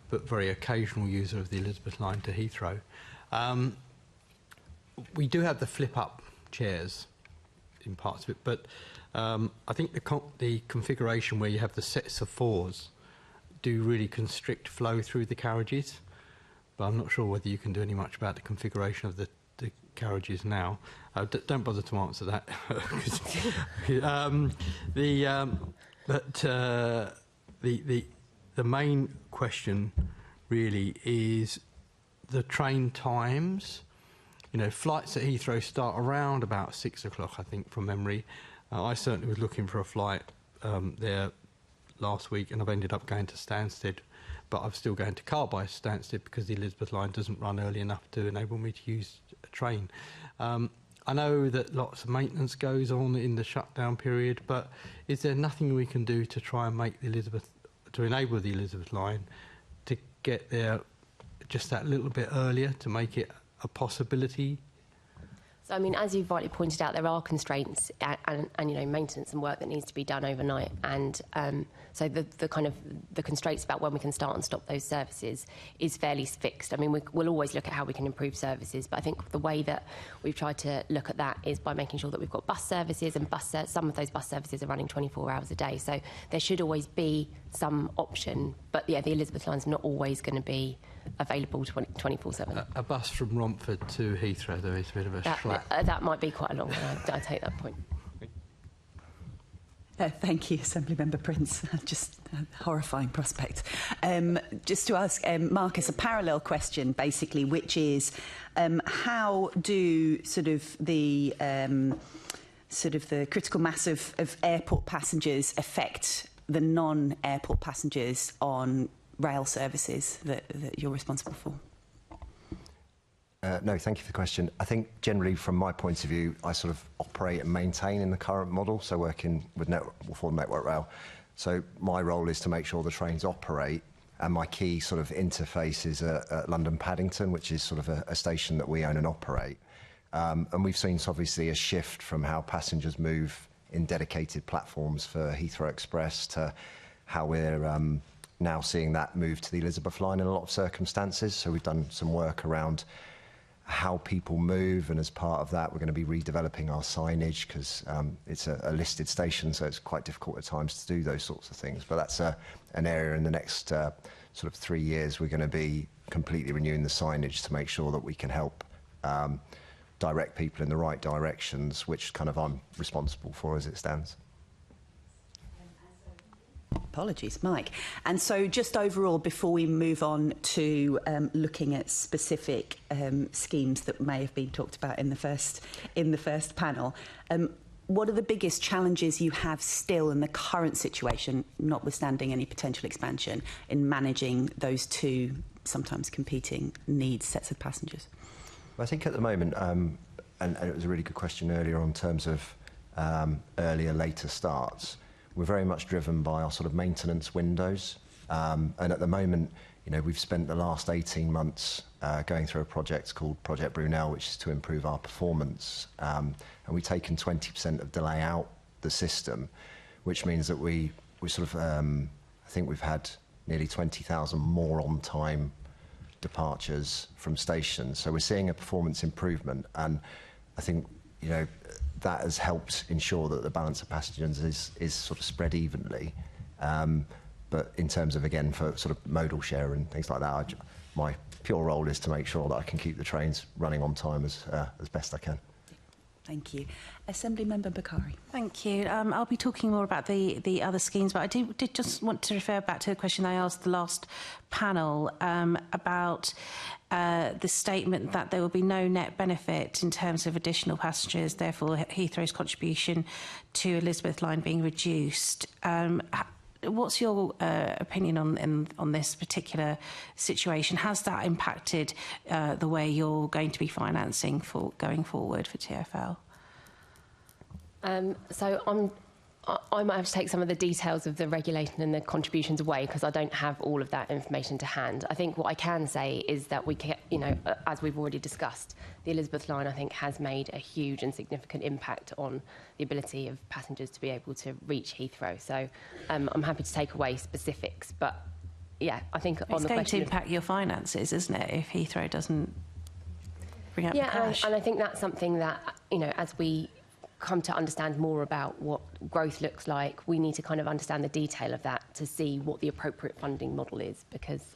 but very occasional user of the Elizabeth line to Heathrow, we do have the flip-up chairs in parts of it, but I think the configuration where you have the sets of fours do really constrict flow through the carriages, but I'm not sure whether you can do any much about the configuration of the carriages now. Don't bother to answer that. The main question really is the train times. You know, flights at Heathrow start around about 6 o'clock, I think, from memory. I certainly was looking for a flight there last week, and I've ended up going to Stansted, but I'm still going to Carby Stansted because the Elizabeth line doesn't run early enough to enable me to use a train. I know that lots of maintenance goes on in the shutdown period, but is there nothing we can do to try and make to enable the Elizabeth line to get there just that little bit earlier to make it a possibility? So, I mean, as you've rightly pointed out, there are constraints and you know, maintenance and work that needs to be done overnight. And so the constraints about when we can start and stop those services is fairly fixed. I mean, we'll always look at how we can improve services, but I think the way that we've tried to look at that is by making sure that we've got bus services, and some of those bus services are running 24 hours a day. So there should always be some option. But yeah, the Elizabeth line's not always going to be available 24/7. A bus from Romford to Heathrow, though, is a bit of a schlep. That might be quite a long one. I take that point. Thank you, Assemblymember Prince. Just a horrifying prospect. Just to ask Marcus a parallel question, basically, which is how do the critical mass of airport passengers affect the non-airport passengers on rail services that you're responsible for? No, thank you for the question. I think generally from my point of view, I sort of operate and maintain in the current model, so working with for Network Rail. So my role is to make sure the trains operate, and my key sort of interface is at London Paddington, which is sort of a station that we own and operate. And we've seen obviously a shift from how passengers move in dedicated platforms for Heathrow Express to how we're now seeing that move to the Elizabeth line in a lot of circumstances. So we've done some work around how people move, and as part of that we're going to be redeveloping our signage because it's a listed station, so it's quite difficult at times to do those sorts of things. But that's an area in the next sort of 3 years we're going to be completely renewing the signage to make sure that we can help direct people in the right directions, which kind of I'm responsible for as it stands. Apologies, Mike. And so just overall, before we move on to looking at specific schemes that may have been talked about in the first panel, what are the biggest challenges you have still in the current situation, notwithstanding any potential expansion, in managing those two sometimes competing needs, sets of passengers? Well, I think at the moment, and it was a really good question earlier on terms of earlier, later starts, we're very much driven by our sort of maintenance windows. And at the moment, you know, we've spent the last 18 months going through a project called Project Brunel, which is to improve our performance. And we've taken 20% of delay out the system, which means that we sort of, I think we've had nearly 20,000 more on-time departures from stations. So we're seeing a performance improvement. And I think, you know, that has helped ensure that the balance of passengers is sort of spread evenly. But in terms of, again, for sort of modal share and things like that, my pure role is to make sure that I can keep the trains running on time as best I can. Thank you. Assemblymember Bakari. Thank you. I'll be talking more about the other schemes, but I did just want to refer back to a question I asked the last panel about the statement that there will be no net benefit in terms of additional passengers, therefore Heathrow's contribution to Elizabeth Line being reduced. What's your opinion on this particular situation? Has that impacted the way you're going to be financing for going forward for TfL? So I might have to take some of the details of the regulation and the contributions away because I don't have all of that information to hand. I think what I can say is that we can, as we've already discussed, the Elizabeth Line, I think, has made a huge and significant impact on the ability of passengers to be able to reach Heathrow. So I'm happy to take away specifics, but yeah, I think on the question... It's going to impact your finances, isn't it, if Heathrow doesn't bring up the cash? And I think that's something that, as we come to understand more about what growth looks like, we need to kind of understand the detail of that to see what the appropriate funding model is because,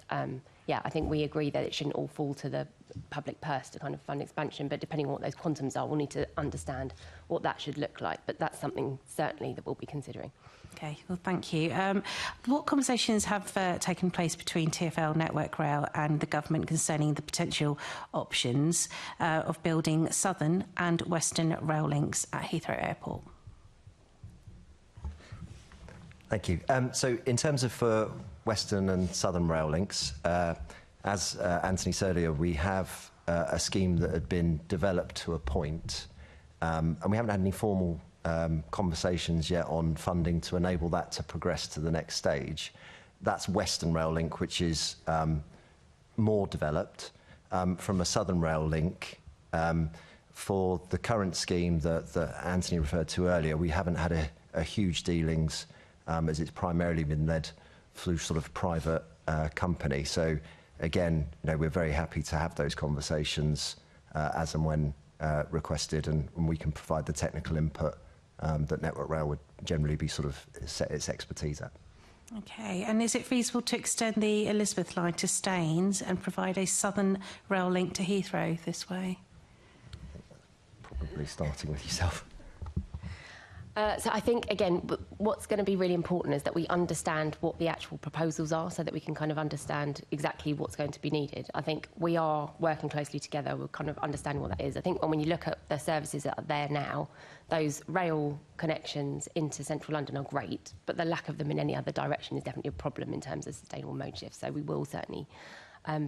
I think we agree that it shouldn't all fall to the public purse to kind of fund expansion, but depending on what those quantums are, we'll need to understand what that should look like. But that's something certainly that we'll be considering. Okay, well, thank you. What conversations have taken place between TfL, Network Rail and the government concerning the potential options of building southern and western rail links at Heathrow Airport? Thank you. So in terms of western and southern rail links, as Anthony said earlier, we have a scheme that had been developed to a point, and we haven't had any formal conversations yet on funding to enable that to progress to the next stage. That's Western Rail Link, which is more developed. From a Southern Rail Link, for the current scheme that Anthony referred to earlier, we haven't had a huge dealings as it's primarily been led through sort of private company. So again, we're very happy to have those conversations as and when requested, and we can provide the technical input that Network Rail would generally be sort of set its expertise at. Okay, and is it feasible to extend the Elizabeth Line to Staines and provide a southern rail link to Heathrow this way? Probably starting with yourself. So I think, again, what's going to be really important is that we understand what the actual proposals are so that we can kind of understand exactly what's going to be needed. I think we are working closely together. We're kind of understanding what that is. I think when you look at the services that are there now, those rail connections into central London are great, but the lack of them in any other direction is definitely a problem in terms of sustainable mode shift. So we will certainly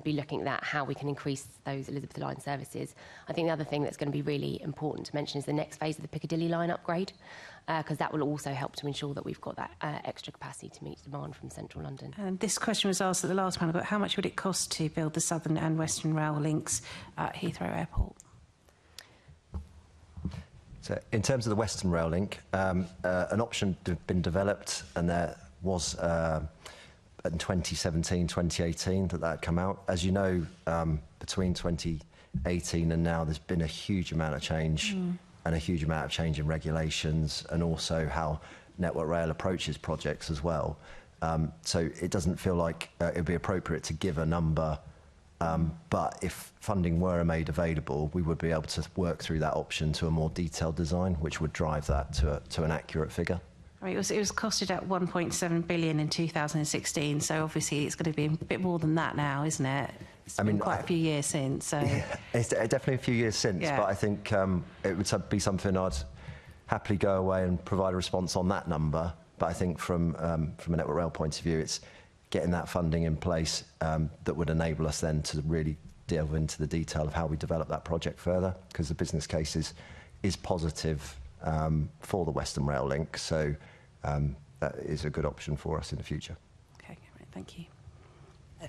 be looking at how we can increase those Elizabeth Line services. I think the other thing that's going to be really important to mention is the next phase of the Piccadilly line upgrade, because that will also help to ensure that we've got that extra capacity to meet demand from central London. And this question was asked at the last panel, but how much would it cost to build the southern and western rail links at Heathrow Airport? So in terms of the Western Rail Link, an option had been developed, and there was in 2017, 2018 that had come out. As you know, between 2018 and now, there's been a huge amount of change and a huge amount of change in regulations, and also how Network Rail approaches projects as well. So it doesn't feel like it would be appropriate to give a number, but if funding were made available, we would be able to work through that option to a more detailed design, which would drive that to an accurate figure. I mean, it was costed at 1.7 billion in 2016, so obviously it's going to be a bit more than that now, isn't it? It's been quite a few years since. So yeah, it's definitely a few years since, but I think it would be something I'd happily go away and provide a response on that number. But I think from a Network Rail point of view, it's getting that funding in place that would enable us then to really delve into the detail of how we develop that project further, because the business case is positive for the Western Rail Link. So that is a good option for us in the future. Okay, great, thank you.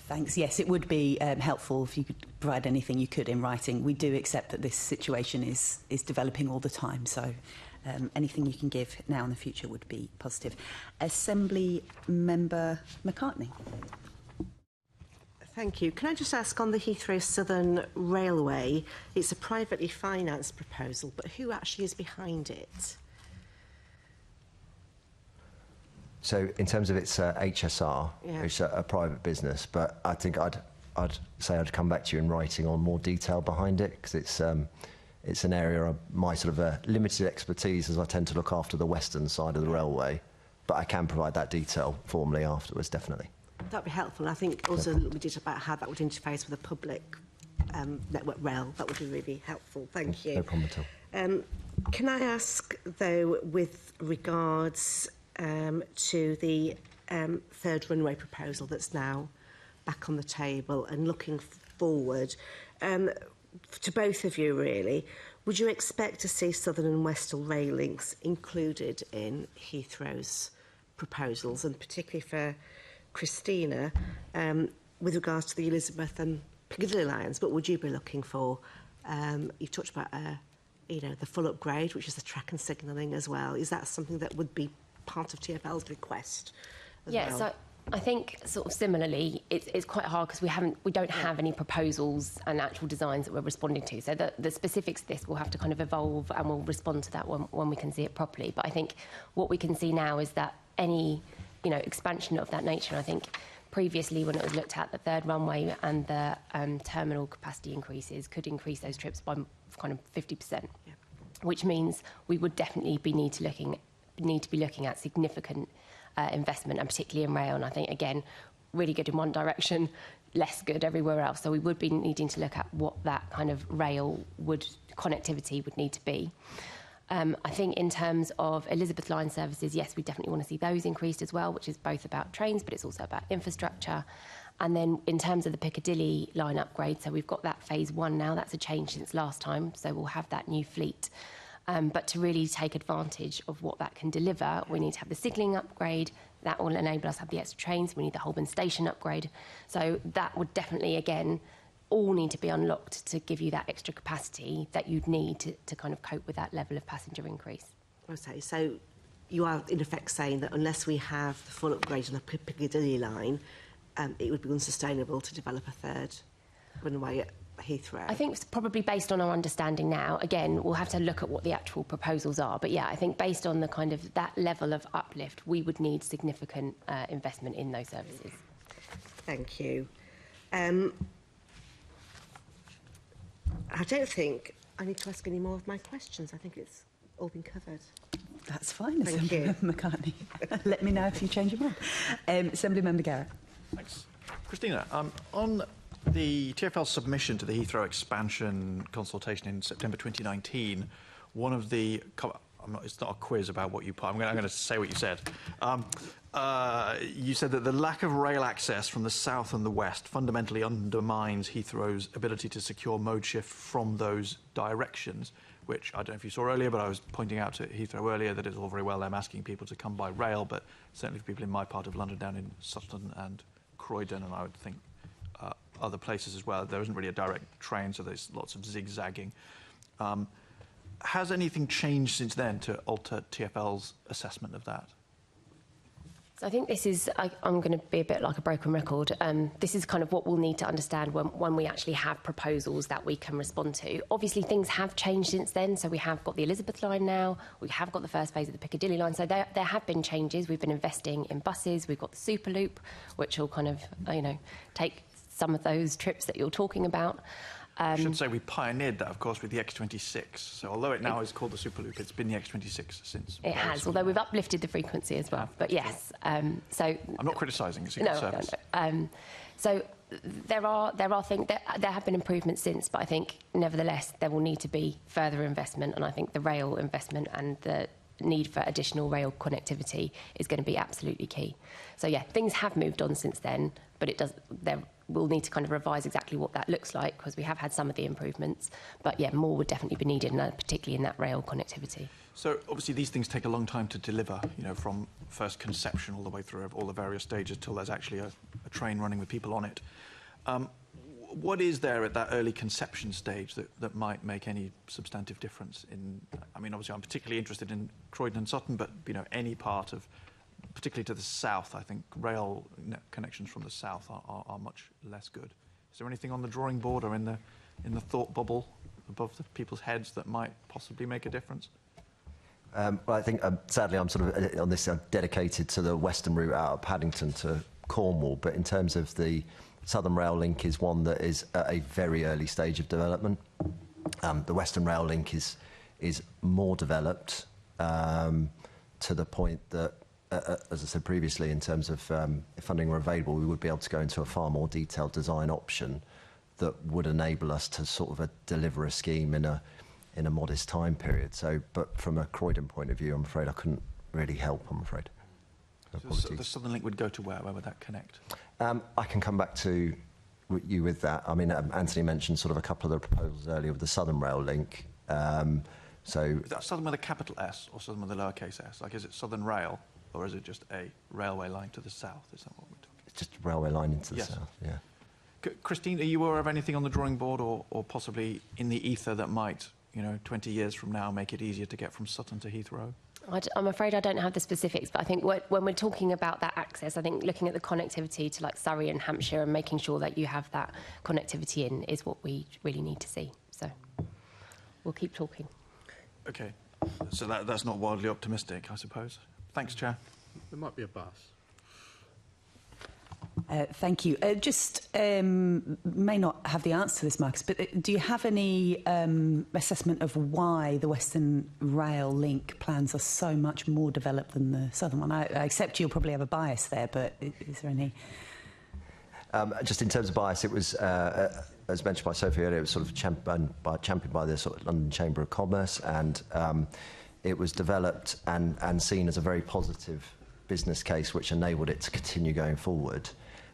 Thanks. Yes, it would be helpful if you could provide anything you could in writing. We do accept that this situation is developing all the time, so anything you can give now in the future would be positive. Assembly Member McCartney. Thank you. Can I just ask, on the Heathrow Southern Railway, it's a privately financed proposal, but who actually is behind it? So in terms of its HSR, it's a private business, but I think I'd say I'd come back to you in writing on more detail behind it, because it's an area of my sort of limited expertise, as I tend to look after the western side of the railway, but I can provide that detail formally afterwards, definitely. That'd be helpful. I think also a little bit about how that would interface with the public Network Rail. That would be really helpful. Thank you. No problem at all. Can I ask, though, with regards to the third runway proposal that's now back on the table and looking forward, to both of you really, would you expect to see Southern and Western rail links included in Heathrow's proposals, and particularly for Christina, with regards to the Elizabeth and Piccadilly lines, what would you be looking for? You've talked about, the full upgrade, which is the track and signalling as well. Is that something that would be part of TfL's request as well? So I think sort of similarly, it's quite hard because we don't have any proposals and actual designs that we're responding to. So the specifics of this will have to kind of evolve, and we'll respond to that when we can see it properly. But I think what we can see now is that any, expansion of that nature, I think previously when it was looked at, the third runway and the terminal capacity increases could increase those trips by kind of 50%, which means we would definitely need to be looking at significant investment, and particularly in rail. And I think, again, really good in one direction, less good everywhere else. So we would be needing to look at what that kind of rail connectivity would need to be. I think in terms of Elizabeth line services, yes, we definitely want to see those increased as well, which is both about trains, but it's also about infrastructure. And then in terms of the Piccadilly line upgrade, so we've got that phase 1 now. That's a change since last time, so we'll have that new fleet. But to really take advantage of what that can deliver, we need to have the signalling upgrade. That will enable us to have the extra trains. We need the Holborn station upgrade. So that would definitely, again, all need to be unlocked to give you that extra capacity that you'd need to kind of cope with that level of passenger increase. Okay, so you are in effect saying that unless we have the full upgrade on the Piccadilly line, it would be unsustainable to develop a third runway at Heathrow. I think it's probably based on our understanding now. Again, we'll have to look at what the actual proposals are. But yeah, I think based on the kind of that level of uplift, we would need significant investment in those services. Thank you. I don't think I need to ask any more of my questions. I think it's all been covered. That's fine, Thank you. Assemblymember McCartney. Let me know if you change your mind. Assemblymember Garrett. Thanks. Christina, on the TfL submission to the Heathrow expansion consultation in September 2019, one of the... it's not a quiz about what you put. I'm going to say what you said. You said that the lack of rail access from the south and the west fundamentally undermines Heathrow's ability to secure mode shift from those directions, which I don't know if you saw earlier, but I was pointing out to Heathrow earlier that it's all very well them asking people to come by rail, but certainly for people in my part of London, down in Sutton and Croydon, and I would think other places as well, there isn't really a direct train, so there's lots of zigzagging. Has anything changed since then to alter TfL's assessment of that? So I think this is, I'm going to be a bit like a broken record. This is kind of what we'll need to understand when we actually have proposals that we can respond to. Obviously, things have changed since then. So we have got the Elizabeth line now. We have got the first phase of the Piccadilly line. So there have been changes. We've been investing in buses. We've got the Superloop, which will kind of, take some of those trips that you're talking about. I should say we pioneered that, of course, with the X26. So although it now is called the Superloop, it's been the X26 since. It has, although we've uplifted the frequency as well. But yes, so... I'm not criticising, it's a good service. No. So there are things, there have been improvements since, but I think, nevertheless, there will need to be further investment, and I think the rail investment and the need for additional rail connectivity is going to be absolutely key. So yeah, things have moved on since then, but we'll need to kind of revise exactly what that looks like, because we have had some of the improvements, but yeah, more would definitely be needed, particularly in that rail connectivity. So obviously these things take a long time to deliver, from first conception all the way through all the various stages till there's actually a train running with people on it. What is there at that early conception stage that might make any substantive difference in, obviously I'm particularly interested in Croydon and Sutton, but any part of, particularly to the south, I think rail connections from the south are much less good. Is there anything on the drawing board or in the thought bubble above the people's heads that might possibly make a difference? Well, I think sadly I'm sort of on this dedicated to the western route out of Paddington to Cornwall, but in terms of the Southern Rail Link is one that is at a very early stage of development. The Western Rail Link is more developed to the point that, as I said previously, in terms of if funding were available, we would be able to go into a far more detailed design option that would enable us to sort of deliver a scheme in a modest time period. So, but from a Croydon point of view, I'm afraid I couldn't really help, I'm afraid. So the Southern Link would go to where? Where would that connect? I can come back to you with that. I mean, Anthony mentioned sort of a couple of the proposals earlier with the Southern Rail Link. So is that Southern with a capital S or Southern with a lowercase s? Like, is it Southern Rail or is it just a railway line to the south? Is that what we're talking? It's just a railway line into the south, yeah. Christine, are you aware of anything on the drawing board or possibly in the ether that might, 20 years from now make it easier to get from Sutton to Heathrow? I'm afraid I don't have the specifics, but I think when we're talking about that access, I think looking at the connectivity to like Surrey and Hampshire and making sure that you have that connectivity in is what we really need to see. So we'll keep talking. Okay, so that's not wildly optimistic, I suppose. Thanks, Chair. There might be a bus. Thank you. May not have the answer to this, Marcus, but do you have any assessment of why the Western Rail Link plans are so much more developed than the Southern one? I accept you'll probably have a bias there, but is there any? Just in terms of bias, it was, as mentioned by Sophie earlier, it was sort of championed by the sort of London Chamber of Commerce, and it was developed and seen as a very positive business case which enabled it to continue going forward.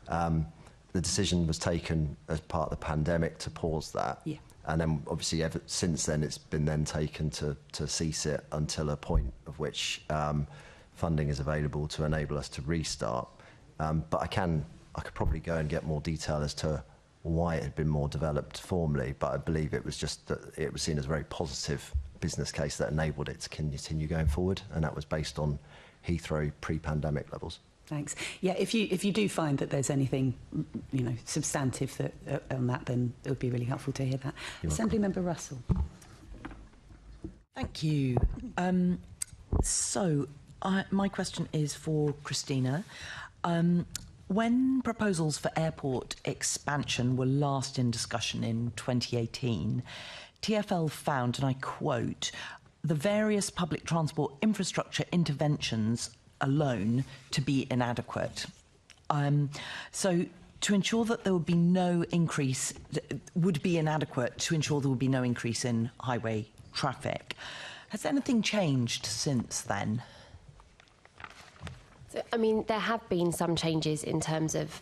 The decision was taken as part of the pandemic to pause that, and then obviously ever since then it's been then taken to cease it until a point of which funding is available to enable us to restart. But I could probably go and get more detail as to why it had been more developed formally, but I believe it was just that it was seen as a very positive business case that enabled it to continue going forward, and that was based on Heathrow pre-pandemic levels. Thanks. Yeah, if you do find that there's anything, substantive that, on that, then it would be really helpful to hear that. Assemblymember Russell. Thank you. My question is for Christina. When proposals for airport expansion were last in discussion in 2018, TfL found, and I quote, the various public transport infrastructure interventions alone to be inadequate. So to ensure that there would be no increase, would be inadequate to ensure there would be no increase in highway traffic. Has anything changed since then? So, I mean, there have been some changes in terms of,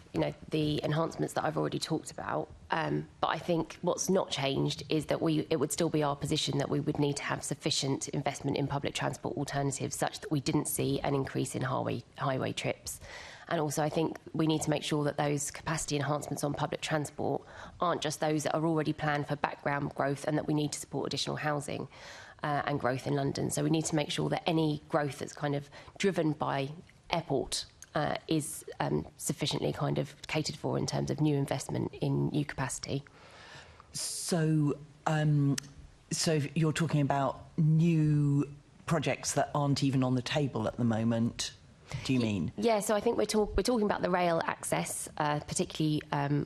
the enhancements that I've already talked about. But I think what's not changed is that it would still be our position that we would need to have sufficient investment in public transport alternatives such that we didn't see an increase in highway trips. And also, I think we need to make sure that those capacity enhancements on public transport aren't just those that are already planned for background growth and that we need to support additional housing and growth in London. So we need to make sure that any growth that's kind of driven by airport is sufficiently kind of catered for in terms of new investment in new capacity. So you're talking about new projects that aren't even on the table at the moment, do you mean? Yeah, so I think we're talking about the rail access, particularly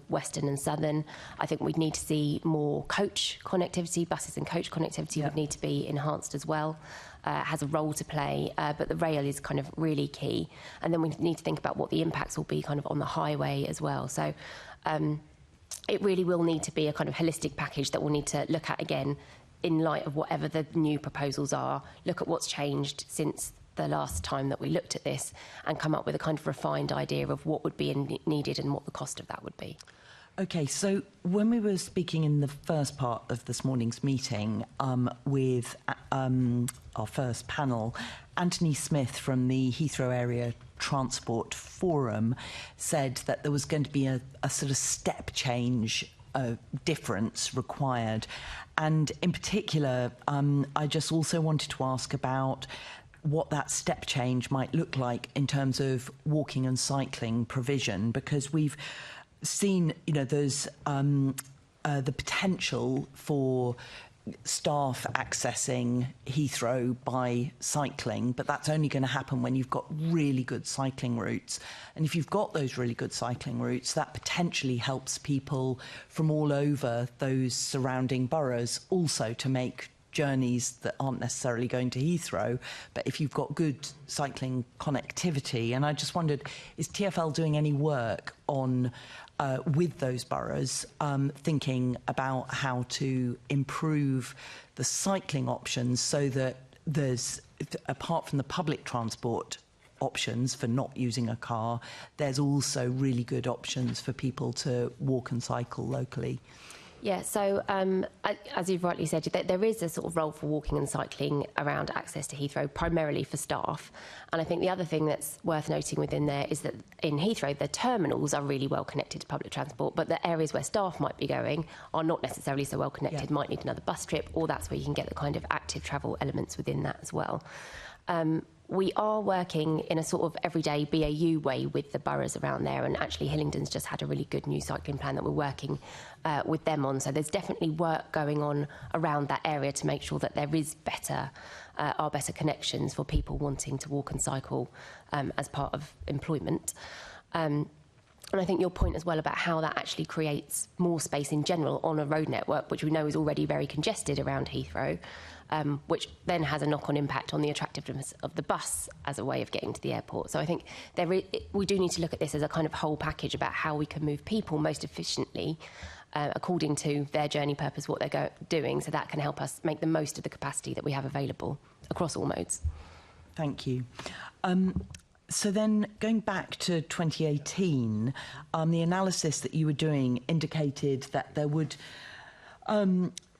Western and Southern. I think we'd need to see more coach connectivity, buses and coach connectivity would need to be enhanced as well. Has a role to play, but the rail is kind of really key. And then we need to think about what the impacts will be kind of on the highway as well. So it really will need to be a kind of holistic package that we'll need to look at again in light of whatever the new proposals are, look at what's changed since the last time that we looked at this and come up with a kind of refined idea of what would be needed and what the cost of that would be. Okay, so when we were speaking in the first part of this morning's meeting with our first panel, Anthony Smith from the Heathrow Area Transport Forum said that there was going to be a sort of step change difference required. And in particular, I just also wanted to ask about what that step change might look like in terms of walking and cycling provision, because we've seen, there's the potential for staff accessing Heathrow by cycling, but that's only going to happen when you've got really good cycling routes. And if you've got those really good cycling routes, that potentially helps people from all over those surrounding boroughs also to make journeys that aren't necessarily going to Heathrow, but if you've got good cycling connectivity. And I just wondered, is TfL doing any work on with those boroughs, thinking about how to improve the cycling options so that there's, apart from the public transport options for not using a car, there's also really good options for people to walk and cycle locally? Yeah, so as you've rightly said, there is a sort of role for walking and cycling around access to Heathrow, primarily for staff. And I think the other thing that's worth noting within there is that in Heathrow, the terminals are really well connected to public transport, but the areas where staff might be going are not necessarily so well connected, might need another bus trip, or that's where you can get the kind of active travel elements within that as well. We are working in a sort of everyday BAU way with the boroughs around there, and actually Hillingdon's just had a really good new cycling plan that we're working with them on. So there's definitely work going on around that area to make sure that there is better connections for people wanting to walk and cycle as part of employment. And I think your point as well about how that actually creates more space in general on a road network, which we know is already very congested around Heathrow, which then has a knock-on impact on the attractiveness of the bus as a way of getting to the airport. So I think we do need to look at this as a kind of whole package about how we can move people most efficiently according to their journey purpose, what they're doing, so that can help us make the most of the capacity that we have available across all modes. Thank you. So then, going back to 2018, the analysis that you were doing indicated that there would...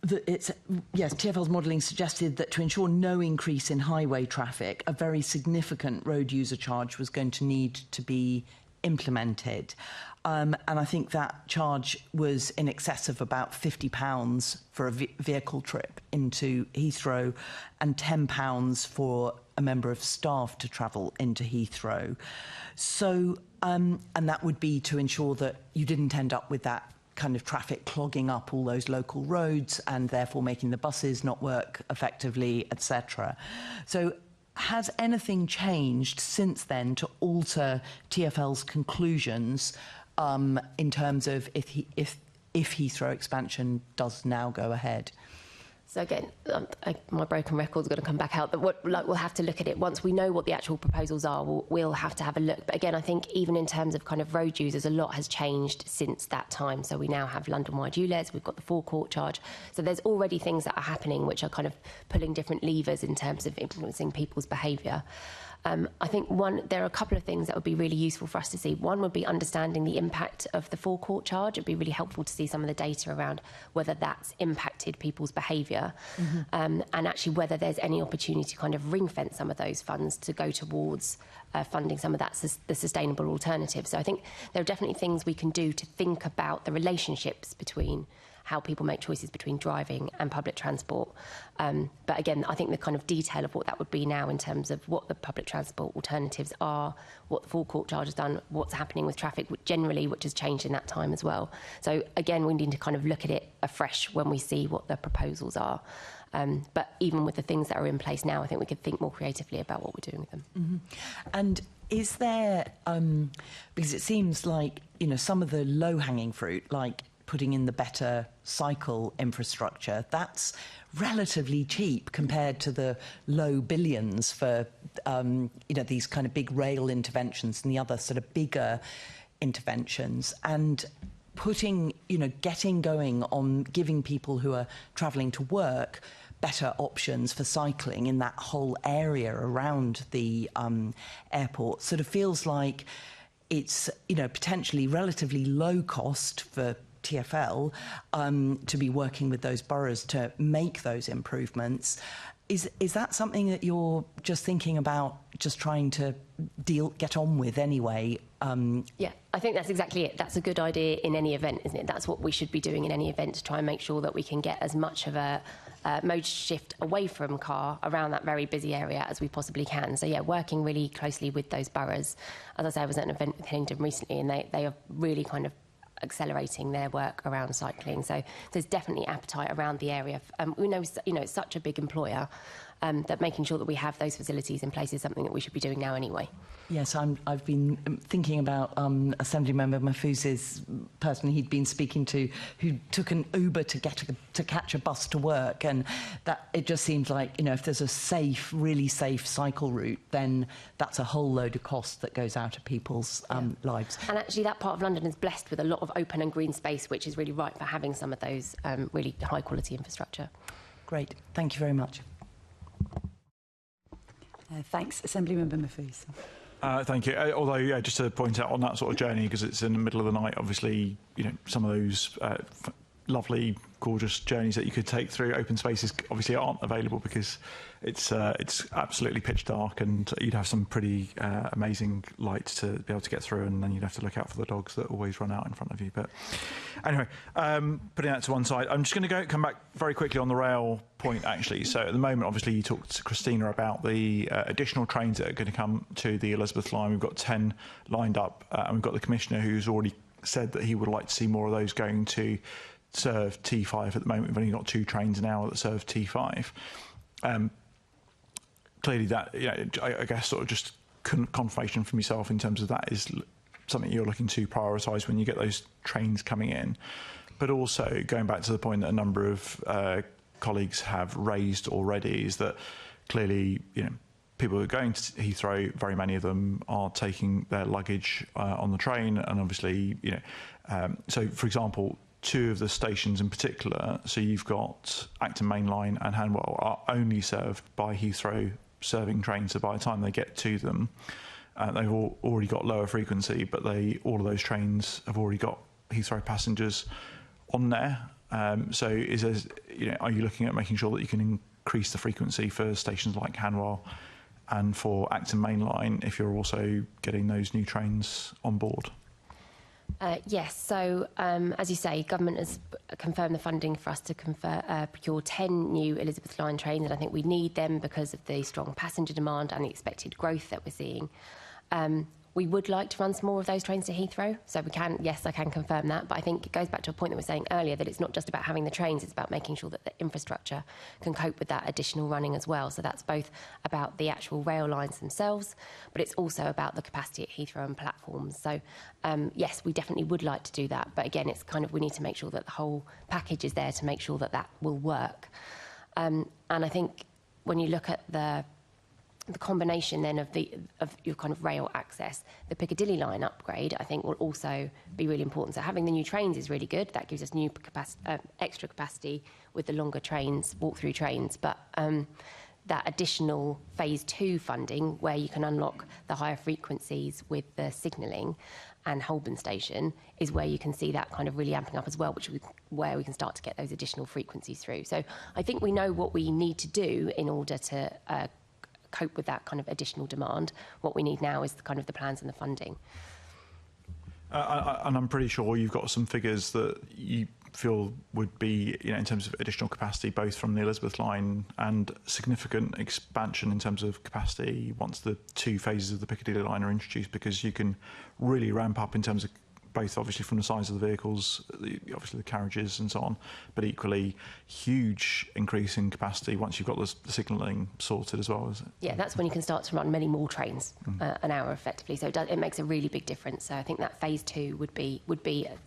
TfL's modelling suggested that to ensure no increase in highway traffic, a very significant road user charge was going to need to be implemented. And I think that charge was in excess of about £50 for a vehicle trip into Heathrow and £10 for a member of staff to travel into Heathrow. So, and that would be to ensure that you didn't end up with that kind of traffic clogging up all those local roads and therefore making the buses not work effectively, etc. So has anything changed since then to alter TfL's conclusions in terms of if Heathrow expansion does now go ahead? So again, my broken record's going to come back out. But we'll have to look at it once we know what the actual proposals are. We'll have to have a look. But again, I think even in terms of kind of road users, a lot has changed since that time. So we now have London-wide ULEZ, we've got the forecourt charge. So there's already things that are happening which are kind of pulling different levers in terms of influencing people's behaviour. I think there are a couple of things that would be really useful for us to see. One would be understanding the impact of the forecourt charge. It'd be really helpful to see some of the data around whether that's impacted people's behaviour, and actually whether there's any opportunity to kind of ring-fence some of those funds to go towards funding some of the sustainable alternatives. So I think there are definitely things we can do to think about the relationships between how people make choices between driving and public transport. But again, I think the kind of detail of what that would be now in terms of what the public transport alternatives are, what the forecourt charge has done, what's happening with traffic generally, which has changed in that time as well. So again, we need to kind of look at it afresh when we see what the proposals are. But even with the things that are in place now, I think we could think more creatively about what we're doing with them. Mm-hmm. And is there, because it seems like, some of the low-hanging fruit, like putting in the better cycle infrastructure, that's relatively cheap compared to the low billions for, these kind of big rail interventions and the other sort of bigger interventions. And putting, getting going on giving people who are travelling to work better options for cycling in that whole area around the airport sort of feels like it's, potentially relatively low cost for TfL to be working with those boroughs to make those improvements. Is that something that you're just thinking about, just trying to get on with anyway? Yeah, I think that's exactly it. That's a good idea in any event, isn't it? That's what we should be doing in any event, to try and make sure that we can get as much of a mode shift away from car around that very busy area as we possibly can. So yeah, working really closely with those boroughs. As I say, I was at an event with Hillingdon recently, and they are really kind of accelerating their work around cycling. So there's definitely appetite around the area. We know, it's such a big employer, that making sure that we have those facilities in place is something that we should be doing now anyway. Yes, I've been thinking about Assemblymember Mahfouz's person he'd been speaking to, who took an Uber to catch a bus to work, and that it just seems like, you know, if there's a safe, really safe cycle route, then that's a whole load of cost that goes out of people's lives. And actually, that part of London is blessed with a lot of open and green space, which is really ripe for having some of those really high quality infrastructure. Great, thank you very much. Thanks, Assemblymember Mahfouz. Thank you. Although, yeah, just to point out on that sort of journey, because it's in the middle of the night, obviously, you know, some of those lovely, gorgeous journeys that you could take through open spaces obviously aren't available because it's absolutely pitch dark, and you'd have some pretty amazing lights to be able to get through, and then you'd have to look out for the dogs that always run out in front of you. But anyway, putting that to one side, I'm just going to come back very quickly on the rail point, actually. So at the moment, obviously, you talked to Christina about the additional trains that are going to come to the Elizabeth line. We've got 10 lined up, and we've got the Commissioner who's already said that he would like to see more of those going to serve T5. At the moment, we've only got 2 trains now that serve T5. Clearly, that, you know, I guess sort of just confirmation from yourself in terms of that is something you're looking to prioritise when you get those trains coming in. But also, going back to the point that a number of colleagues have raised already, is that clearly, you know, people who are going to Heathrow, very many of them are taking their luggage on the train, and obviously, you know, so for example, 2 of the stations in particular, so you've got Acton Main Line and Hanwell, are only served by Heathrow serving trains. So by the time they get to them, they've already got lower frequency, but all of those trains have already got Heathrow passengers on there. So is there, you know, are you looking at making sure that you can increase the frequency for stations like Hanwell and for Acton Main Line if you're also getting those new trains on board? Yes, so as you say, government has confirmed the funding for us to procure 10 new Elizabeth Line trains, and I think we need them because of the strong passenger demand and the expected growth that we're seeing. We would like to run some more of those trains to Heathrow, so we can, yes, I can confirm that, but I think it goes back to a point that we were saying earlier, that it's not just about having the trains, it's about making sure that the infrastructure can cope with that additional running as well. So that's both about the actual rail lines themselves, but it's also about the capacity at Heathrow and platforms. So yes, we definitely would like to do that, but again, it's kind of, we need to make sure that the whole package is there to make sure that that will work. And I think when you look at the combination then of your kind of rail access, the Piccadilly line upgrade, I think, will also be really important. So having the new trains is really good. That gives us new extra capacity with the longer trains, walk-through trains. But that additional phase 2 funding, where you can unlock the higher frequencies with the signalling and Holborn Station, is where you can see that kind of really amping up as well, where we can start to get those additional frequencies through. So I think we know what we need to do in order to cope with that kind of additional demand. What we need now is the kind of the plans and the funding. And I'm pretty sure you've got some figures that you feel would be, you know, in terms of additional capacity, both from the Elizabeth line and significant expansion in terms of capacity once the 2 phases of the Piccadilly line are introduced, because you can really ramp up in terms of both obviously from the size of the vehicles, obviously the carriages and so on, but equally huge increase in capacity once you've got the signalling sorted as well, is it? Yeah, that's when you can start to run many more trains an hour effectively. So it makes a really big difference. So I think that phase 2 would be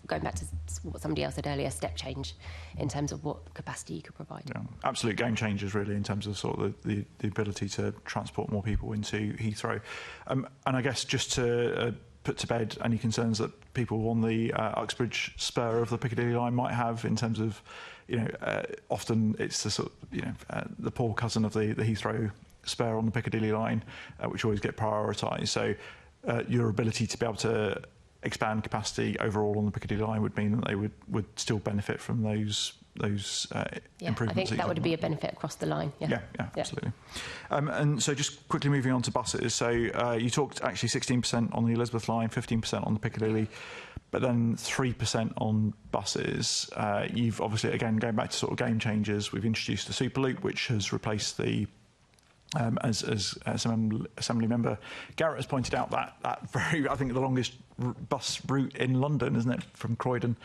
going back to what somebody else said earlier, step change in terms of what capacity you could provide. Yeah, absolute game changers really in terms of sort of the ability to transport more people into Heathrow. And I guess just to put to bed any concerns that people on the Uxbridge spur of the Piccadilly line might have in terms of, you know, often it's the sort of, you know, the poor cousin of the Heathrow spur on the Piccadilly line, which always get prioritised. So your ability to be able to expand capacity overall on the Piccadilly line would mean that they would still benefit from those improvements. I think that would be a benefit across the line. Yeah, absolutely. And so just quickly moving on to buses. So you talked actually 16% on the Elizabeth line, 15% on the Piccadilly, but then 3% on buses. You've obviously, again, going back to sort of game changers, we've introduced the Superloop, which has replaced the as Assembly Member Garrett has pointed out, that very, I think, the longest bus route in London, isn't it, from Croydon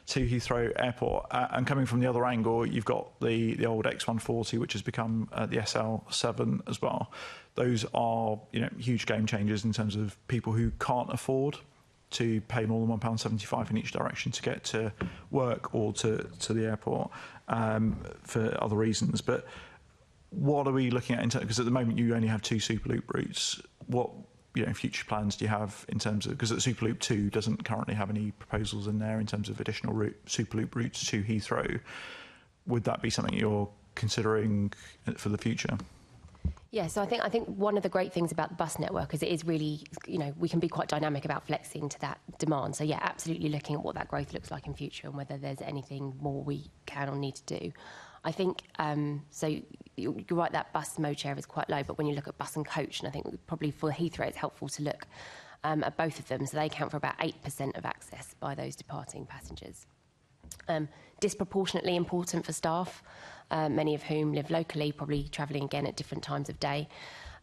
to Heathrow Airport? And coming from the other angle, you've got the old X140, which has become the SL7 as well. Those are, huge game changers in terms of people who can't afford to pay more than £1.75 in each direction to get to work or to the airport for other reasons. But what are we looking at in terms, because at the moment you only have 2 Superloop routes. What future plans do you have in terms of, because the Superloop 2 doesn't currently have any proposals in there in terms of additional Superloop routes to Heathrow. Would that be something you're considering for the future? Yeah, so I think one of the great things about the bus network is it is really, we can be quite dynamic about flexing to that demand. So yeah, absolutely looking at what that growth looks like in future and whether there's anything more we can or need to do. I think, so you're right, that bus mode share is quite low, but when you look at bus and coach, and I think probably for Heathrow it's helpful to look at both of them, so they account for about 8% of access by those departing passengers. Disproportionately important for staff, many of whom live locally, probably travelling again at different times of day,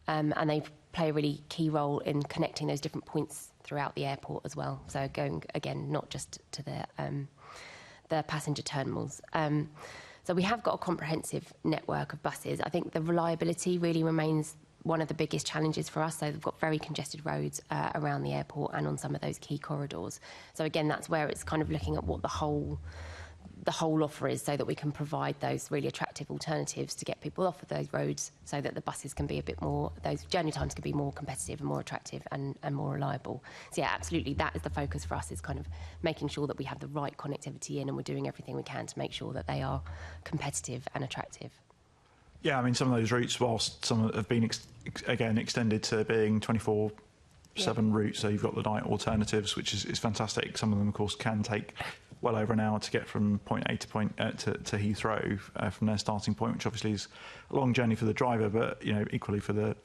and they play a really key role in connecting those different points throughout the airport as well, so going, again, not just to the passenger terminals. So we have got a comprehensive network of buses. I think the reliability really remains one of the biggest challenges for us. So we've got very congested roads around the airport and on some of those key corridors. So again, that's where it's kind of looking at what the whole offer is, so that we can provide those really attractive alternatives to get people off of those roads, so that the buses can be a bit more, those journey times can be more competitive and more attractive and more reliable. So yeah, absolutely, that is the focus for us, is kind of making sure that we have the right connectivity in, and we're doing everything we can to make sure that they are competitive and attractive. Yeah, I mean, some of those routes, whilst some have been again extended to being 24/7 routes, so you've got the night alternatives, which is fantastic. Some of them, of course, can take well over an hour to get from point A to to Heathrow from their starting point, which obviously is a long journey for the driver, but equally for the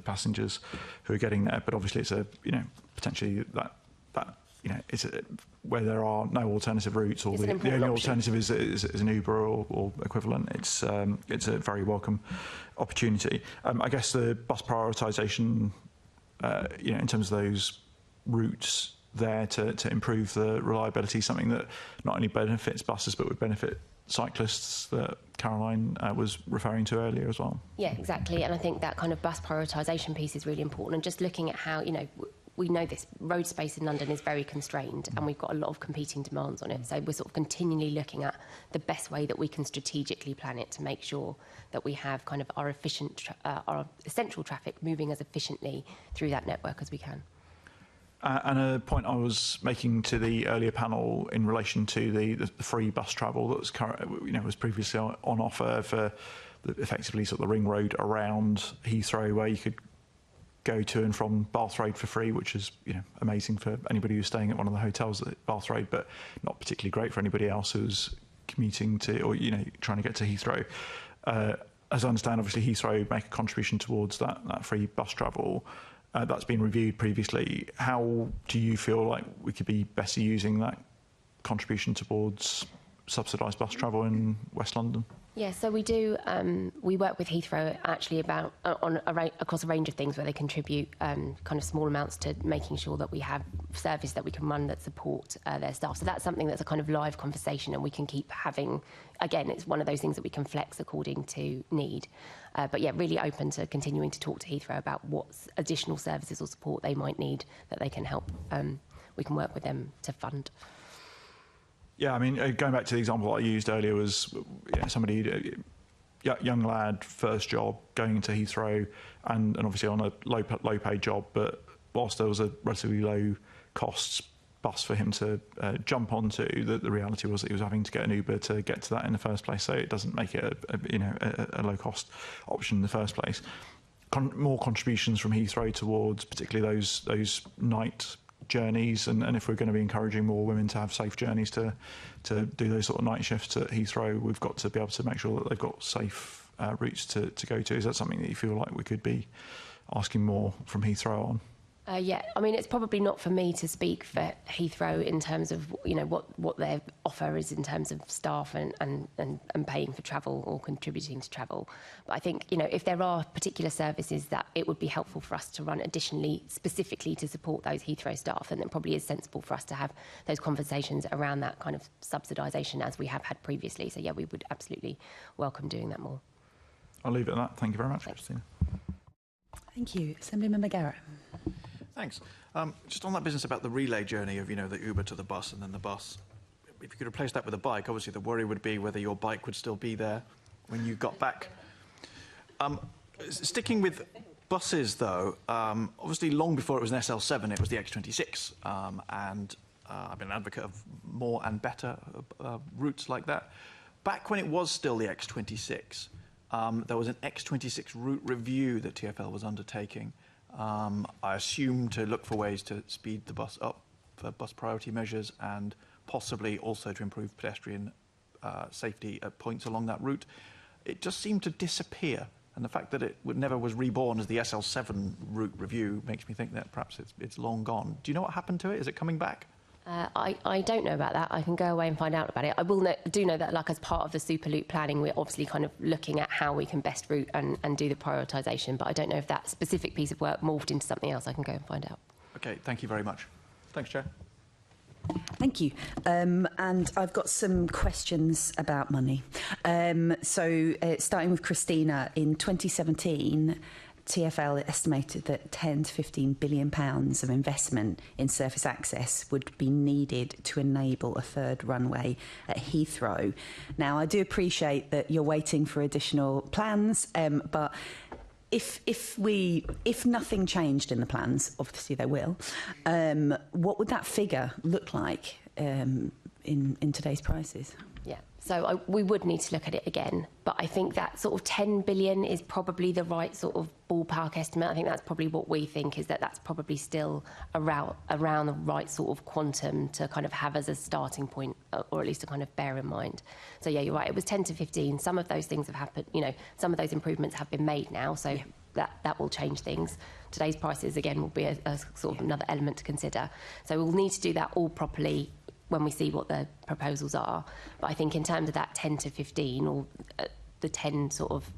passengers who are getting there. But obviously, it's a potentially that it's where there are no alternative routes, or the only alternative is an Uber or equivalent. It's a very welcome opportunity. I guess the bus prioritisation, in terms of those routes there to improve the reliability, something that not only benefits buses but would benefit cyclists that Caroline was referring to earlier as well. Yeah, exactly. And I think that kind of bus prioritisation piece is really important. And just looking at how, we know this road space in London is very constrained, and we've got a lot of competing demands on it. So we're sort of continually looking at the best way that we can strategically plan it to make sure that we have kind of our essential traffic moving as efficiently through that network as we can. And a point I was making to the earlier panel in relation to the free bus travel that was previously on offer for effectively sort of the ring road around Heathrow, where you could go to and from Bath Road for free, which is amazing for anybody who's staying at one of the hotels at Bath Road, but not particularly great for anybody else who's commuting to or trying to get to Heathrow. As I understand, obviously Heathrow make a contribution towards that free bus travel. That's been reviewed previously. How do you feel like we could be better using that contribution towards subsidised bus travel in West London? Yeah, so we do. We work with Heathrow actually about across a range of things where they contribute kind of small amounts to making sure that we have service that we can run that support their staff. So that's something that's a kind of live conversation, and we can keep having. Again, it's one of those things that we can flex according to need. But yeah, really open to continuing to talk to Heathrow about what additional services or support they might need that they can help. We can work with them to fund. Yeah, I mean, going back to the example I used earlier was somebody, young lad, first job, going into Heathrow, and obviously on a low paid job, but whilst there was a relatively low cost bus for him to jump onto, the reality was that he was having to get an Uber to get to that in the first place, so it doesn't make it a low cost option in the first place. More contributions from Heathrow towards particularly those night journeys, and if we're going to be encouraging more women to have safe journeys to do those sort of night shifts at Heathrow, we've got to be able to make sure that they've got safe routes to go to. Is that something that you feel like we could be asking more from Heathrow on? Yeah, I mean, it's probably not for me to speak for Heathrow in terms of, you know, what their offer is in terms of staff and paying for travel or contributing to travel. But I think, you know, if there are particular services that it would be helpful for us to run additionally, specifically to support those Heathrow staff, then it probably is sensible for us to have those conversations around that kind of subsidisation as we have had previously. So, yeah, we would absolutely welcome doing that more. I'll leave it at that. Thank you very much, Christina. Thank you. Assemblymember Garrett. Thanks. Just on that business about the relay journey of, you know, the Uber to the bus and then the bus, if you could replace that with a bike, obviously the worry would be whether your bike would still be there when you got back. Sticking with buses, though, obviously long before it was an SL7, it was the X26, and I've been an advocate of more and better routes like that. Back when it was still the X26, there was an X26 route review that TfL was undertaking. I assume to look for ways to speed the bus up for bus priority measures and possibly also to improve pedestrian safety at points along that route. It just seemed to disappear, and the fact that it never was reborn as the SL7 route review makes me think that perhaps it's long gone. Do you know what happened to it? Is it coming back? I don't know about that. I can go away and find out about it. I do know that, like, as part of the Superloop planning, we're obviously kind of looking at how we can best route and do the prioritisation, but I don't know if that specific piece of work morphed into something else. I can go and find out. OK, thank you very much. Thanks, Chair. Thank you. And I've got some questions about money. Starting with Christina, in 2017, TfL estimated that £10 to £15 billion of investment in surface access would be needed to enable a third runway at Heathrow. Now, I do appreciate that you're waiting for additional plans, but if nothing changed in the plans, obviously they will, what would that figure look like in today's prices? Yeah, so we would need to look at it again, but I think that sort of 10 billion is probably the right sort of ballpark estimate. I think that's probably what we think, is that that's probably still around the right sort of quantum to kind of have as a starting point, or at least to kind of bear in mind. So yeah, you're right, it was 10 to 15. Some of those things have happened, you know, some of those improvements have been made now, so that will change things. Today's prices, again, will be a sort of another element to consider. So we'll need to do that all properly when we see what the proposals are. But I think in terms of that 10 to 15, or the 10 sort of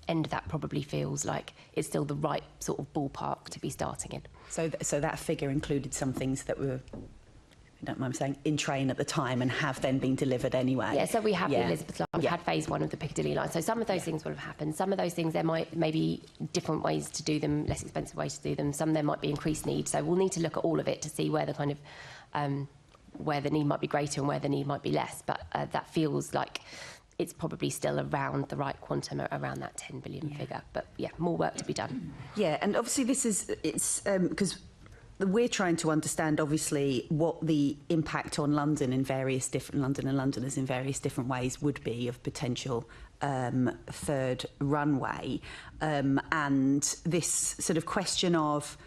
end of that, probably feels like it's still the right sort of ballpark to be starting in. So that figure included some things that were, if you don't mind me saying, in train at the time and have then been delivered anyway. Yeah, so we have the Elizabeth line, we've had phase 1 of the Piccadilly line. So some of those things will have happened. Some of those things, there might maybe different ways to do them, less expensive ways to do them. Some there might be increased need. So we'll need to look at all of it to see where the kind of where the need might be greater and where the need might be less. But that feels like it's probably still around the right quantum, around that 10 billion figure. But yeah, more work to be done. Yeah, and obviously it's because we're trying to understand, obviously, what the impact on London and Londoners in various different ways would be of potential third runway, and this sort of question of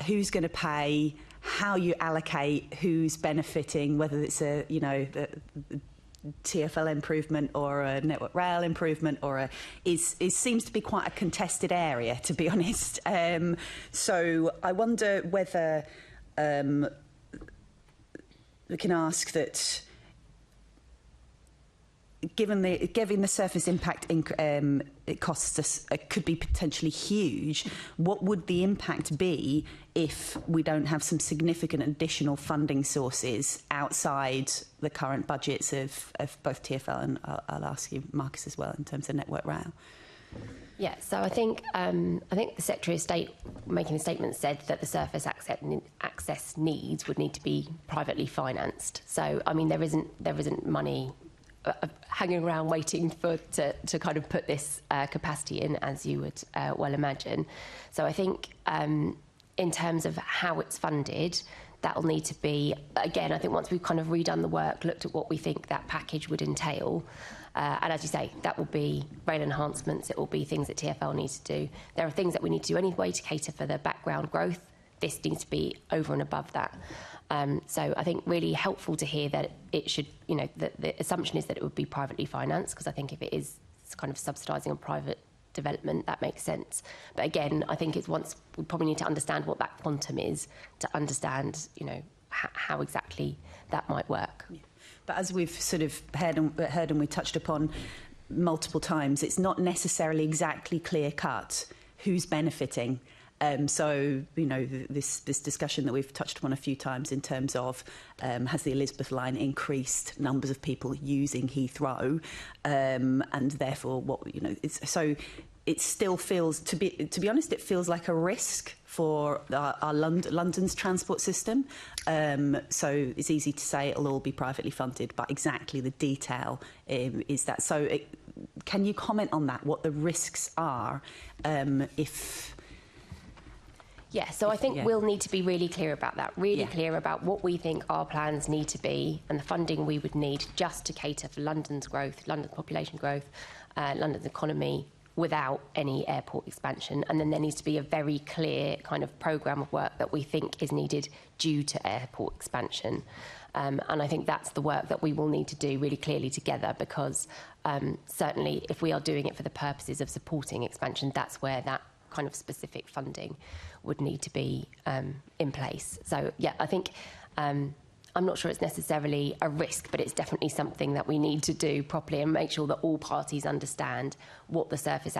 who's going to pay, how you allocate, who's benefiting, whether it's the TfL improvement or a Network Rail improvement, or it seems to be quite a contested area, to be honest. So I wonder whether we can ask that, given the surface impact it costs us, it could be potentially huge. What would the impact be if we don't have some significant additional funding sources outside the current budgets of both TfL and I'll ask you, Marcus, as well, in terms of Network Rail? Yeah, so I think the Secretary of State, making a statement, said that the surface access needs would need to be privately financed. So I mean, there isn't money hanging around waiting to kind of put this capacity in, as you would well imagine. So I think in terms of how it's funded, that will need to be, again, I think once we've kind of redone the work, looked at what we think that package would entail, and as you say, that will be rail enhancements, it will be things that TfL needs to do. There are things that we need to do anyway to cater for the background growth. This needs to be over and above that. So I think really helpful to hear that it should, the assumption is that it would be privately financed, because I think if it is kind of subsidising a private development, that makes sense. But again, I think it's once we probably need to understand what that quantum is to understand, you know, how exactly that might work. Yeah. But as we've sort of heard and we touched upon multiple times, it's not necessarily exactly clear cut who's benefiting. So, you know, this discussion that we've touched upon a few times in terms of has the Elizabeth line increased numbers of people using Heathrow, and therefore what, you know, so it still feels, to be honest, it feels like a risk for our London's transport system. So it's easy to say it'll all be privately funded, but exactly the detail is that. So can you comment on that, what the risks are if... Yeah, so I think we'll need to be really clear about that, clear about what we think our plans need to be and the funding we would need just to cater for London's growth, London's population growth, London's economy, without any airport expansion. And then there needs to be a very clear kind of programme of work that we think is needed due to airport expansion. And I think that's the work that we will need to do really clearly together, because certainly if we are doing it for the purposes of supporting expansion, that's where that kind of specific funding would need to be in place. So, yeah, I think I'm not sure it's necessarily a risk, but it's definitely something that we need to do properly and make sure that all parties understand what the surface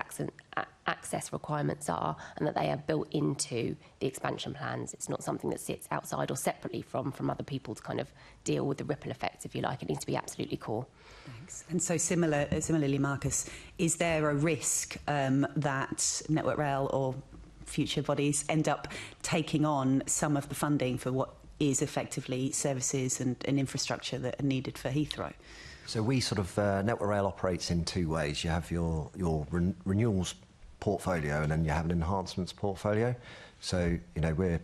access requirements are and that they are built into the expansion plans. It's not something that sits outside or separately from other people to kind of deal with the ripple effects, if you like. It needs to be absolutely core. Thanks. And so similarly, Marcus, is there a risk that Network Rail or future bodies end up taking on some of the funding for what is effectively services and infrastructure that are needed for Heathrow? So we sort of, Network Rail operates in two ways. You have your renewals portfolio and then you have an enhancements portfolio. So, you know,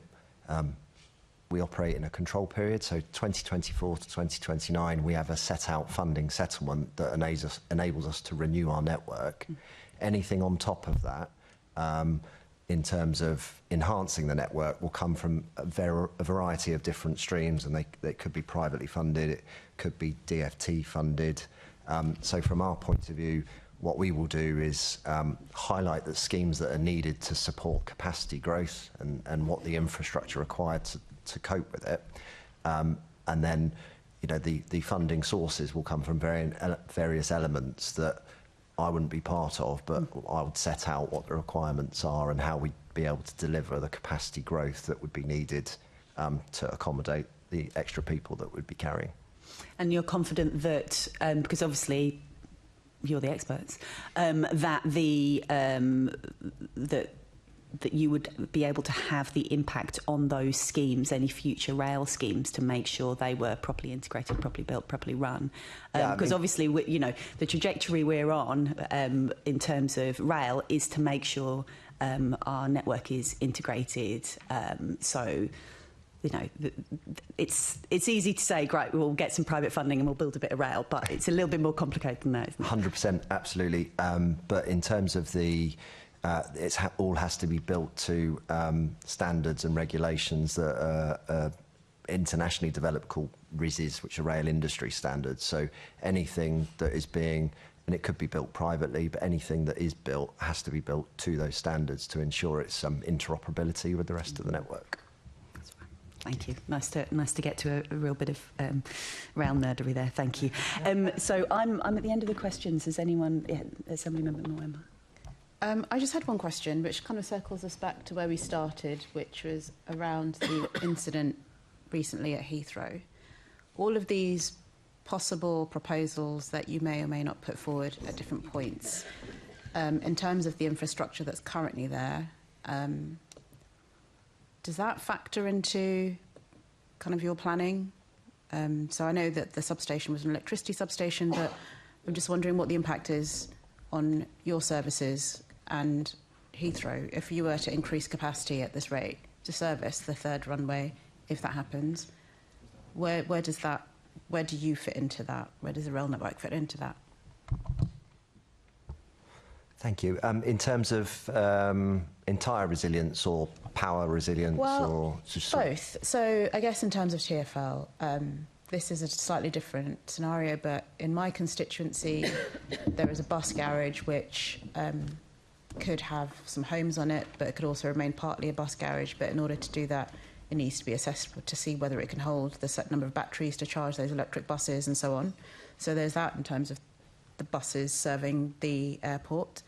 we operate in a control period. So 2024 to 2029, we have a set out funding settlement that enables us to renew our network. Anything on top of that, in terms of enhancing the network, will come from a variety of different streams, and they could be privately funded, it could be DFT funded. So from our point of view, what we will do is highlight the schemes that are needed to support capacity growth and what the infrastructure required to cope with it. And then, you know, the funding sources will come from various elements that I wouldn't be part of, but I would set out what the requirements are and how we'd be able to deliver the capacity growth that would be needed to accommodate the extra people that we'd be carrying. And you're confident that, because obviously you're the experts, that that you would be able to have the impact on those schemes, any future rail schemes, to make sure they were properly integrated, properly built, properly run. Because obviously, you know, the trajectory we're on in terms of rail is to make sure our network is integrated. So, you know, it's easy to say, great, we'll get some private funding and we'll build a bit of rail, but it's a little bit more complicated than that, isn't it? 100%, absolutely. But in terms of the all has to be built to standards and regulations that are internationally developed, called RISs, which are rail industry standards. So anything that is being, and it could be built privately, but anything that is built has to be built to those standards to ensure it's interoperability with the rest of the network. Thank you. Nice to get to a real bit of rail nerdery there. Thank you. So I'm at the end of the questions. Has anyone, Assembly Member Moema? I just had one question, which kind of circles us back to where we started, which was around the incident recently at Heathrow. All of these possible proposals that you may or may not put forward at different points, in terms of the infrastructure that's currently there, does that factor into kind of your planning? So I know that the substation was an electricity substation, but I'm just wondering what the impact is on your services and Heathrow if you were to increase capacity at this rate to service the third runway. If that happens, where do you fit into that? Where does the rail network fit into that? Thank you. In terms of entire resilience or power resilience, or just both. So I guess in terms of TfL, this is a slightly different scenario, but in my constituency, there is a bus garage which could have some homes on it, but it could also remain partly a bus garage. But in order to do that, it needs to be assessed to see whether it can hold the set number of batteries to charge those electric buses and so on. So there's that in terms of the buses serving the airport.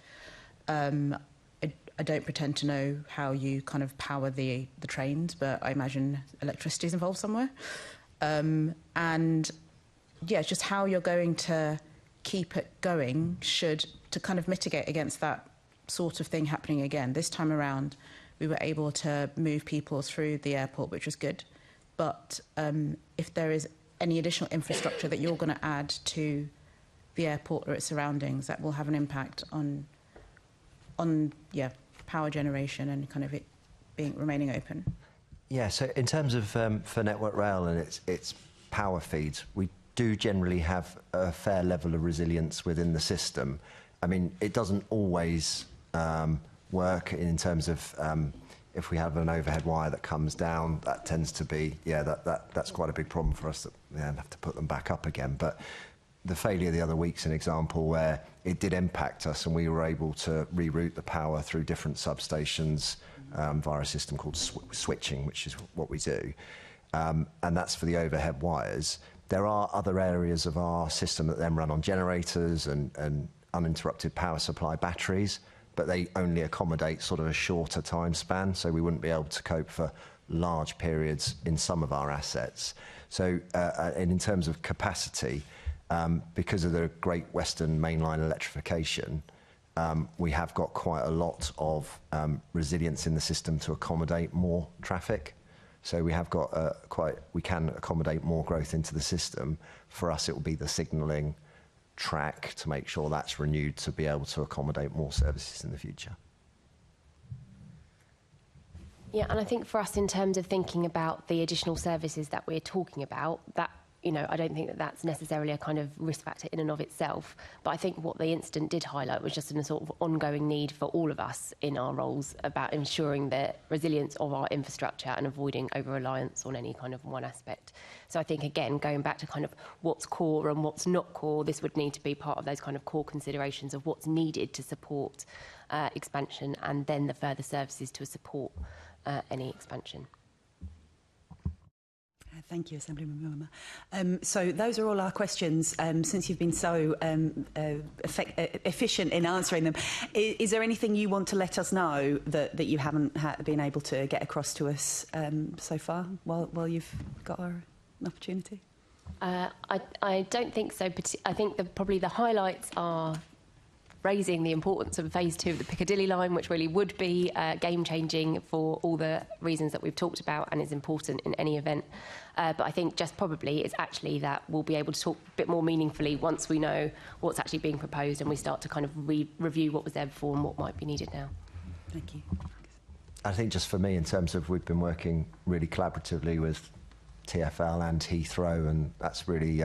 I don't pretend to know how you kind of power the trains, but I imagine electricity is involved somewhere. And yeah, just how you're going to keep it going to kind of mitigate against that sort of thing happening again. This time around, we were able to move people through the airport, which was good. But if there is any additional infrastructure that you're going to add to the airport or its surroundings, that will have an impact on power generation and kind of it remaining open. Yeah, so in terms of for Network Rail and its power feeds, we do generally have a fair level of resilience within the system. I mean, it doesn't always work in terms of if we have an overhead wire that comes down, that tends to be, that's quite a big problem for us that we have to put them back up again. But the failure the other week's an example where it did impact us and we were able to reroute the power through different substations via a system called switching, which is what we do. And that's for the overhead wires. There are other areas of our system that then run on generators and uninterrupted power supply batteries, but they only accommodate sort of a shorter time span, so we wouldn't be able to cope for large periods in some of our assets. So, and in terms of capacity, because of the Great Western Mainline electrification, we have got quite a lot of resilience in the system to accommodate more traffic. So we have got we can accommodate more growth into the system. For us, it will be the signalling track to make sure that's renewed to be able to accommodate more services in the future. Yeah, and I think for us, in terms of thinking about the additional services that we're talking about, that, you know, I don't think that that's necessarily a kind of risk factor in and of itself. But I think what the incident did highlight was just a sort of ongoing need for all of us in our roles about ensuring the resilience of our infrastructure and avoiding over-reliance on any kind of one aspect. So I think, again, going back to kind of what's core and what's not core, this would need to be part of those kind of core considerations of what's needed to support expansion and then the further services to support any expansion. Thank you, Assemblymember Wilmer. So those are all our questions. Since you've been so efficient in answering them, is there anything you want to let us know that you haven't been able to get across to us so far while you've got an opportunity? I don't think so. I think probably the highlights are raising the importance of phase 2 of the Piccadilly line, which really would be game-changing for all the reasons that we've talked about and is important in any event. But I think just probably it's actually that we'll be able to talk a bit more meaningfully once we know what's actually being proposed and we start to kind of review what was there before and what might be needed now. Thank you. I think just for me, in terms of we've been working really collaboratively with TfL and Heathrow, and that's really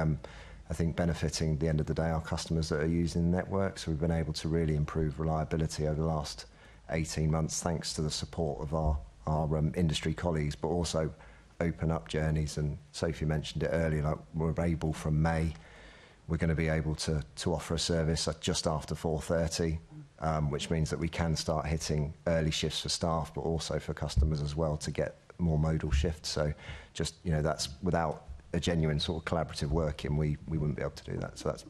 I think benefiting, at the end of the day, our customers that are using the network. So we've been able to really improve reliability over the last 18 months, thanks to the support of our industry colleagues, but also open up journeys. And Sophie mentioned it earlier, like we're able from May, we're going to be able to offer a service just after 4:30, which means that we can start hitting early shifts for staff, but also for customers as well to get more modal shifts. So just, you know, that's without a genuine sort of collaborative working, we wouldn't be able to do that. So that's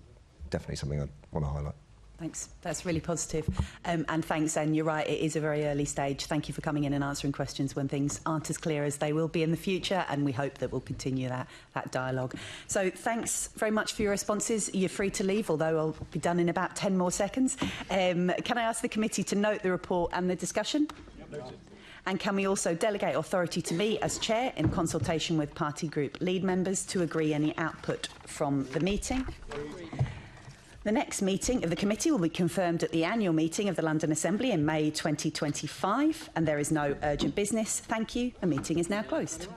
definitely something I want to highlight. Thanks. That's really positive. And thanks, and you're right, it is a very early stage. Thank you for coming in and answering questions when things aren't as clear as they will be in the future, and we hope that we'll continue that dialogue. So thanks very much for your responses. You're free to leave, although I'll be done in about 10 more seconds. Can I ask the committee to note the report and the discussion? Yep, noted. And can we also delegate authority to me as chair in consultation with party group lead members to agree any output from the meeting? The next meeting of the committee will be confirmed at the annual meeting of the London Assembly in May 2025, and there is no urgent business. Thank you. The meeting is now closed.